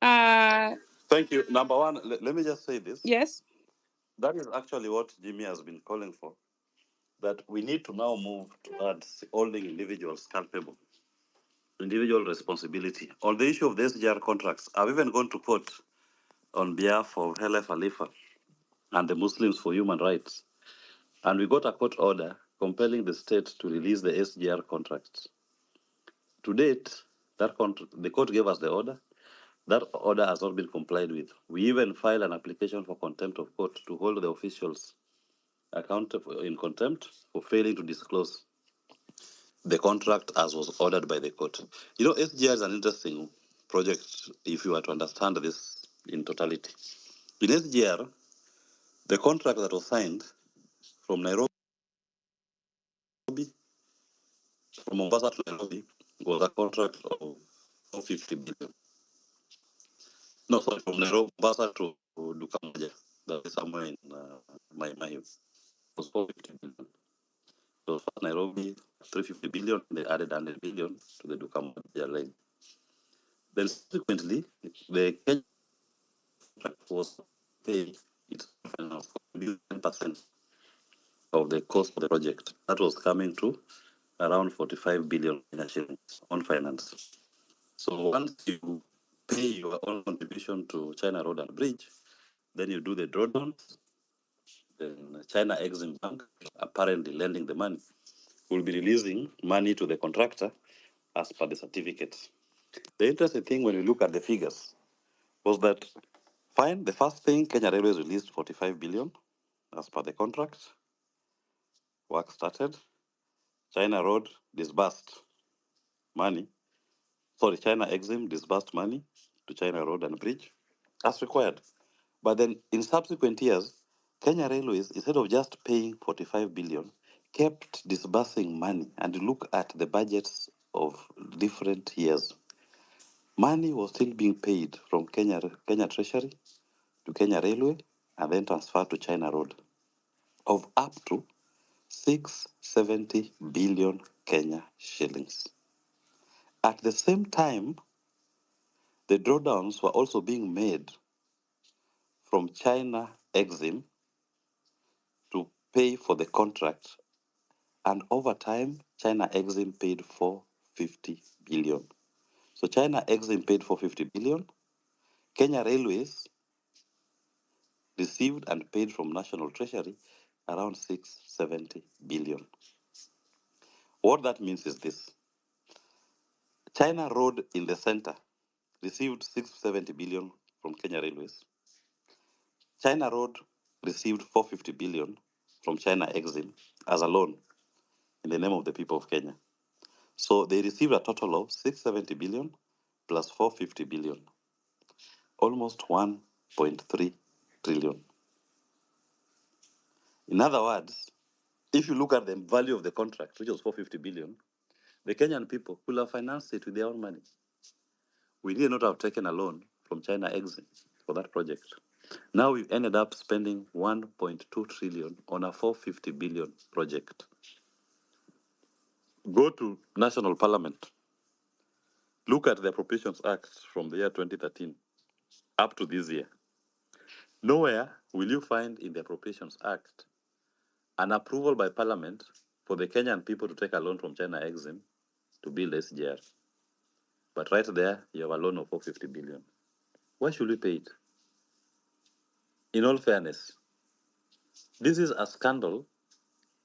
Thank you. Number one, let me just say this. Yes. That is actually what Jimmy has been calling for. That we need to now move towards holding individuals culpable, individual responsibility. On the issue of the SGR contracts, I've even gone to court on behalf of Helef Khalifa and the Muslims for Human Rights. And we got a court order compelling the state to release the SGR contracts. To date, the court gave us the order. That order has not been complied with. We even filed an application for contempt of court to hold the officials accountable in contempt for failing to disclose the contract as was ordered by the court. You know, SGR is an interesting project if you were to understand this in totality. In SGR, the contract that was signed from Nairobi, from Mombasa to Nairobi, was a contract of 450 billion. No, sorry, from Nairobi, Mombasa to Dukamoja, that is somewhere in my mind. It was 450 billion. So first Nairobi, 350 billion, they added 100 billion to the Dukamoja line. Then subsequently, the Kenya contract was paid its 10% of the cost of the project. That was coming to around 45 billion shillings on finance. So once you pay your own contribution to China Road and Bridge, then you do the drawdowns. Then China Exim Bank, apparently lending the money, will be releasing money to the contractor as per the certificates. The interesting thing when you look at the figures was that, fine, the first thing, Kenya Railways released 45 billion as per the contract. work started. China Road disbursed money. Sorry, China Exim disbursed money to China Road and Bridge as required. But then in subsequent years, Kenya Railways, instead of just paying 45 billion, kept disbursing money. And look at the budgets of different years. Money was still being paid from Kenya Treasury to Kenya Railway and then transferred to China Road of up to 670 billion Kenya shillings. At the same time, the drawdowns were also being made from China Exim to pay for the contract. And over time, China Exim paid 450 billion. So China Exim paid 450 billion. Kenya Railways received and paid from National Treasury around 670 billion. What that means is this. China Road in the center received 670 billion from Kenya Railways. China Road received 450 billion from China Exim as a loan in the name of the people of Kenya. So they received a total of 670 billion plus 450 billion, almost 1.3 trillion. In other words, if you look at the value of the contract, which was 450 billion, the Kenyan people will have financed it with their own money. We did not have taken a loan from China Exim for that project. Now we've ended up spending 1.2 trillion on a 450 billion project. Go to National Parliament. Look at the Appropriations Act from the year 2013 up to this year. Nowhere will you find in the Appropriations Act an approval by Parliament for the Kenyan people to take a loan from China Exim to build SGR. But right there, you have a loan of 450 billion. Why should we pay it? In all fairness, this is a scandal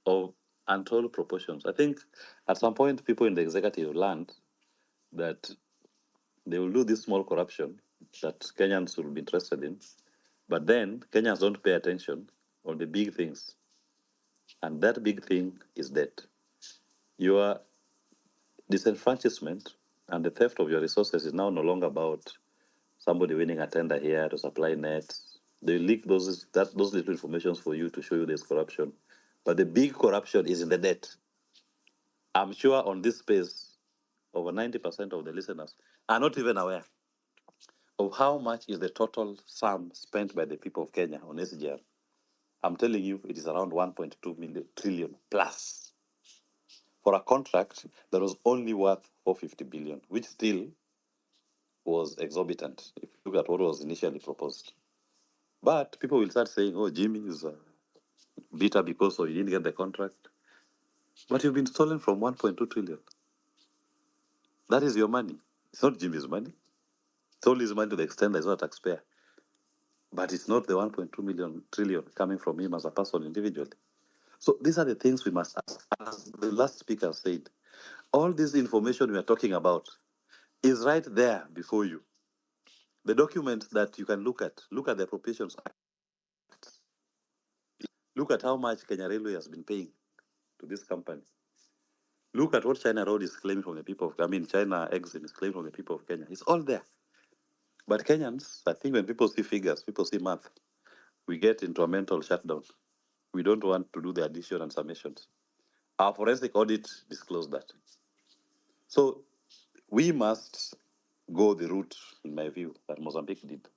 of untold proportions. I think at some point, people in the executive learned that they will do this small corruption that Kenyans will be interested in, but then Kenyans don't pay attention on the big things. And that big thing is debt. Your disenfranchisement and the theft of your resources is now no longer about somebody winning a tender here to supply nets. They leak those little informations for you to show you there's corruption. But the big corruption is in the debt. I'm sure on this space, over 90% of the listeners are not even aware of how much is the total sum spent by the people of Kenya on SGR. I'm telling you, it is around 1.2 trillion plus for a contract that was only worth 450 billion, which still was exorbitant if you look at what was initially proposed. But people will start saying, oh, Jimmy is bitter because you didn't get the contract. But you've been stolen from 1.2 trillion. That is your money. It's not Jimmy's money. It's only his money to the extent that he's not a taxpayer. But it's not the 1.2 trillion coming from him as a person individually. So these are the things we must ask. As the last speaker said, all this information we are talking about is right there before you. The documents that you can look at the Appropriations Act. Look at how much Kenya Railway has been paying to this company. Look at what China Road is claiming from the people of, China Exim is claiming from the people of Kenya. It's all there. But Kenyans, I think when people see figures, people see math, we get into a mental shutdown. We don't want to do the addition and summations. Our forensic audit disclosed that. So we must go the route, in my view, that Mozambique did.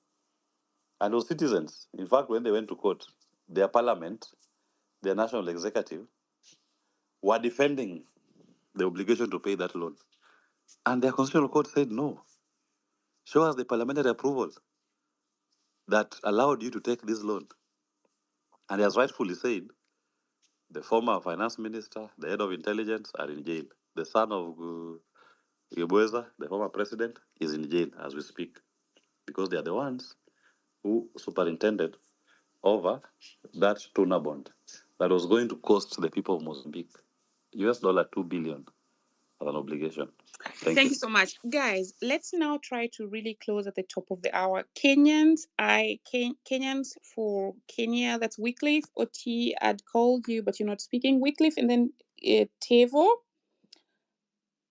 And those citizens, in fact, when they went to court, their parliament, their national executive, were defending the obligation to pay that loan. And their constitutional court said, no. Show us the parliamentary approval that allowed you to take this loan. And as rightfully said, the former finance minister, the head of intelligence are in jail. The son of Gebweza, the former president, is in jail as we speak because they are the ones who superintended over that tuna bond that was going to cost the people of Mozambique US $2 billion. an obligation. Thank you so much. Guys, let's now try to really close at the top of the hour. Kenyans for Kenya, that's Wycliffe. Oti, I'd called you, but you're not speaking. Wycliffe, and then Tevo.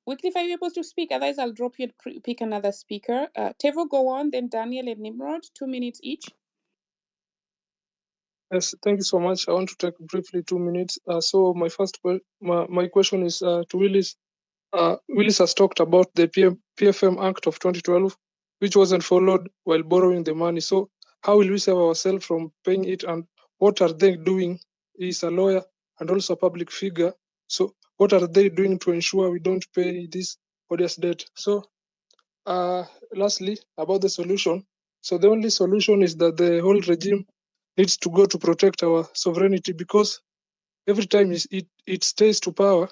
Wycliffe, are you able to speak? Otherwise, I'll drop you and pick another speaker. Tevo, go on, then Daniel and Nimrod, 2 minutes each. Yes, thank you so much. I want to take briefly 2 minutes. So my my question is to Willis. Willis has talked about the PFM Act of 2012, which wasn't followed while borrowing the money. So how will we save ourselves from paying it, and what are they doing? He's a lawyer and also a public figure. So what are they doing to ensure we don't pay this odious debt? So lastly, about the solution. So the only solution is that the whole regime needs to go to protect our sovereignty, because every time it stays to power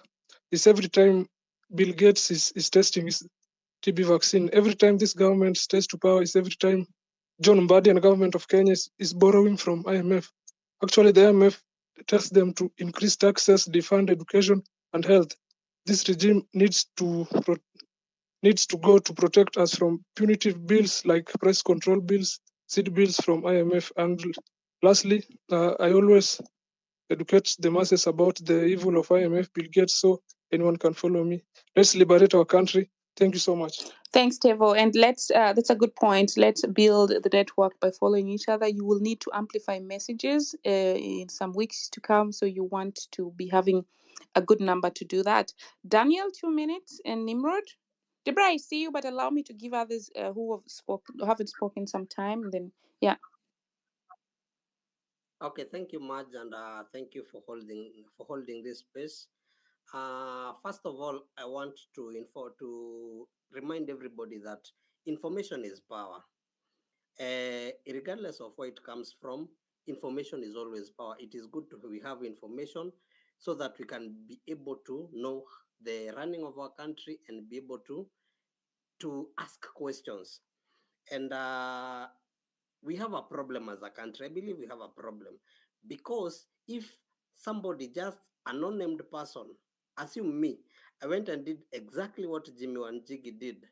is every time Bill Gates is testing his TB vaccine. Every time this government stays to power is every time John Mbadi and government of Kenya is borrowing from IMF. Actually, the IMF tells them to increase taxes, defund education and health. This regime needs to go to protect us from punitive bills like price control bills, seed bills from IMF. And lastly, I always educate the masses about the evil of IMF, Bill Gates, so anyone can follow me. Let's liberate our country. Thank you so much. Thanks, Tevo. And that's a good point. Let's build the network by following each other. You will need to amplify messages in some weeks to come. So you want to be having a good number to do that. Daniel, 2 minutes, and Nimrod. Deborah, I see you, but allow me to give others who haven't spoken some time. And then, yeah. Okay, thank you, Marge, and thank you for holding this space. First of all, I want to remind everybody that information is power. Regardless of where it comes from, information is always power. It is good we have information so that we can be able to know the running of our country and be able to ask questions. And we have a problem as a country. I believe we have a problem because if somebody, just an unnamed person, assume me, I went and did exactly what Jimi Wanjigi did,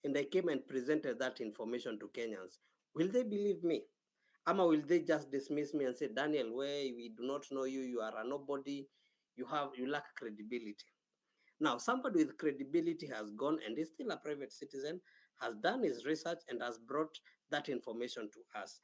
and I came and presented that information to Kenyans, will they believe me? Ama will they just dismiss me and say, Daniel, we do not know you, you are a nobody, you lack credibility. Now, somebody with credibility has gone and is still a private citizen, has done his research and has brought that information to us.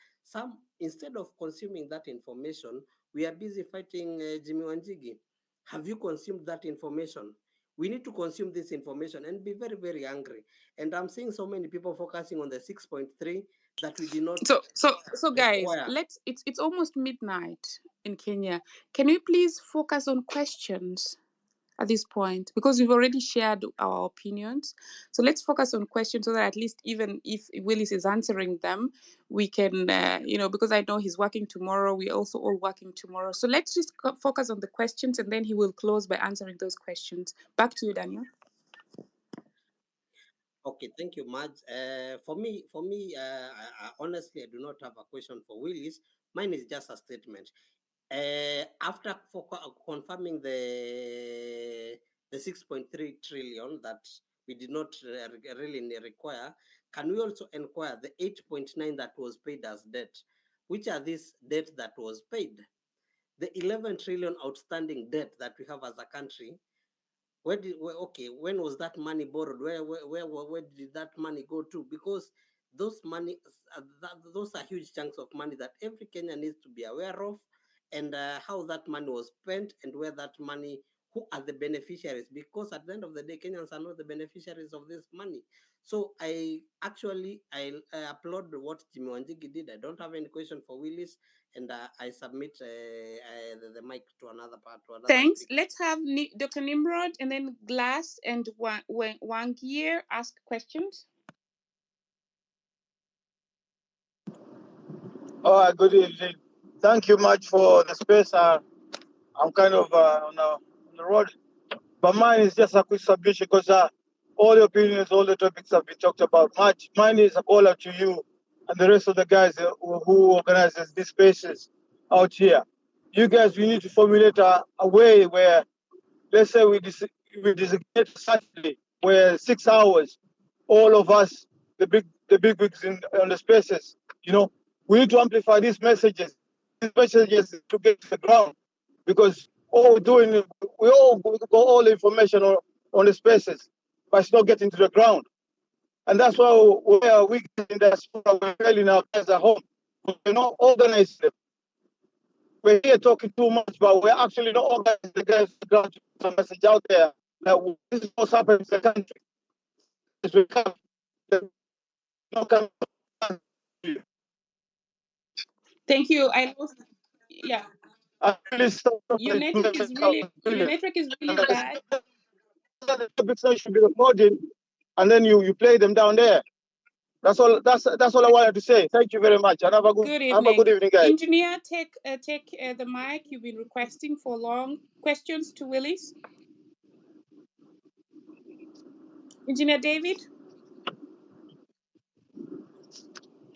Instead of consuming that information, we are busy fighting Jimi Wanjigi. Have you consumed that information? We need to consume this information and be very, very angry. And I'm seeing so many people focusing on the 6.3 that we did not. So guys, it's almost midnight in Kenya. Can we please focus on questions at this point, because we've already shared our opinions? So let's focus on questions so that at least even if Willis is answering them, we can, because I know he's working tomorrow, we're also all working tomorrow. So let's just focus on the questions, and then he will close by answering those questions. Back to you, Daniel. Okay, thank you, Marge. For me, honestly, I do not have a question for Willis. Mine is just a statement. After confirming the 6.3 trillion that we did not really require, can we also inquire the 8.9 that was paid as debt? Which are these debt that was paid? The 11 trillion outstanding debt that we have as a country, when was that money borrowed? Where did that money go to? Because those are huge chunks of money that every Kenyan needs to be aware of, and how that money was spent, and where that money, who are the beneficiaries? Because at the end of the day, Kenyans are not the beneficiaries of this money. So I applaud what Jimi Wanjigi did. I don't have any question for Willis, and I submit the mic to another part. Thanks. Speaker. Let's have Dr. Nimrod and then Glass and Wangier ask questions. Good evening. Thank you much for the space. I'm kind of on the road, but mine is just a quick submission because all the opinions, all the topics have been talked about much. Mine is a call out to you and the rest of the guys who organizes these spaces out here. You guys, we need to formulate a way where, let's say we designate Saturday where 6 hours, all of us, the big wigs on the spaces, we need to amplify these messages to get to the ground, because all we're doing, we all got all the information on the spaces, but it's not getting to the ground. And that's why we are weak in diaspora, we're failing our guys at home. We're not organizing them. We're here talking too much, but we're actually not organizing the guys to ground to put a message out there that this is what's happening in the country. We can't, Thank you. I lost. Yeah. Your network is really bad. The topics should be recorded, and then you play them down there. That's all. That's all I wanted to say. Thank you very much, and have a good evening, guys. Engineer, take the mic. You've been requesting for long. Questions to Willis. Engineer David.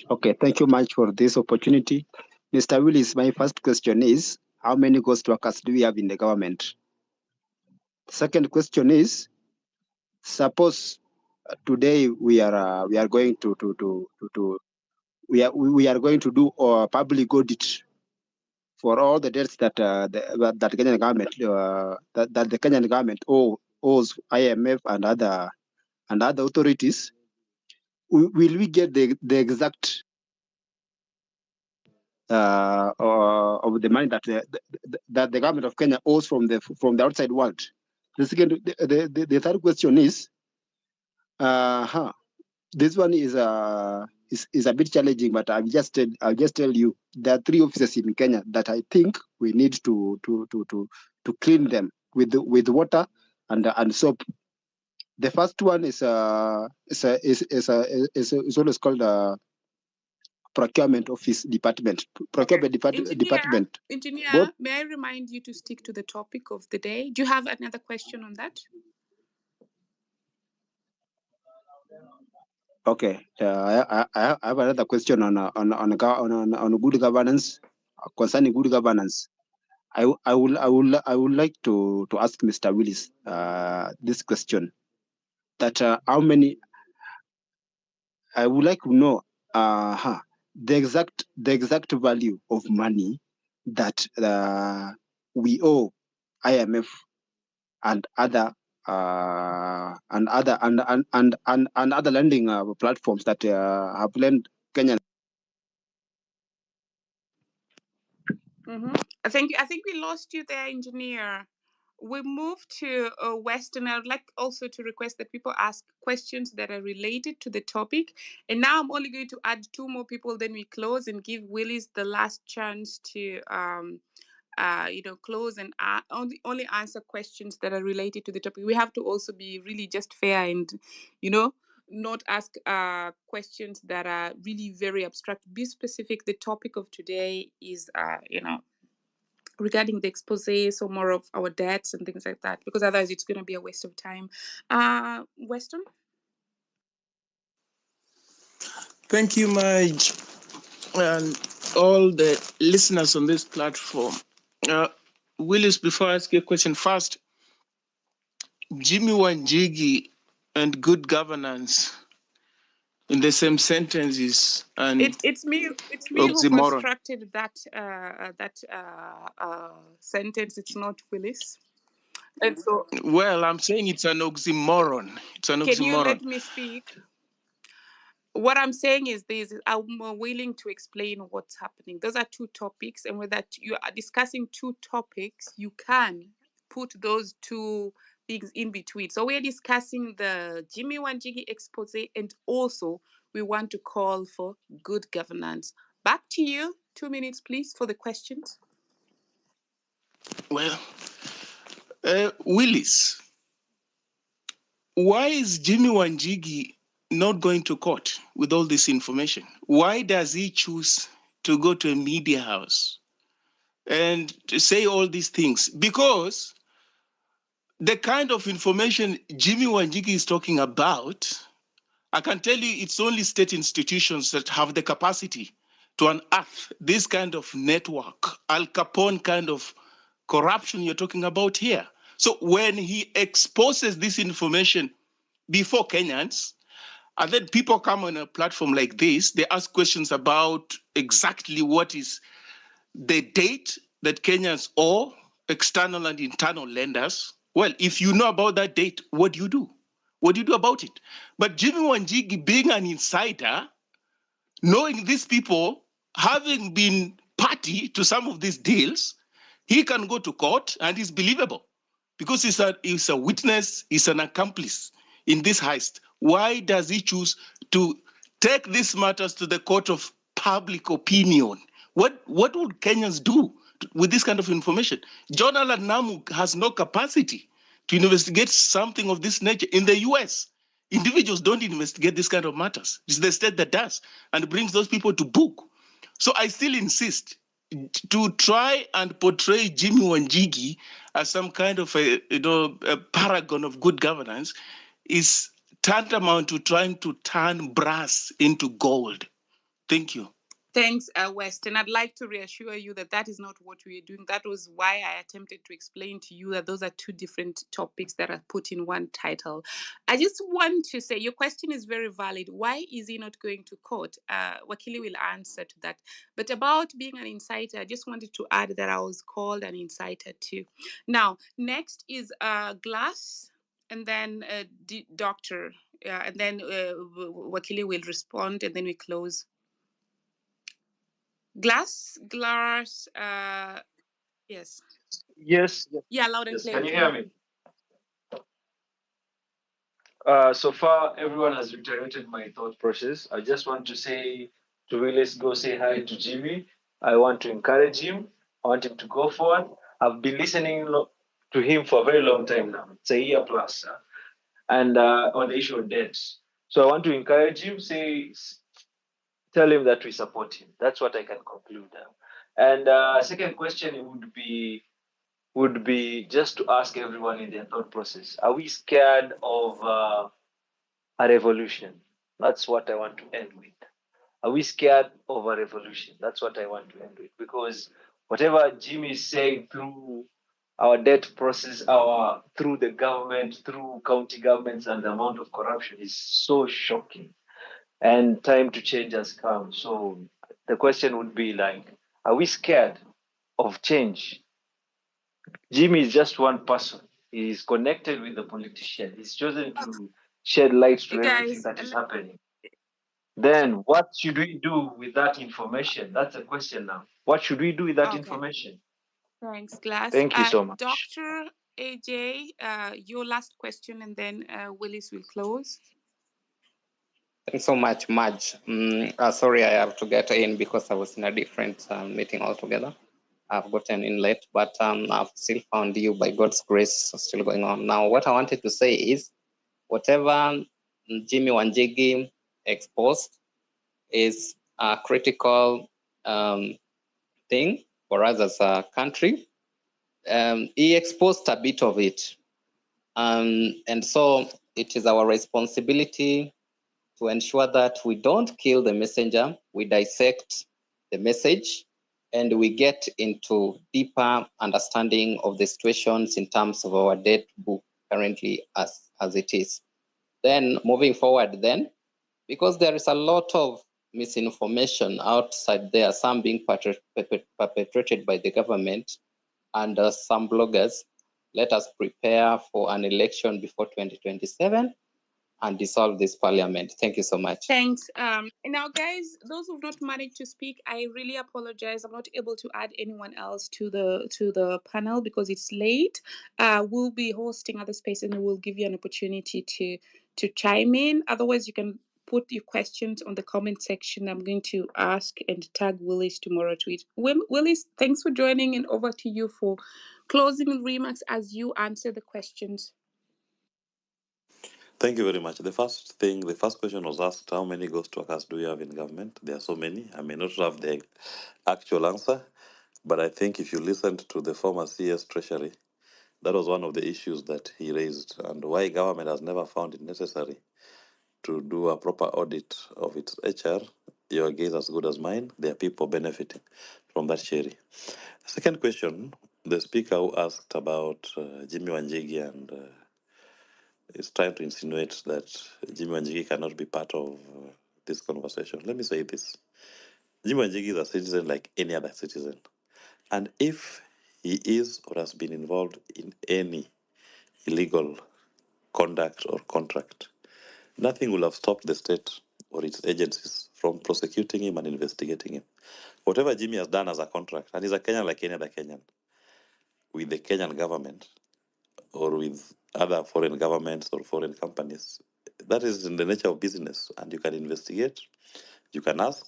Okay, thank you much for this opportunity. Mr. Willis, my first question is, how many ghost workers do we have in the government? Second question is, suppose today we are going to do a public audit for all the debts that that Kenyan government that the Kenyan government owes IMF and other authorities. Will we get the exact of the money that the government of Kenya owes from the outside world? The third question is, this one is a bit challenging, but I'll just tell you there are 3 offices in Kenya that I think we need to clean them with water and soap. The first one is always called procurement office department. Procurement department. Engineer, may I remind you to stick to the topic of the day? Do you have another question on that? Okay, I have another question on good governance, concerning good governance. I would like to ask Mr. Willis this question. That how many? I would like to know the exact value of money that we owe IMF and other other lending platforms that have lent Kenya. I think we lost you there, engineer. We move to Western. I would like also to request that people ask questions that are related to the topic. And now I'm only going to add 2 more people, then we close and give Willis the last chance to close and only answer questions that are related to the topic. We have to also be really just fair and, not ask questions that are really very abstract. Be specific. The topic of today is, regarding the expose, so more of our debts and things like that, because otherwise it's going to be a waste of time. Weston? Thank you, Maj, and all the listeners on this platform. Willis, before I ask you a question, first, Jimmy Wanjigi and good governance in the same sentences, and it's me who constructed that sentence. It's not Willis. And so, well, I'm saying it's an oxymoron. Can you let me speak? What I'm saying is this: I'm willing to explain what's happening. Those are 2 topics, and whether you are discussing 2 topics, you can put those 2 things in between. So we're discussing the Jimmy Wanjigi expose, and also we want to call for good governance. Back to you. 2 minutes, please, for the questions. Well, Willis, why is Jimmy Wanjigi not going to court with all this information? Why does he choose to go to a media house and to say all these things? Because the kind of information Jimmy Wanjigi is talking about, I can tell you it's only state institutions that have the capacity to unearth this kind of network, Al Capone kind of corruption you're talking about here. So when he exposes this information before Kenyans, and then people come on a platform like this, they ask questions about exactly what is the date that Kenyans owe external and internal lenders. Well, if you know about that date, what do you do? What do you do about it? But Jimmy Wanjigi, being an insider, knowing these people, having been party to some of these deals, he can go to court and he's believable because he's a witness, he's an accomplice in this heist. Why does he choose to take these matters to the court of public opinion? What would Kenyans do with this kind of information? John Allen Namu has no capacity to investigate something of this nature. In the US, individuals don't investigate this kind of matters. It's the state that does and brings those people to book. So I still insist to try and portray Jimmy Wanjigi as some kind of a paragon of good governance is tantamount to trying to turn brass into gold. Thank you. Thanks, West. And I'd like to reassure you that that is not what we are doing. That was why I attempted to explain to you that those are two different topics that are put in one title. I just want to say your question is very valid. Why is he not going to court? Wakili will answer to that. But about being an insider, I just wanted to add that I was called an insider too. Now, next is Glass, and then Doctor, and then Wakili will respond, and then we close. Glass, yes. Yes. Yeah, loud and Yes. clear. Can you hear me? So far, everyone has reiterated my thought process. I just want to say to Willis, go say hi to Jimmy. I want to encourage him. I want him to go forward. I've been listening to him for a very long time now. It's a year plus. And on the issue of debt. So I want to encourage him, tell him that we support him. That's what I can conclude. And second question would be just to ask everyone in their thought process: are we scared of a revolution? That's what I want to end with. Are we scared of a revolution? That's what I want to end with. Because whatever Jimmy is saying through our debt process, through the government, through county governments, and the amount of corruption is so shocking. And time to change has come. So the question would be like, are we scared of change? Jimmy is just one person. He is connected with the politician. He's chosen to shed light to everything that is happening. Then what should we do with that information? That's the question now. What should we do with that information? Thanks, Glass. Thank you so much. Dr. AJ, your last question, and then Willis will close. Thanks so much, Madge. Sorry, I have to get in because I was in a different meeting altogether. I've gotten in late, but I've still found you by God's grace still going on. Now, what I wanted to say is, whatever Jimmy Wanjigi exposed is a critical thing for us as a country. He exposed a bit of it. And so it is our responsibility to ensure that we don't kill the messenger, we dissect the message, and we get into deeper understanding of the situations in terms of our debt book currently as it is. Then moving forward then, because there is a lot of misinformation outside there, some being perpetrated by the government and some bloggers, let us prepare for an election before 2027 and dissolve this parliament. Thank you so much. Thanks. Now, guys, those who've not managed to speak, I really apologize. I'm not able to add anyone else to the panel because it's late. We'll be hosting other spaces and we'll give you an opportunity to chime in. Otherwise, you can put your questions on the comment section. I'm going to ask and tag Willis tomorrow to it. Willis, thanks for joining, and over to you for closing remarks as you answer the questions. Thank you very much. The first question was asked, how many ghost workers do we have in government? There are so many. I may not have the actual answer, but I think if you listened to the former CS Treasury, that was one of the issues that he raised, and why government has never found it necessary to do a proper audit of its HR. Your guess as good as mine. There are people benefiting from that cherry. Second question the speaker who asked about Jimmy Wanjigi and is trying to insinuate that Jimmy Wanjigi cannot be part of this conversation. Let me say this. Jimmy Wanjigi is a citizen like any other citizen. And if he is or has been involved in any illegal conduct or contract, nothing will have stopped the state or its agencies from prosecuting him and investigating him. Whatever Jimmy has done as a contract, and he's a Kenyan like any other Kenyan, with the Kenyan government or with other foreign governments or foreign companies, that is in the nature of business, and you can investigate, you can ask.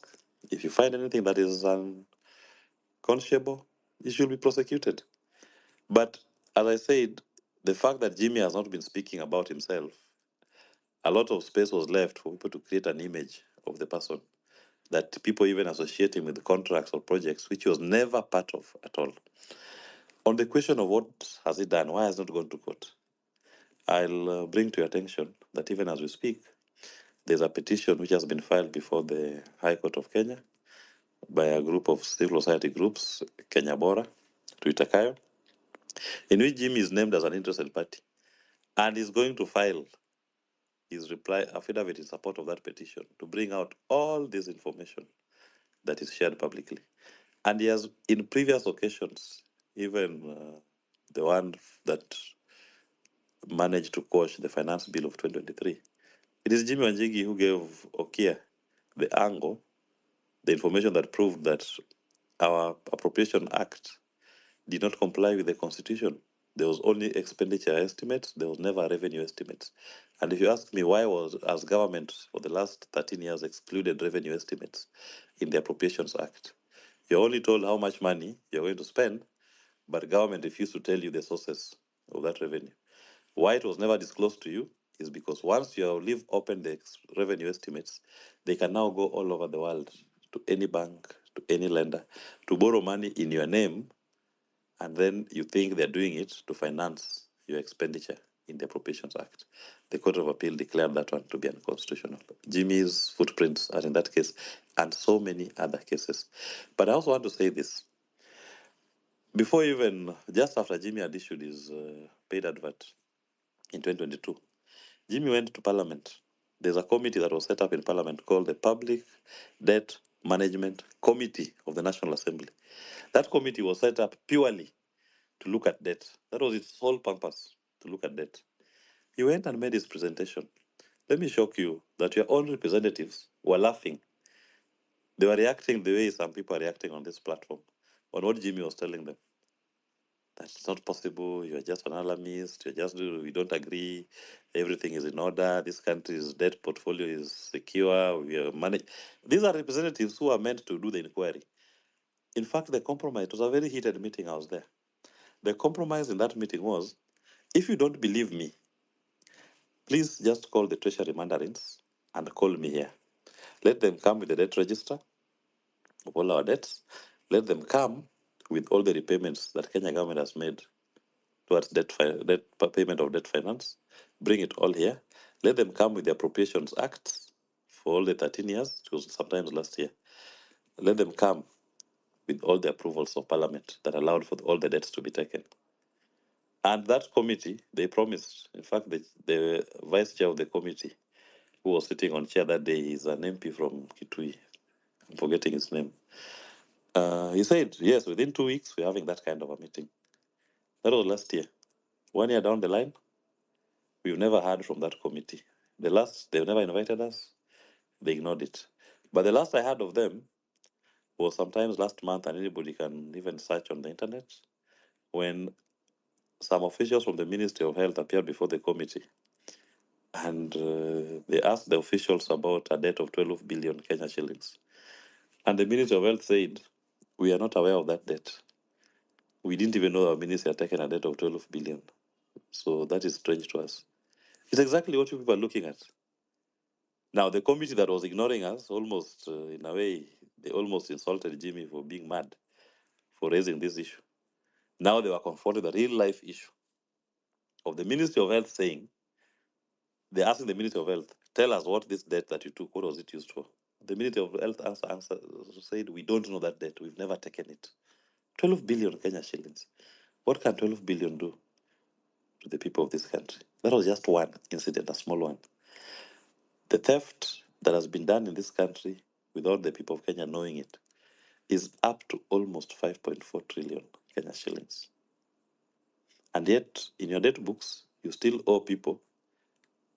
If you find anything that is unconscionable, you should be prosecuted. But as I said, the fact that Jimmy has not been speaking about himself, a lot of space was left for people to create an image of the person that people even associate him with contracts or projects, which he was never part of at all. On the question of what has he done, why has he not gone to court, I'll bring to your attention that even as we speak, there's a petition which has been filed before the High Court of Kenya by a group of civil society groups, Kenya Bora, Tuitakayo, in which Jimmy is named as an interested party and is going to file his reply affidavit in support of that petition to bring out all this information that is shared publicly. And he has, in previous occasions, even the one that managed to quash the finance bill of 2023, it is Jimmy Wanjigi who gave Okia the angle, the information that proved that our Appropriation Act did not comply with the Constitution. There was only expenditure estimates, there was never revenue estimates. And if you ask me why was, as government for the last 13 years, excluded revenue estimates in the Appropriations Act, you're only told how much money you're going to spend, but government refused to tell you the sources of that revenue. Why it was never disclosed to you is because once you leave open the revenue estimates, they can now go all over the world to any bank, to any lender, to borrow money in your name, and then you think they're doing it to finance your expenditure in the Appropriations Act. The Court of Appeal declared that one to be unconstitutional. Jimmy's footprints are in that case, and so many other cases. But I also want to say this. Before even, just after Jimmy had issued his paid advert in 2022, Jimmy went to Parliament. There's a committee that was set up in Parliament called the Public Debt Management Committee of the National Assembly. That committee was set up purely to look at debt. That was its sole purpose, to look at debt. He went and made his presentation. Let me shock you that your own representatives were laughing. They were reacting the way some people are reacting on this platform, on what Jimmy was telling them. That's not possible. You're just an alarmist. We don't agree. Everything is in order. This country's debt portfolio is secure. We are managed. These are representatives who are meant to do the inquiry. In fact, the compromise, it was a very heated meeting. I was there. The compromise in that meeting was, if you don't believe me, please just call the treasury mandarins and call me here. Let them come with the debt register of all our debts. Let them come with all the repayments that Kenya government has made towards debt payment of debt finance. Bring it all here. Let them come with the Appropriations Act for all the 13 years, it was sometimes last year. Let them come with all the approvals of Parliament that allowed for all the debts to be taken. And that committee, they promised, in fact, the vice chair of the committee, who was sitting on chair that day, is an MP from Kitui. I'm forgetting his name. He said, yes, within 2 weeks, we're having that kind of a meeting. That was last year. 1 year down the line, we've never heard from that committee. They've never invited us. They ignored it. But the last I heard of them was sometimes last month, and anybody can even search on the internet, when some officials from the Ministry of Health appeared before the committee. And they asked the officials about a debt of 12 billion Kenya shillings. And the Ministry of Health said, we are not aware of that debt. We didn't even know our ministry had taken a debt of 12 billion. So that is strange to us. It's exactly what you people are looking at. Now, the committee that was ignoring us, almost in a way, they almost insulted Jimmy for being mad for raising this issue. Now they were confronted with a real life issue of the Ministry of Health saying, they're asking the Ministry of Health, tell us what this debt that you took, what was it used for? The Ministry of Health said, we don't know that debt. We've never taken it. 12 billion Kenya shillings. What can 12 billion do to the people of this country? That was just one incident, a small one. The theft that has been done in this country without the people of Kenya knowing it is up to almost 5.4 trillion Kenya shillings. And yet, in your debt books, you still owe people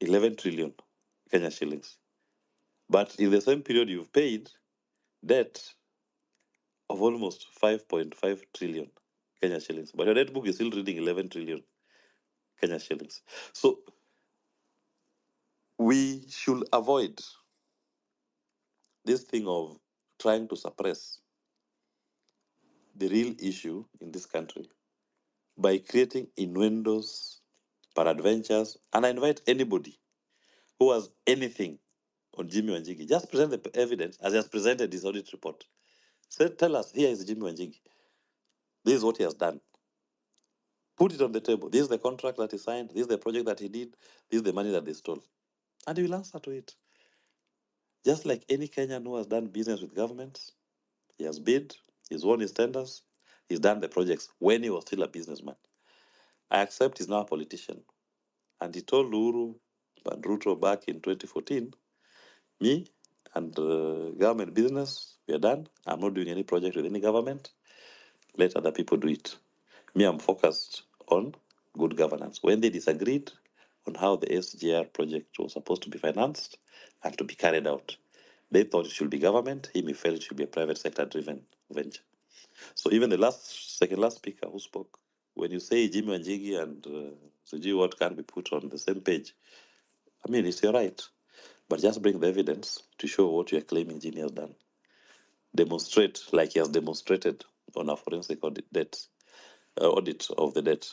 11 trillion Kenya shillings. But in the same period, you've paid debt of almost 5.5 trillion Kenya shillings. But your debt book is still reading 11 trillion Kenya shillings. So we should avoid this thing of trying to suppress the real issue in this country by creating innuendos, peradventures, and I invite anybody who has anything on Jimmy Wanjigi, just present the evidence as he has presented his audit report. Tell us, here is Jimmy Wanjigi. This is what he has done. Put it on the table. This is the contract that he signed. This is the project that he did. This is the money that they stole. And he will answer to it. Just like any Kenyan who has done business with governments, he has bid, he's won his tenders, he's done the projects when he was still a businessman. I accept he's now a politician. And he told Uhuru and Ruto back in 2014, me and government business, we are done. I'm not doing any project with any government. Let other people do it. Me, I'm focused on good governance. When they disagreed on how the SGR project was supposed to be financed and to be carried out, they thought it should be government. He felt it should be a private sector driven venture. So even the second last speaker who spoke, when you say Jimmy Wanjigi and Suji what can be put on the same page, I mean, it's your right. But just bring the evidence to show what you're claiming Jimmy has done. Demonstrate, like he has demonstrated on a forensic audit of the debt,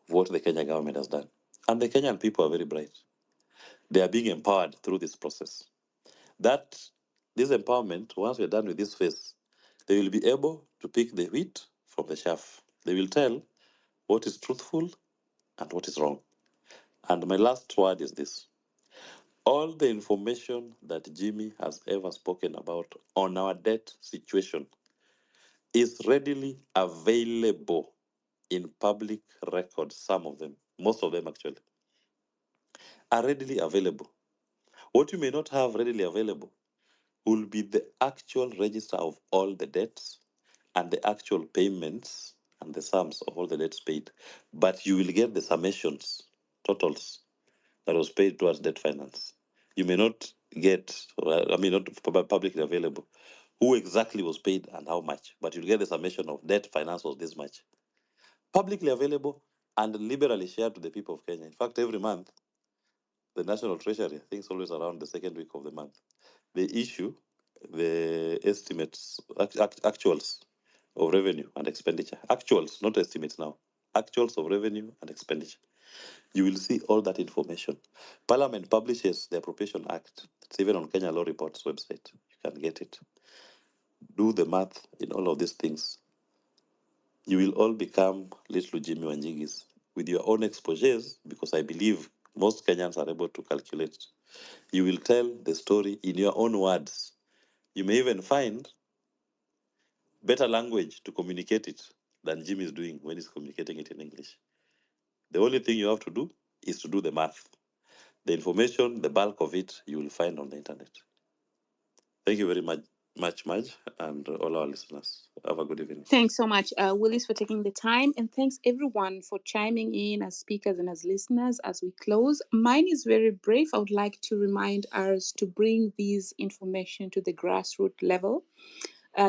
what the Kenya government has done. And the Kenyan people are very bright. They are being empowered through this process. That this empowerment, once we're done with this phase, they will be able to pick the wheat from the chaff. They will tell what is truthful and what is wrong. And my last word is this. All the information that Jimmy has ever spoken about on our debt situation is readily available in public records. Some of them, most of them actually, are readily available. What you may not have readily available will be the actual register of all the debts and the actual payments and the sums of all the debts paid. But you will get the summations, totals that was paid towards debt finance. You may not get, not publicly available, who exactly was paid and how much, but you'll get the summation of debt finance was this much. Publicly available and liberally shared to the people of Kenya. In fact, every month, the National Treasury, I think it's always around the second week of the month, they issue the estimates, actuals of revenue and expenditure. Actuals, not estimates now. Actuals of revenue and expenditure. You will see all that information. Parliament publishes the Appropriation Act. It's even on Kenya Law Reports website. You can get it. Do the math in all of these things. You will all become little Jimmy Wanjigis with your own exposures, because I believe most Kenyans are able to calculate. You will tell the story in your own words. You may even find better language to communicate it than Jimmy is doing when he's communicating it in English. The only thing you have to do is to do the math. The information, the bulk of it, you will find on the internet. Thank you very much, Madge, and all our listeners. Have a good evening. Thanks so much, Willis, for taking the time. And thanks, everyone, for chiming in as speakers and as listeners as we close. Mine is very brief. I would like to remind us to bring these information to the grassroots level.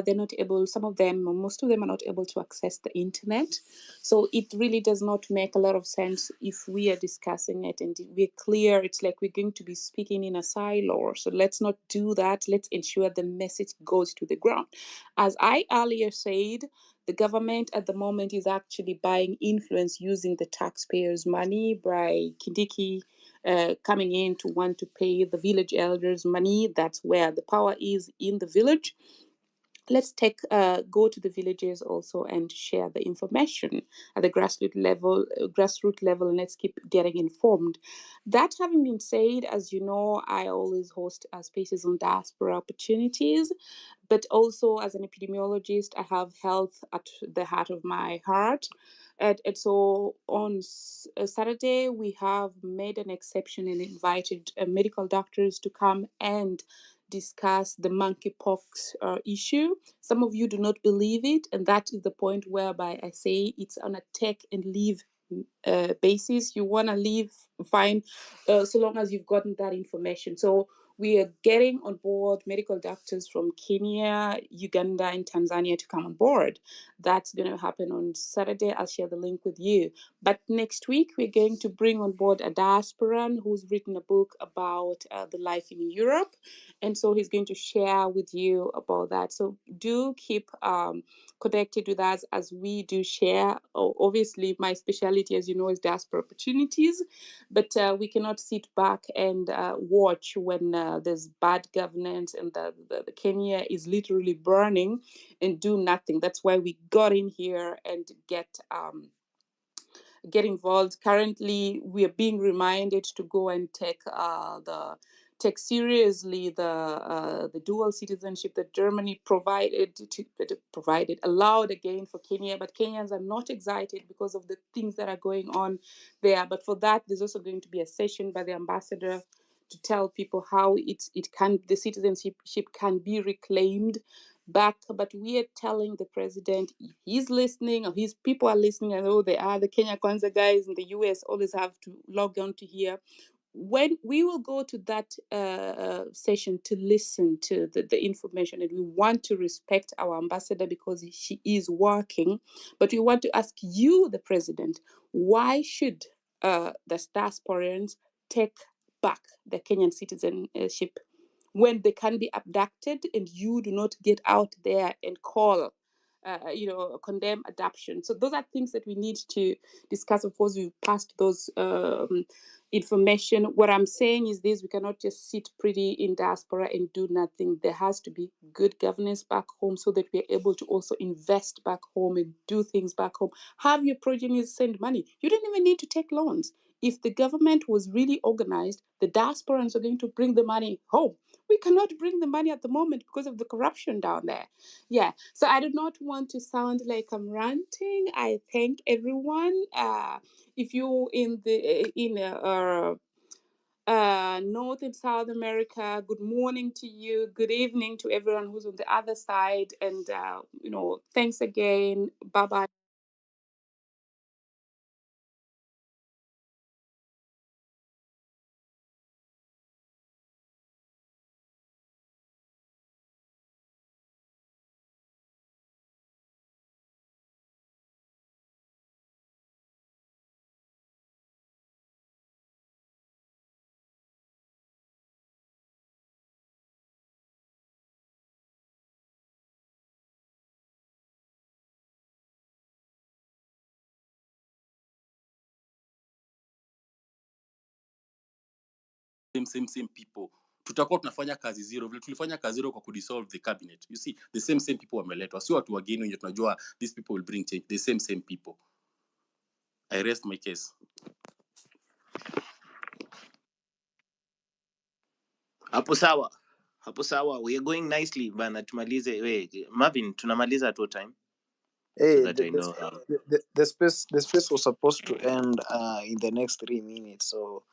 They're not able, some of them, most of them are not able to access the internet. So it really does not make a lot of sense if we are discussing it and we're clear. It's like we're going to be speaking in a silo. So let's not do that. Let's ensure the message goes to the ground. As I earlier said, the government at the moment is actually buying influence using the taxpayers' money by Kindiki coming in to want to pay the village elders money. That's where the power is, in the village. Let's go to the villages also and share the information at the grassroots level, and let's keep getting informed. That having been said, as you know, I always host spaces on diaspora opportunities, but also as an epidemiologist, I have health at the heart of my heart. And so on Saturday, we have made an exception and invited medical doctors to come and discuss the monkeypox issue. Some of you do not believe it, and that is the point whereby I say it's on a take and leave basis. You want to leave, fine, so long as you've gotten that information. So we are getting on board medical doctors from Kenya, Uganda, and Tanzania to come on board. That's going to happen on Saturday. I'll share the link with you. But next week, we're going to bring on board a diasporan who's written a book about the life in Europe. And so he's going to share with you about that. So do keep connected with us as we do share. Obviously, my specialty, as you know, is diaspora opportunities. But we cannot sit back and watch when there's bad governance and the Kenya is literally burning and do nothing. That's why we got in here and get involved. Currently, we are being reminded to go and take seriously the dual citizenship that Germany allowed again for Kenya. But Kenyans are not excited because of the things that are going on there. But for that, there's also going to be a session by the ambassador to tell people how the citizenship can be reclaimed back. But we are telling the president, if he's listening or his people are listening, I know they are, the Kenya Kwanza guys in the US always have to log on to here. When we will go to that session to listen to the information, and we want to respect our ambassador because she is working, but we want to ask you, the president, why should the diasporans take back the Kenyan citizenship when they can be abducted and you do not get out there and call, condemn adoption? So those are things that we need to discuss. Of course, we passed those information. What I'm saying is this: we cannot just sit pretty in diaspora and do nothing. There has to be good governance back home so that we're able to also invest back home and do things back home. Have your progenies send money. You don't even need to take loans. If the government was really organized, the diasporans are going to bring the money home. We cannot bring the money at the moment because of the corruption down there. Yeah, so I do not want to sound like I'm ranting. I thank everyone. If you're in North and South America, good morning to you. Good evening to everyone who's on the other side. And, thanks again. Bye-bye. Same people tutakuwa tunafanya kazi zero vile tulifanya kazi zero kwa kudissolve the cabinet. You see, the same people wameletwa, sio watu wageni wenye tunajua these people will bring change. The same people. I rest my case. Hapo sawa, we are going nicely bana. Tumalize Marvin, tunamaliza at what time? Hey, So that I know. the space was supposed to end in the next 3 minutes. So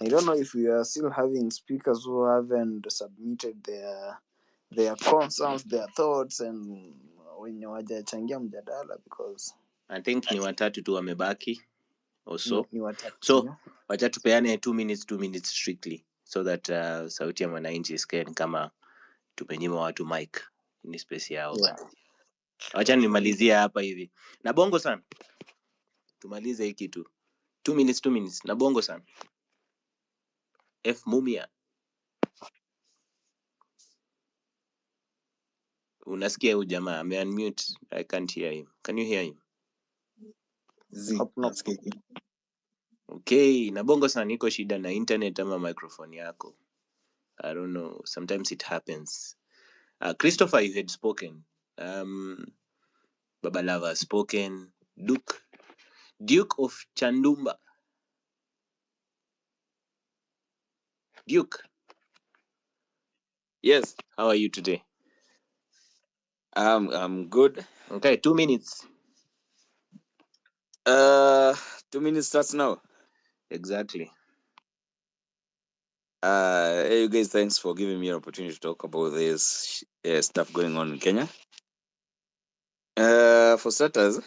I don't know if we are still having speakers who haven't submitted their concerns, their thoughts, and wenye wajachangia mjadala, because I think ni watatu tu wamebaki also. Ni watatu. So wacha tupeane 2 minutes strictly, so that sauti ya mwananchi isikie kama tumenyima watu mic ni space yao. Yeah. Wacha nimalizie hapa hivi. Na bongo sana. Tumalize hiki tu. 2 minutes. Na bongo sana. F Mumia. Unasikia huyu jamaa ame unmute. I can't hear him. Can you hear him? Okay, na bongo sana iko shida na internet ama microphone yako. I don't know. Sometimes it happens. Christopher, you had spoken. Baba Lava has spoken. Duke of Chandumba. Duke. Yes. How are you today? I'm good. Okay, 2 minutes. 2 minutes starts now. Exactly. Hey, you guys, thanks for giving me an opportunity to talk about this stuff going on in Kenya. For starters,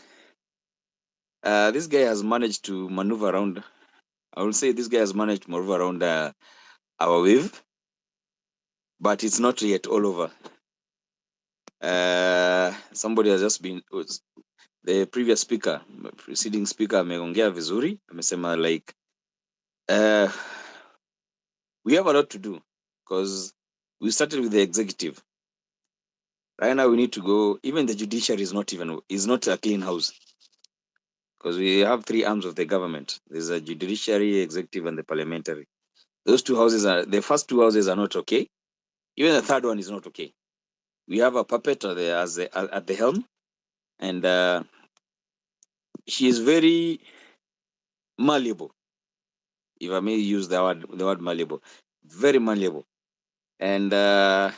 this guy has managed to maneuver around. I will say this guy has managed to maneuver around our wave, but it's not yet all over. Somebody has just been, the previous speaker, preceding speaker, ameongea vizuri, amesema like, we have a lot to do because we started with the executive. Right now we need to go, even the judiciary is not a clean house because we have 3 arms of the government. There's a judiciary, executive, and the parliamentary. Those 2 houses the first 2 houses are not okay. Even the third one is not okay. We have a puppet at the helm, and she is very malleable, if I may use the word malleable, very malleable. And the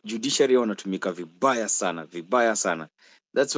judiciary wanatumika vibaya sana. That's why